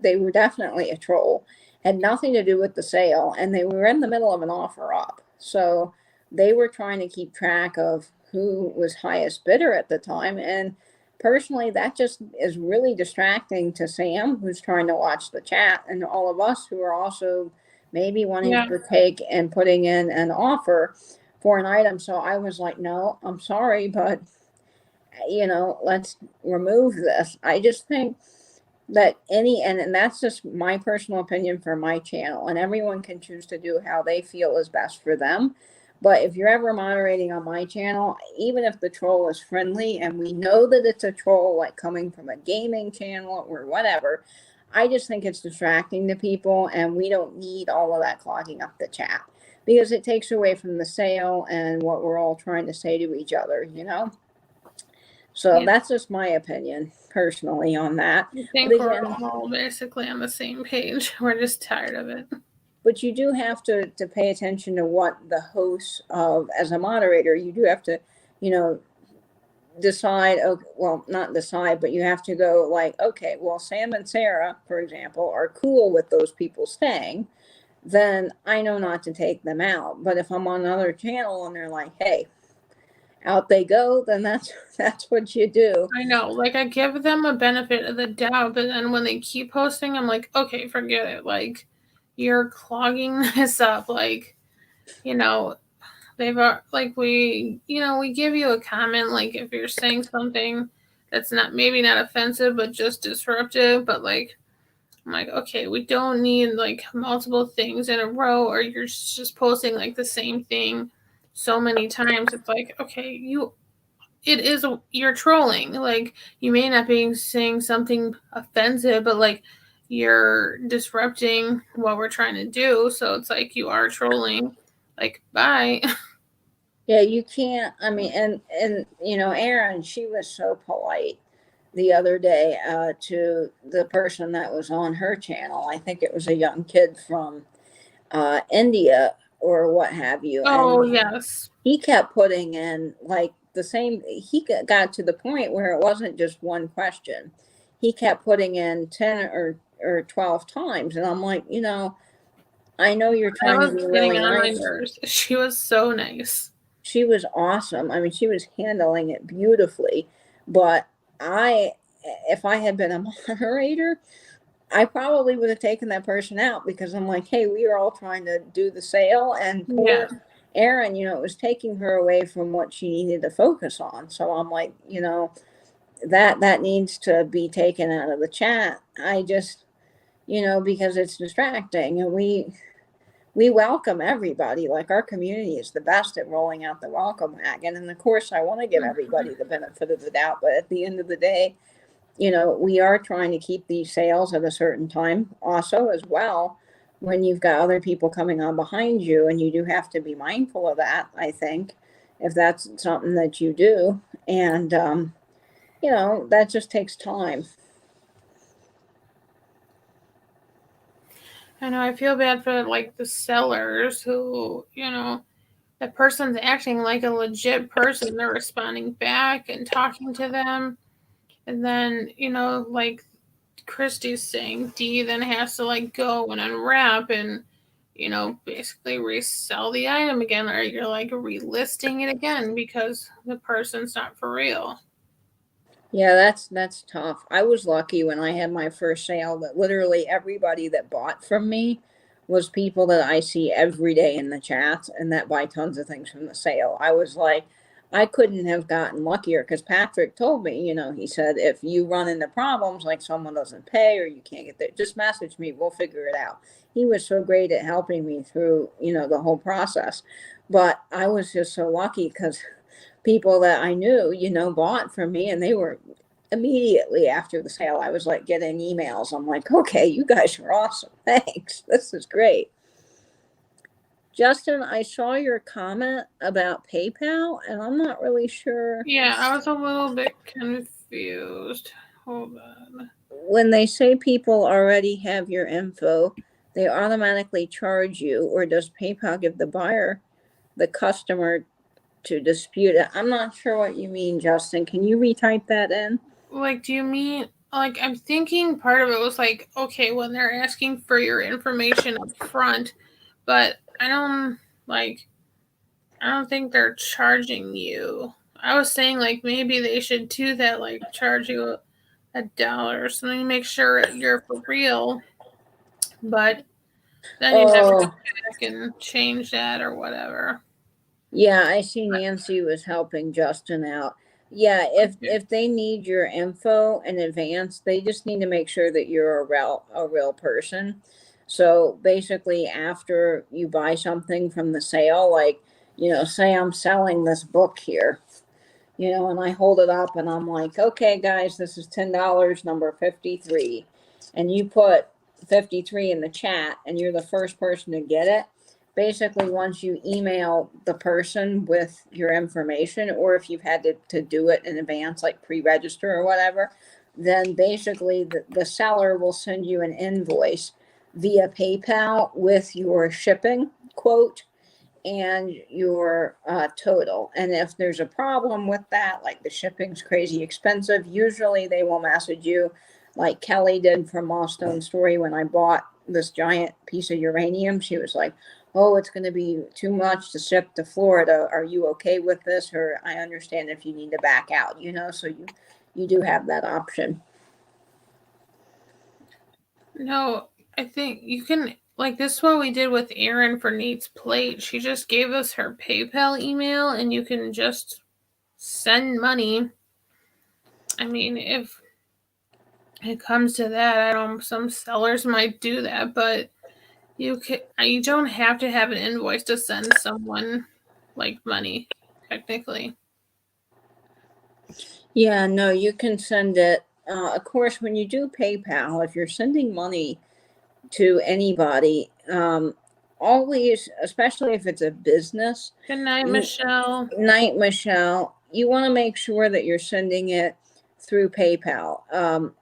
they were definitely a troll, had nothing to do with the sale, and they were in the middle of an offer up. So they were trying to keep track of who was highest bidder at the time. And personally, that just is really distracting to Sam, who's trying to watch the chat, and all of us who are also maybe wanting to Yeah. partake and putting in an offer for an item. So I was like, no, I'm sorry, but let's remove this. I just think that and that's just my personal opinion for my channel, and everyone can choose to do how they feel is best for them. But if you're ever moderating on my channel, even if the troll is friendly and we know that it's a troll, like coming from a gaming channel or whatever, I just think it's distracting to people, and we don't need all of that clogging up the chat because it takes away from the sale and what we're all trying to say to each other. So Yeah. that's just my opinion personally on that. I But think we're again, all basically on the same page. We're just tired of it. but you do have to pay attention to what the host of, as a moderator, you do have to you know, decide, okay, well, not decide, but you have to go like, okay, well, Sam and Sarah, for example, are cool with those people staying, then I know not to take them out. But if I'm on another channel and they're like, hey, out they go, then that's what you do. I know, like I give them a benefit of the doubt, but then when they keep posting, I'm like, okay, forget it. Like, you're clogging this up. Like, you know, they've like we give you a comment, like if you're saying something that's not maybe not offensive but just disruptive, but like I'm like, okay, we don't need like multiple things in a row, or you're just posting like the same thing so many times. It's like, okay, you're trolling. Like, you may not be saying something offensive, but like you're disrupting what we're trying to do. So it's like you are trolling. Like, bye. Yeah, you can't. I mean, and Erin, she was so polite the other day to the person that was on her channel. I think it was a young kid from India or what have you, Oh and yes. he kept putting in like the same. He got to the point where it wasn't just one question. He kept putting in 10 or 12 times, and I'm like, I know you're That trying to was be getting really on my nice. nerves. She was so nice. She was awesome. I mean, she was handling it beautifully. But I, if I had been a moderator, I probably would have taken that person out because I'm like, hey, we are all trying to do the sale. And Yeah. poor Erin, it was taking her away from what she needed to focus on. So I'm like, that needs to be taken out of the chat. I just, because it's distracting, and we welcome everybody. Like, our community is the best at rolling out the welcome wagon. And of course, I want to give everybody the benefit of the doubt. But at the end of the day, we are trying to keep these sales at a certain time also as well, when you've got other people coming on behind you. And you do have to be mindful of that, I think, if that's something that you do. And, that just takes time. I know, I feel bad for like the sellers who, that person's acting like a legit person. They're responding back and talking to them. And then, like Christy's saying, Dee then has to like go and unwrap and, basically resell the item again, or you're like relisting it again because the person's not for real. Yeah, that's tough. I was lucky when I had my first sale that literally everybody that bought from me was people that I see every day in the chats and that buy tons of things from the sale. I was like, I couldn't have gotten luckier because Patrick told me, he said, if you run into problems like someone doesn't pay or you can't get there, just message me. We'll figure it out. He was so great at helping me through, the whole process. But I was just so lucky because people that I knew, bought from me, and they were immediately after the sale. I was like getting emails. I'm like, okay, you guys are awesome. Thanks. This is great. Justin, I saw your comment about PayPal, and I'm not really sure. Yeah, I was a little bit confused. Hold on. When they say people already have your info, they automatically charge you, or does PayPal give the buyer the customer to dispute it? I'm not sure what you mean, Justin. Can you retype that in? Like, do you mean, like, I'm thinking part of it was like, okay, when they're asking for your information up front, but like, I don't think they're charging you. I was saying, like, maybe they should do that, like, charge you $1 or something to make sure you're for real, but then you'd have to go Oh, back and change that or whatever. yeah, I see Nancy was helping Justin out. Yeah, if they need your info in advance, they just need to make sure that you're a real person. So basically, after you buy something from the sale, like, say I'm selling this book here, and I hold it up and I'm like, okay, guys, this is $10, number 53. And you put 53 in the chat and you're the first person to get it. Basically, once you email the person with your information, or if you've had to do it in advance, like pre-register or whatever, then basically the seller will send you an invoice via PayPal with your shipping quote, and your total. And if there's a problem with that, like the shipping's crazy expensive, usually they will message you, like Kelly did from Milestone Story when I bought this giant piece of uranium. She was like, "Oh, it's going to be too much to ship to Florida. Are you okay with this? Or I understand if you need to back out, so you do have that option." No, I think you can, like, this is what we did with Erin for Nate's plate. She just gave us her PayPal email, and you can just send money. I mean, if it comes to that, I don't. Some sellers might do that, but you don't have to have an invoice to send someone like money, technically. Yeah, no, you can send it. Of course, when you do PayPal, if you're sending money to anybody, always, especially if it's a business. Good night, Michelle. Night, Michelle. You want to make sure that you're sending it through PayPal. On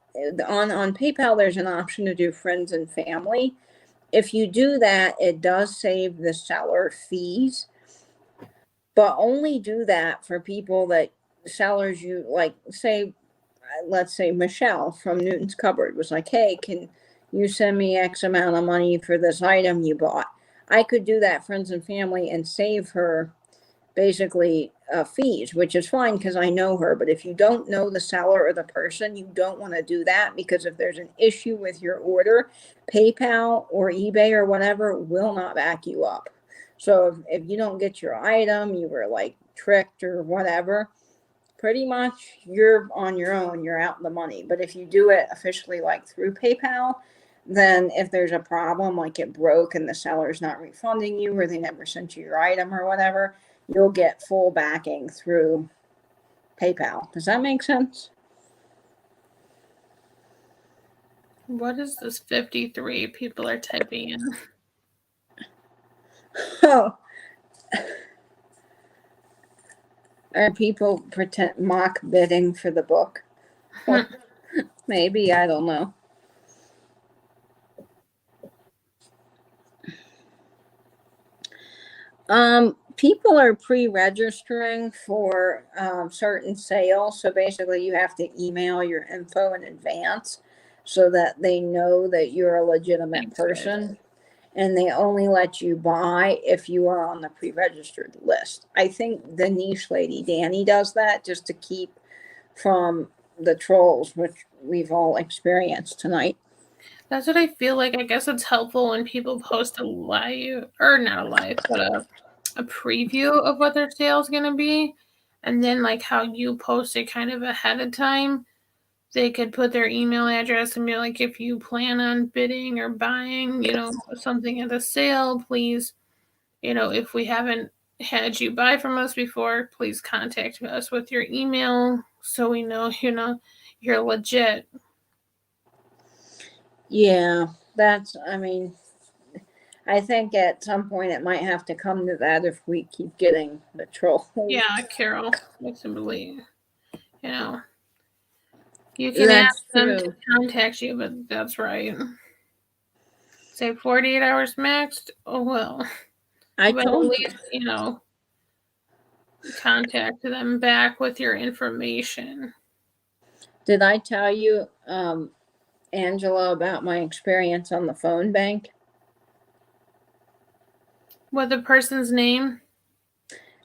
PayPal, there's an option to do friends and family. If you do that, it does save the seller fees, but only do that for people that sellers you like. Say, let's say Michelle from Newton's Cupboard was like, "Hey, can you send me X amount of money for this item you bought?" I could do that friends and family and save her basically fees, which is fine because I know her. But if you don't know the seller or the person, you don't want to do that, because if there's an issue with your order, PayPal or eBay or whatever will not back you up. So if you don't get your item, you were like tricked or whatever, pretty much you're on your own, you're out the money. But if you do it officially, like through PayPal, then if there's a problem, like it broke and the seller's not refunding you, or they never sent you your item or whatever, you'll get full backing through PayPal. Does that make sense? What is this 53 people are typing in? Oh, are people pretend mock bidding for the book? Well, maybe, I don't know. People are pre-registering for certain sales. So basically you have to email your info in advance so that they know that you're a legitimate Thanks, person. guys. And they only let you buy if you are on the pre-registered list. I think the niche lady, Danny, does that just to keep from the trolls, which we've all experienced tonight. That's what I feel like. I guess it's helpful when people post a live, or not a live, but a preview of what their sale's gonna be, and then like how you post it kind of ahead of time. They could put their email address and be like, if you plan on bidding or buying, something at a sale, please, if we haven't had you buy from us before, please contact us with your email so we know, you're legit. Yeah, I mean, I think at some point it might have to come to that if we keep getting the trolls. Yeah, Carol, basically, you know, you can ask That's them to true. contact you, but that's right. Say 48 hours max. Oh, well, I but at told you. least, contact them back with your information. Did I tell you, Angela, about my experience on the phone bank? What the person's name?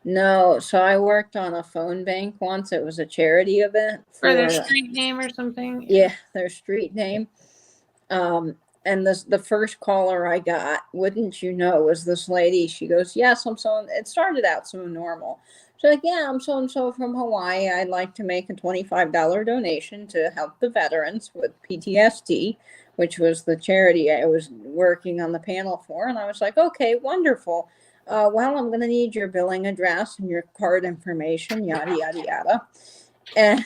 No, so I worked on a phone bank once. It was a charity event Or their for, street name or something? yeah, their street name. And the first caller I got, wouldn't you know, was this lady. She goes, "Yes, I'm so." It started out so normal. She's like, "Yeah, I'm so and so from Hawaii. I'd like to make a $25 donation to help the veterans with PTSD," which was the charity I was working on the panel for. And I was like, "Okay, wonderful. Well, I'm going to need your billing address and your card information, yada yada yada." And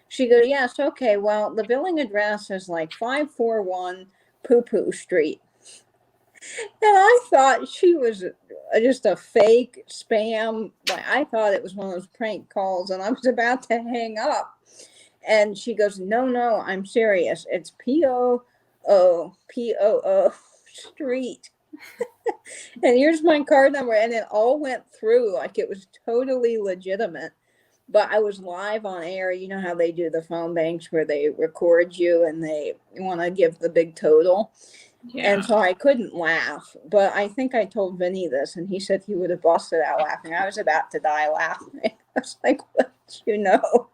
she goes, "Yes, okay. Well, the billing address is like 541 Poo Poo Street." And I thought she was just a fake spam. I thought it was one of those prank calls, and I was about to hang up. And she goes, "No, no, I'm serious. It's POO Street." And here's my card number. And it all went through like it was totally legitimate. But I was live on air. You know how they do the phone banks where they record you and they want to give the big total. Yeah. And so I couldn't laugh. But I think I told Vinny this, and he said he would have busted out laughing. I was about to die laughing. I was like, what you know?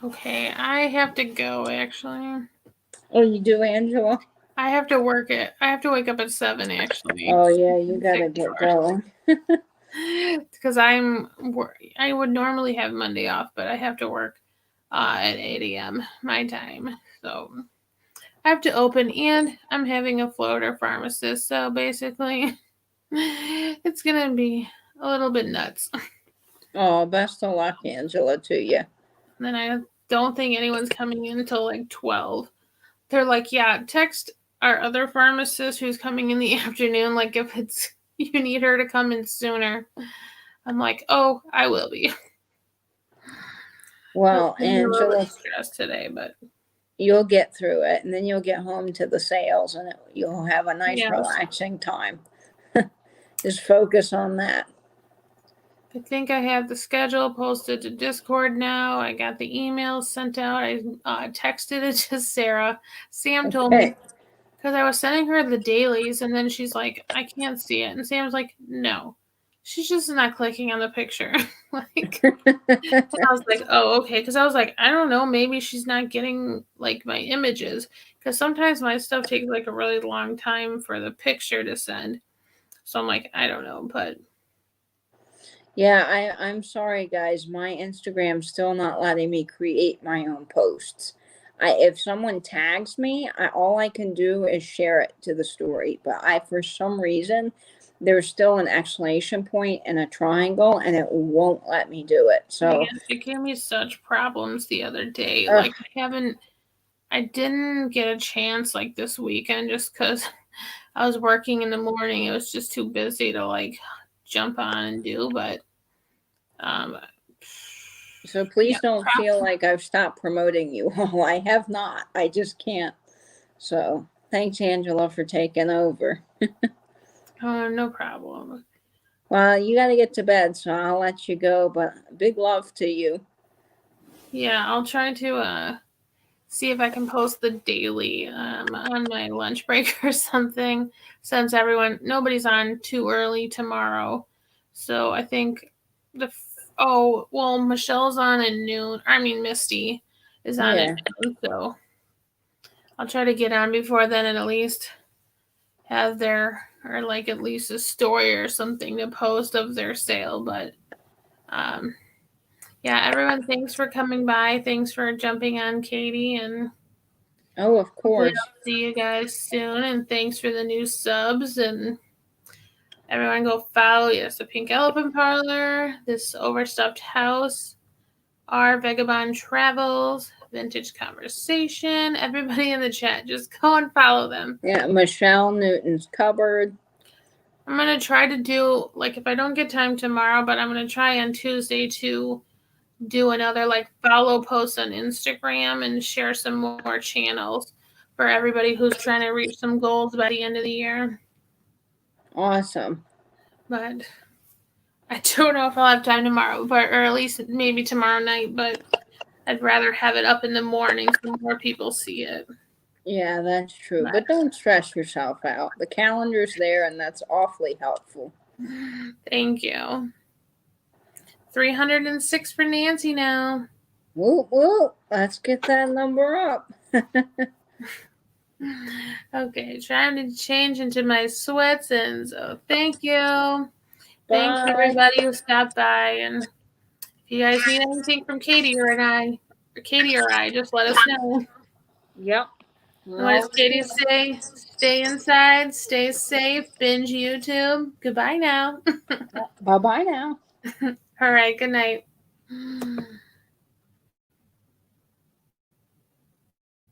Okay, I have to go actually. Oh, you do, Angela? I have to work it. I have to wake up at 7 actually. Oh, yeah, you got to get going. Because I would normally have Monday off, but I have to work at 8 a.m. my time. So I have to open, and I'm having a floater pharmacist. So basically, it's going to be a little bit nuts. Oh, best of luck, Angela, to you. And then I don't think anyone's coming in until like 12. They're like, yeah, text our other pharmacist who's coming in the afternoon, like if it's you need her to come in sooner. I'm like, oh, I will be. Well, I'm a little Angela, bit stressed today, but you'll get through it, and then you'll get home to the sales, and you'll have a nice, yes. relaxing time. Just focus on that. I think I have the schedule posted to Discord now. I got the emails sent out. I texted it to Sarah. Sam told me, because I was sending her the dailies, and then she's like, I can't see it. And Sam's like, no. She's just not clicking on the picture. Like, I was like, oh, okay. Because I was like, I don't know. Maybe she's not getting, like, my images. Because sometimes my stuff takes, like, a really long time for the picture to send. So I'm like, I don't know. But yeah, I'm sorry, guys. My Instagram's still not letting me create my own posts. If someone tags me, all I can do is share it to the story. But for some reason, there's still an exclamation point and a triangle, and it won't let me do it. So it gave me such problems the other day. Like, I didn't get a chance like this weekend just because I was working in the morning. It was just too busy to like jump on and do. But so please don't feel like I've stopped promoting you all. I have not. I just can't. So thanks, Angela, for taking over. Oh, no problem. Well, you got to get to bed, so I'll let you go. But big love to you. Yeah, I'll try to see if I can post the daily on my lunch break or something, since nobody's on too early tomorrow. So I think Michelle's on at noon. I mean, Misty is on at noon, so I'll try to get on before then and at least have at least a story or something to post of their sale. But yeah, everyone, thanks for coming by. Thanks for jumping on, Katie, and of course. I'll see you guys soon. And thanks for the new subs. And everyone, go follow the Pink Elephant Parlor, This Overstuffed House, Our Vagabond Travels, Vintage Conversation. Everybody in the chat, just go and follow them. Yeah, Michelle Newton's Cupboard. I'm going to try to do, like, if I don't get time tomorrow, but I'm going to try on Tuesday to do another, like, follow post on Instagram and share some more channels for everybody who's trying to reach some goals by the end of the year. Awesome. But I don't know if I'll have time tomorrow, or at least maybe tomorrow night, but I'd rather have it up in the morning so more people see it. Yeah, that's true. But don't stress yourself out. The calendar's there, and that's awfully helpful. Thank you. 306 for Nancy now. Whoop, whoop. Let's get that number up. Okay, trying to change into my sweats, and so thank you. Thanks everybody who stopped by, and if you guys need anything from Katie or I, just let us know. Yep. What does Katie say? Stay inside, stay safe, binge YouTube. Goodbye now. Bye-bye now. All right, good night.